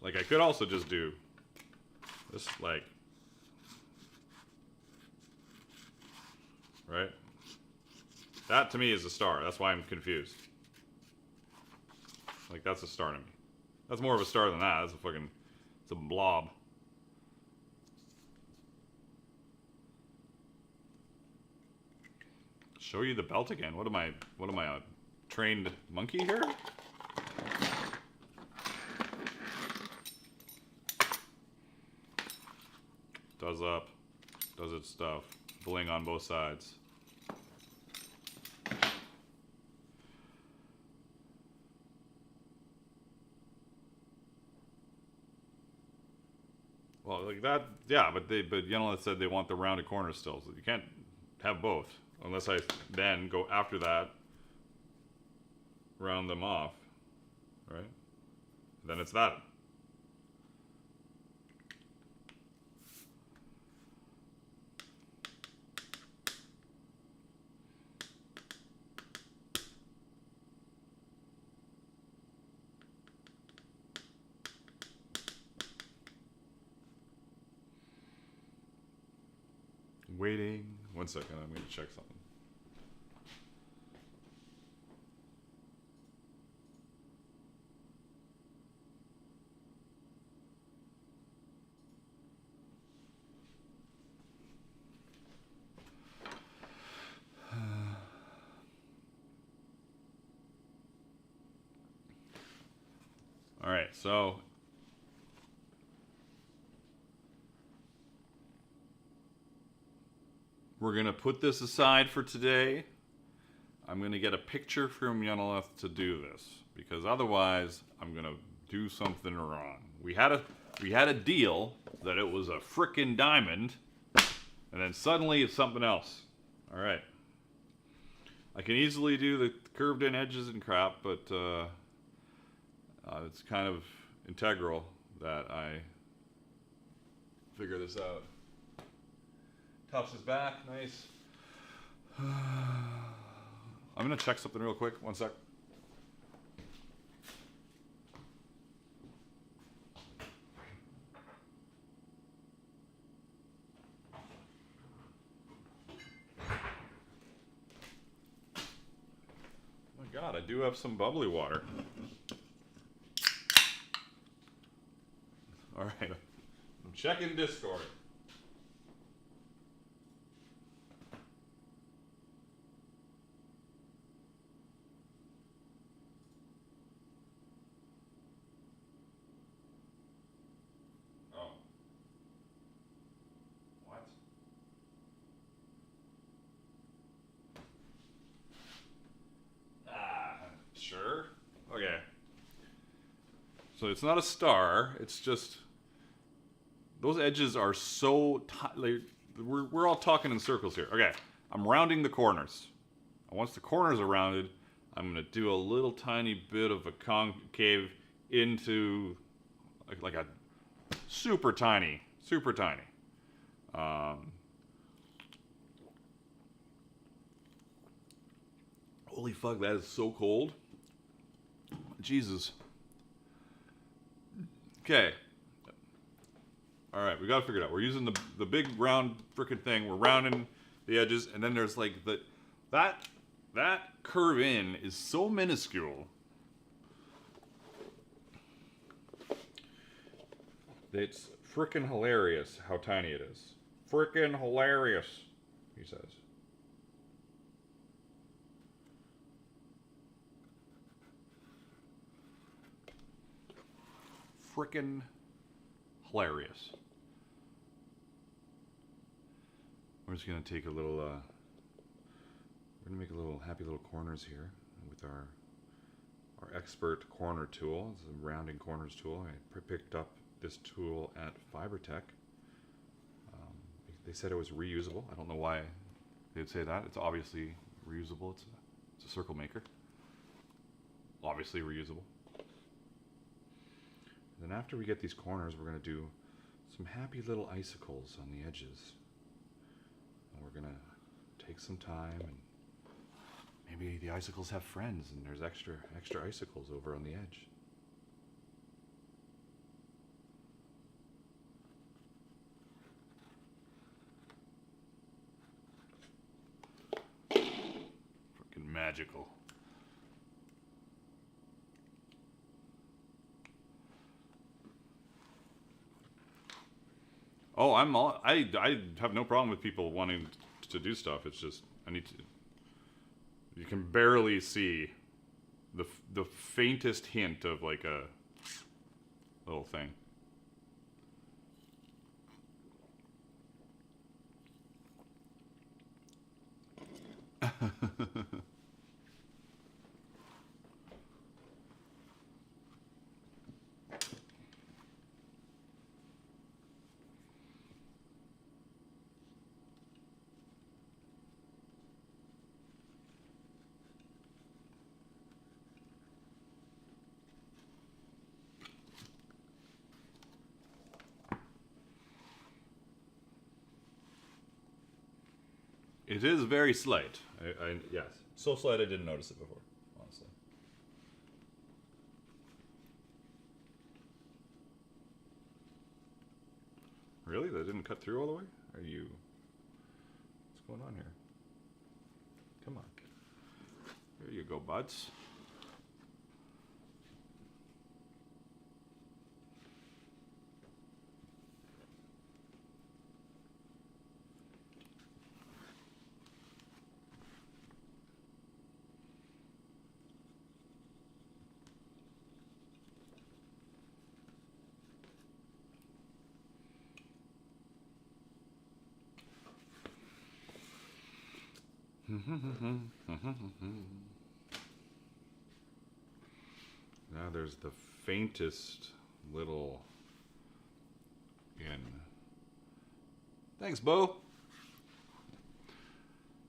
Like, I could also just do this, like, right? That to me is a star. That's why I'm confused. Like, that's a star to me. That's more of a star than that. That's a fucking, it's a blob. Show you the belt again. What am I, a trained monkey here? Does up, does its stuff. Bling on both sides. Well, like that, yeah, but Yenela said they want the rounded corners still, so you can't have both unless I then go after that, round them off, right? Then it's that. Waiting. 1 second, I'm going to check something. All right, so we're going to put this aside for today. I'm going to get a picture from Yeneleth to do this, because otherwise I'm going to do something wrong. We had a deal that it was a frickin' diamond, and then suddenly it's something else. All right. I can easily do the curved in edges and crap, but it's kind of integral that I figure this out. Tops is back, nice. I'm gonna check something real quick, 1 sec. Oh my god, I do have some bubbly water. Alright, I'm checking Discord. Oh. What? Sure. Okay. So it's not a star, it's just those edges are so tight. Like, we're all talking in circles here. Okay, I'm rounding the corners. And once the corners are rounded, I'm gonna do a little tiny bit of a concave into like a super tiny. Holy fuck, that is so cold. Jesus. Okay. All right, we gotta figure it out. We're using the big round frickin' thing. We're rounding the edges, and then there's like that curve in is so minuscule. It's frickin' hilarious how tiny it is. Frickin' hilarious, he says. Frickin' hilarious. We're just gonna take a little, we're gonna make a little happy little corners here with our expert corner tool. It's a rounding corners tool. I picked up this tool at Fibertech. They said it was reusable. I don't know why they'd say that. It's obviously reusable. It's a circle maker. Obviously reusable. And then after we get these corners, we're gonna do some happy little icicles on the edges. And we're gonna take some time, and maybe the icicles have friends and there's extra icicles over on the edge. magical. Oh, I have no problem with people wanting to do stuff. It's just I need to. You can barely see the faintest hint of like a little thing. It is very slight. Yes, so slight I didn't notice it before. Honestly. Really? That didn't cut through all the way? Are you... What's going on here? Come on. There you go, buds. Now there's the faintest little in. Thanks, Bo.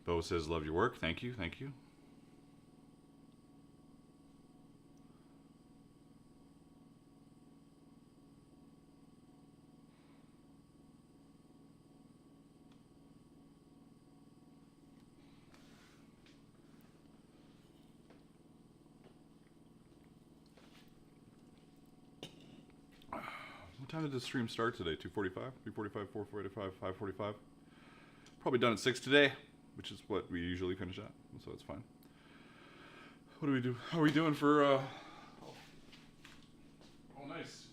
Bo says, love your work. Thank you, thank you. What time did the stream start today? 2:45? 3:45, 4:45, 5:45? Probably done at 6 today, which is what we usually finish at, so it's fine. What do we do? How are we doing for, Oh, nice.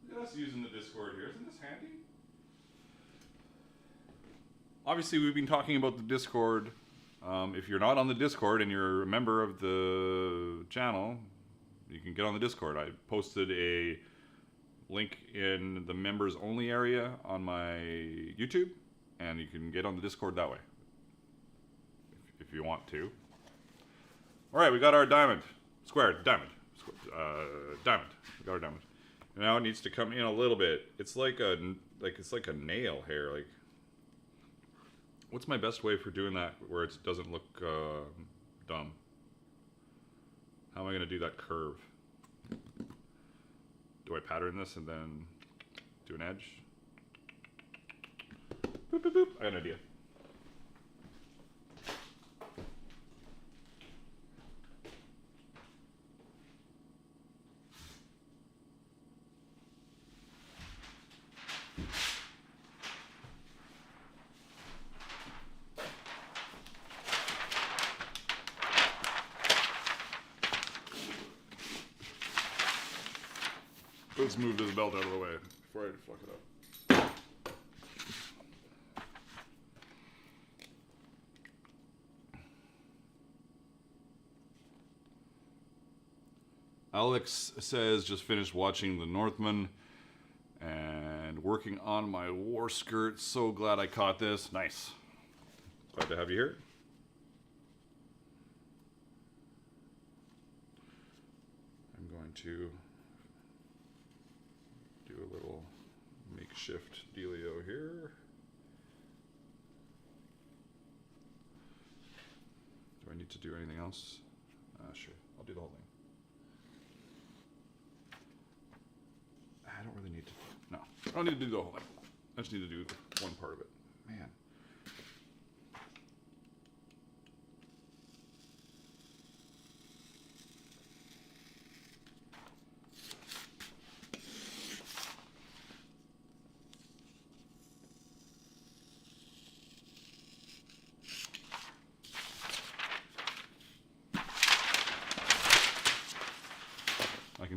Look at us using the Discord here. Isn't this handy? Obviously, we've been talking about the Discord. If you're not on the Discord and you're a member of the channel, you can get on the Discord. I posted a link in the members only area on my YouTube, and you can get on the Discord that way if you want to. All right, we got our diamond. Diamond. Diamond. We got our diamond. Now it needs to come in a little bit. It's like a nail hair. Like, what's my best way for doing that where it doesn't look dumb? How am I going to do that curve? Do I pattern this and then do an edge? Boop, boop, boop. I got an idea. Let's move this belt out of the way before I fuck it up. Alex says, just finished watching The Northman and working on my war skirt. So glad I caught this. Nice. Glad to have you here. I'm going to do a little makeshift dealio here. Do I need to do anything else? Sure, I'll do the whole thing. I don't really need to. No, I don't need to do the whole thing. I just need to do one part of it. Man.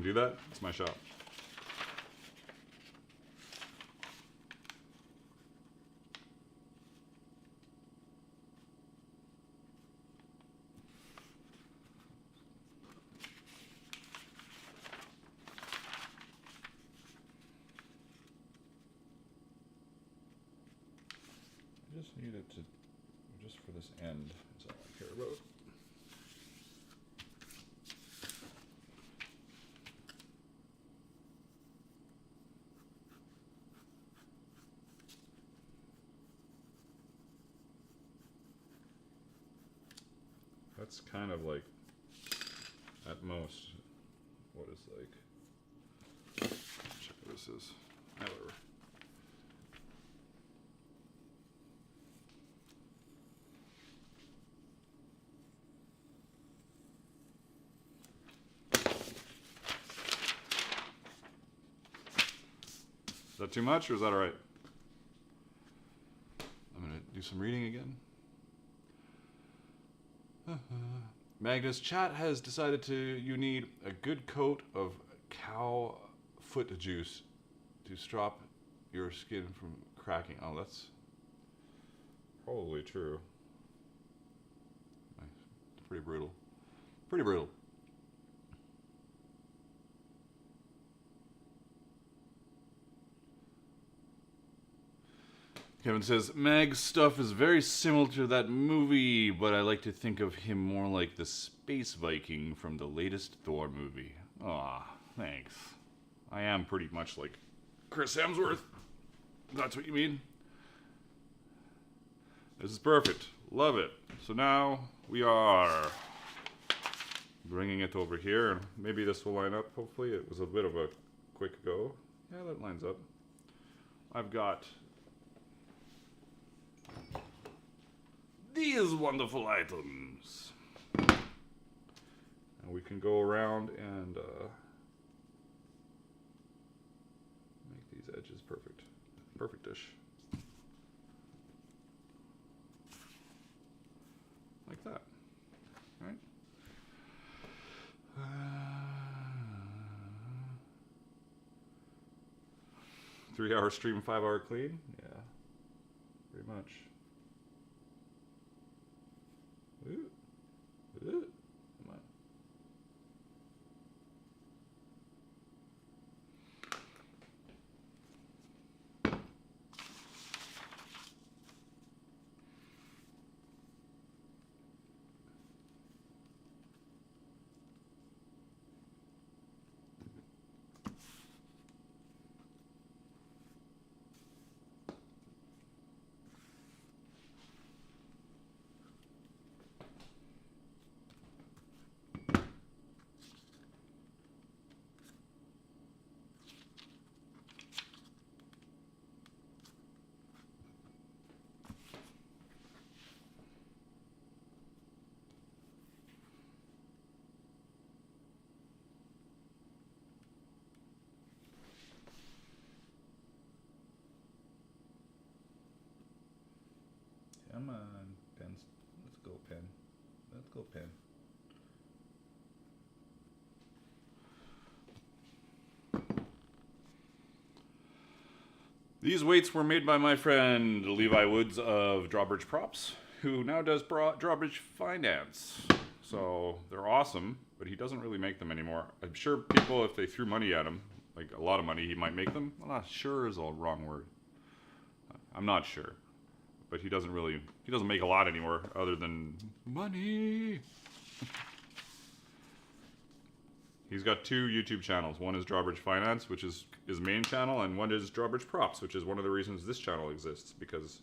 do that, it's my shop. I just need it to, just for this end, is all I care about. That's kind of like, at most, what is like, check what this is, whatever. Is that too much, or is that all right? I'm gonna do some reading again. Magnus, chat has decided you need a good coat of cow foot juice to stop your skin from cracking. Oh, that's probably true. Nice. It's pretty brutal. Pretty brutal. Kevin says, Mag's stuff is very similar to that movie, but I like to think of him more like the space Viking from the latest Thor movie. Aw, thanks. I am pretty much like Chris Hemsworth. That's what you mean? This is perfect. Love it. So now we are bringing it over here, and maybe this will line up, hopefully. It was a bit of a quick go. Yeah, that lines up. I've got these wonderful items. And we can go around and make these edges perfect. Perfect-ish. Like that. Right? 3-hour stream, 5-hour clean? Yeah. Pretty much. Come on. Come on, pen. Let's go, pen. Let's go, pen. These weights were made by my friend Levi Woods of Drawbridge Props, who now does Drawbridge Finance. So they're awesome, but he doesn't really make them anymore. I'm sure people, if they threw money at him, like a lot of money, he might make them. Well, not sure is a wrong word. I'm not sure. But he doesn't make a lot anymore other than money. He's got 2 YouTube channels. One is Drawbridge Finance, which is his main channel, and one is Drawbridge Props, which is one of the reasons this channel exists, because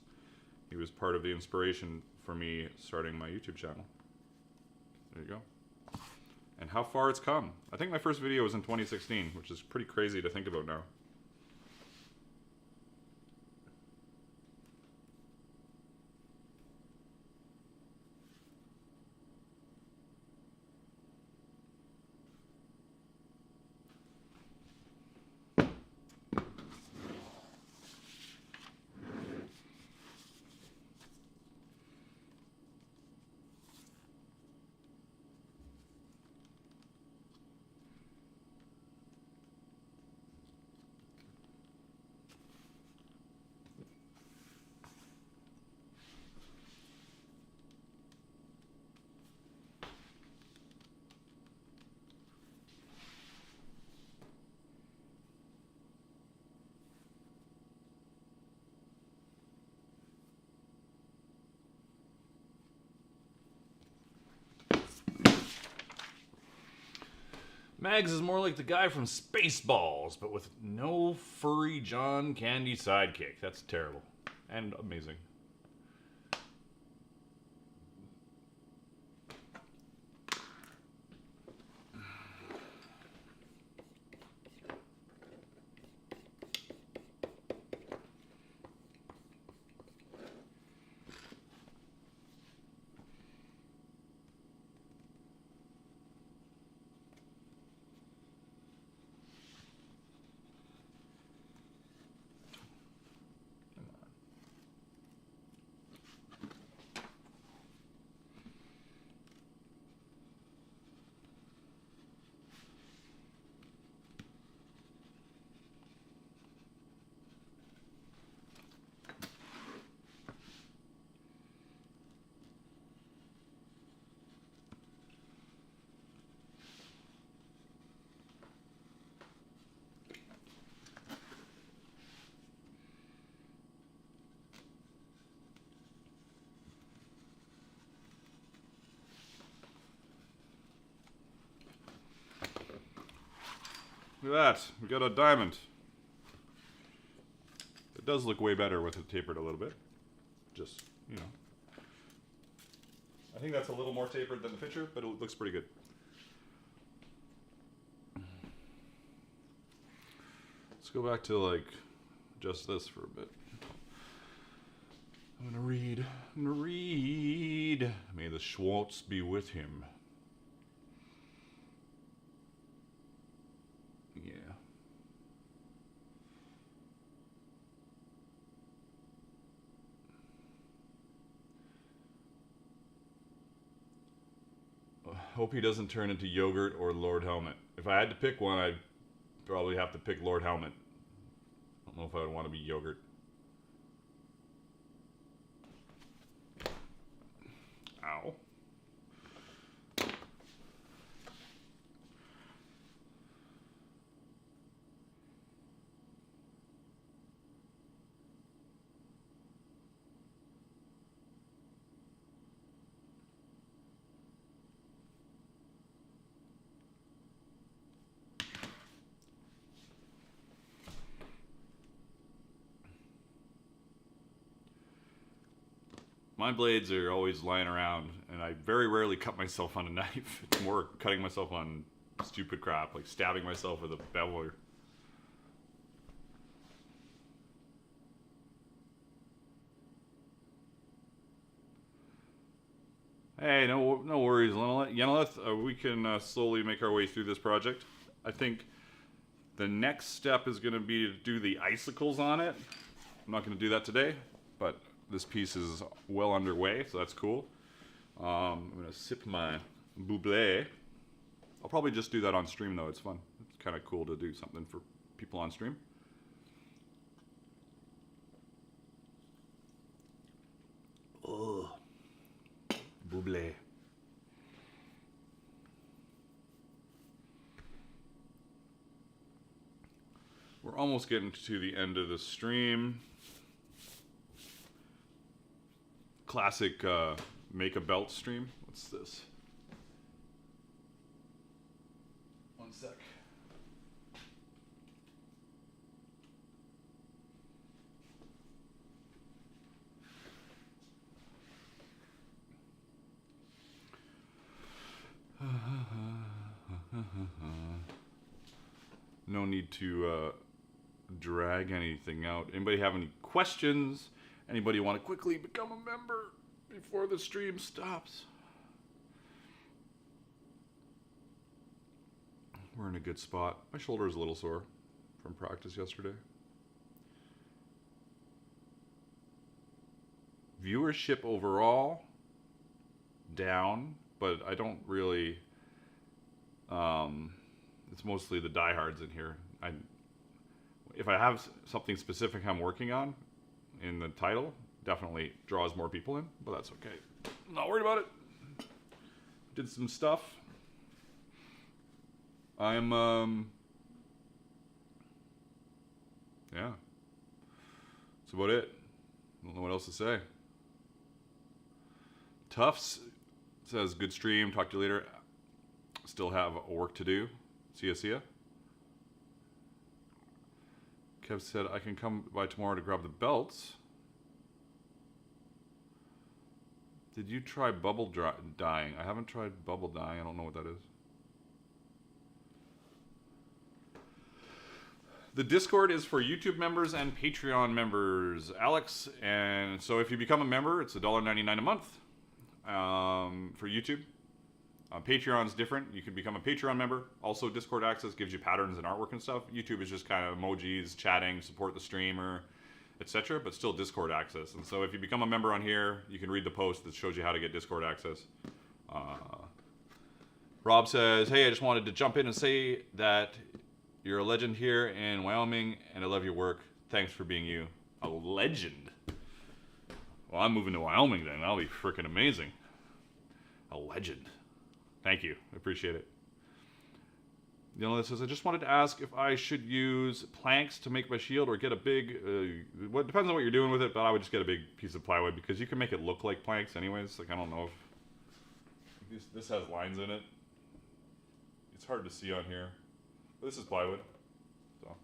he was part of the inspiration for me starting my YouTube channel. There you go. And how far it's come. I think my first video was in 2016, which is pretty crazy to think about now. Mags is more like the guy from Spaceballs, but with no furry John Candy sidekick. That's terrible. And amazing. Look at that. We got a diamond. It does look way better with it tapered a little bit. Just, you know. I think that's a little more tapered than the picture, but it looks pretty good. Let's go back to like just this for a bit. I'm gonna read. May the Schwartz be with him. Yeah. Hope he doesn't turn into Yogurt or Lord Helmet. If I had to pick one, I'd probably have to pick Lord Helmet. I don't know if I would want to be Yogurt. Ow. My blades are always lying around, and I very rarely cut myself on a knife. It's more cutting myself on stupid crap, like stabbing myself with a beveler. Hey, no worries, Yenilith. We can slowly make our way through this project. I think the next step is going to be to do the icicles on it. I'm not going to do that today, but this piece is well underway, so that's cool. I'm going to sip my buble. I'll probably just do that on stream, though. It's fun. It's kind of cool to do something for people on stream. Oh, buble. We're almost getting to the end of the stream. Classic make a belt stream. What's this? One sec. No need to drag anything out. Anybody have any questions? Anybody want to quickly become a member before the stream stops? We're in a good spot. My shoulder is a little sore from practice yesterday. Viewership overall down, but I don't really. It's mostly the diehards in here. If I have something specific I'm working on in the title, definitely draws more people in, but that's okay. I'm not worried about it. Did some stuff. I'm yeah. That's about it. I don't know what else to say. Tufts says good stream, talk to you later. Still have work to do. See ya. Kev said, I can come by tomorrow to grab the belts. Did you try bubble dyeing? I haven't tried bubble dyeing. I don't know what that is. The Discord is for YouTube members and Patreon members, Alex. And so if you become a member, it's $1.99 a month for YouTube. Patreon's different. You can become a Patreon member. Also, Discord access gives you patterns and artwork and stuff. YouTube is just kind of emojis, chatting, support the streamer, etc. But still Discord access. And so if you become a member on here, you can read the post that shows you how to get Discord access. Rob says, hey, I just wanted to jump in and say that you're a legend here in Wyoming, and I love your work. Thanks for being you. A legend. Well, I'm moving to Wyoming then. That'll be freaking amazing. A legend. Thank you. I appreciate it. You know, this says, I just wanted to ask if I should use planks to make my shield or get a big, what depends on what you're doing with it, but I would just get a big piece of plywood because you can make it look like planks anyways. Like, I don't know if this has lines in it. It's hard to see on here. But this is plywood. So.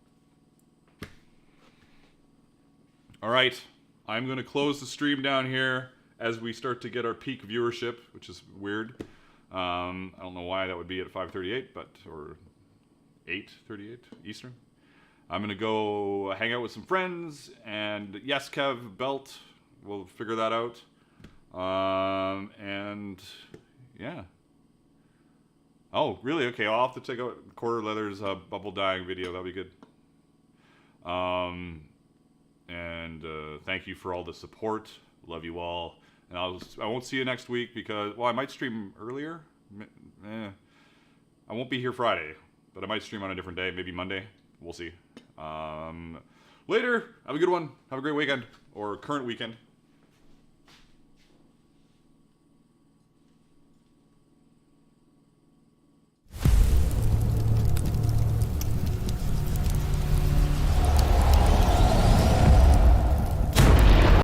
All right. I'm going to close the stream down here as we start to get our peak viewership, which is weird. I don't know why that would be at 5:38, but or 8:38 Eastern. I'm gonna go hang out with some friends, and yes, Kev, belt. We'll figure that out. And yeah. Oh, really? Okay, I'll have to check out Quarter Leather's bubble dyeing video. That'll be good. And thank you for all the support. Love you all. And I won't see you next week because, well, I might stream earlier. I won't be here Friday, but I might stream on a different day, maybe Monday. We'll see. Later. Have a good one. Have a great weekend, or current weekend.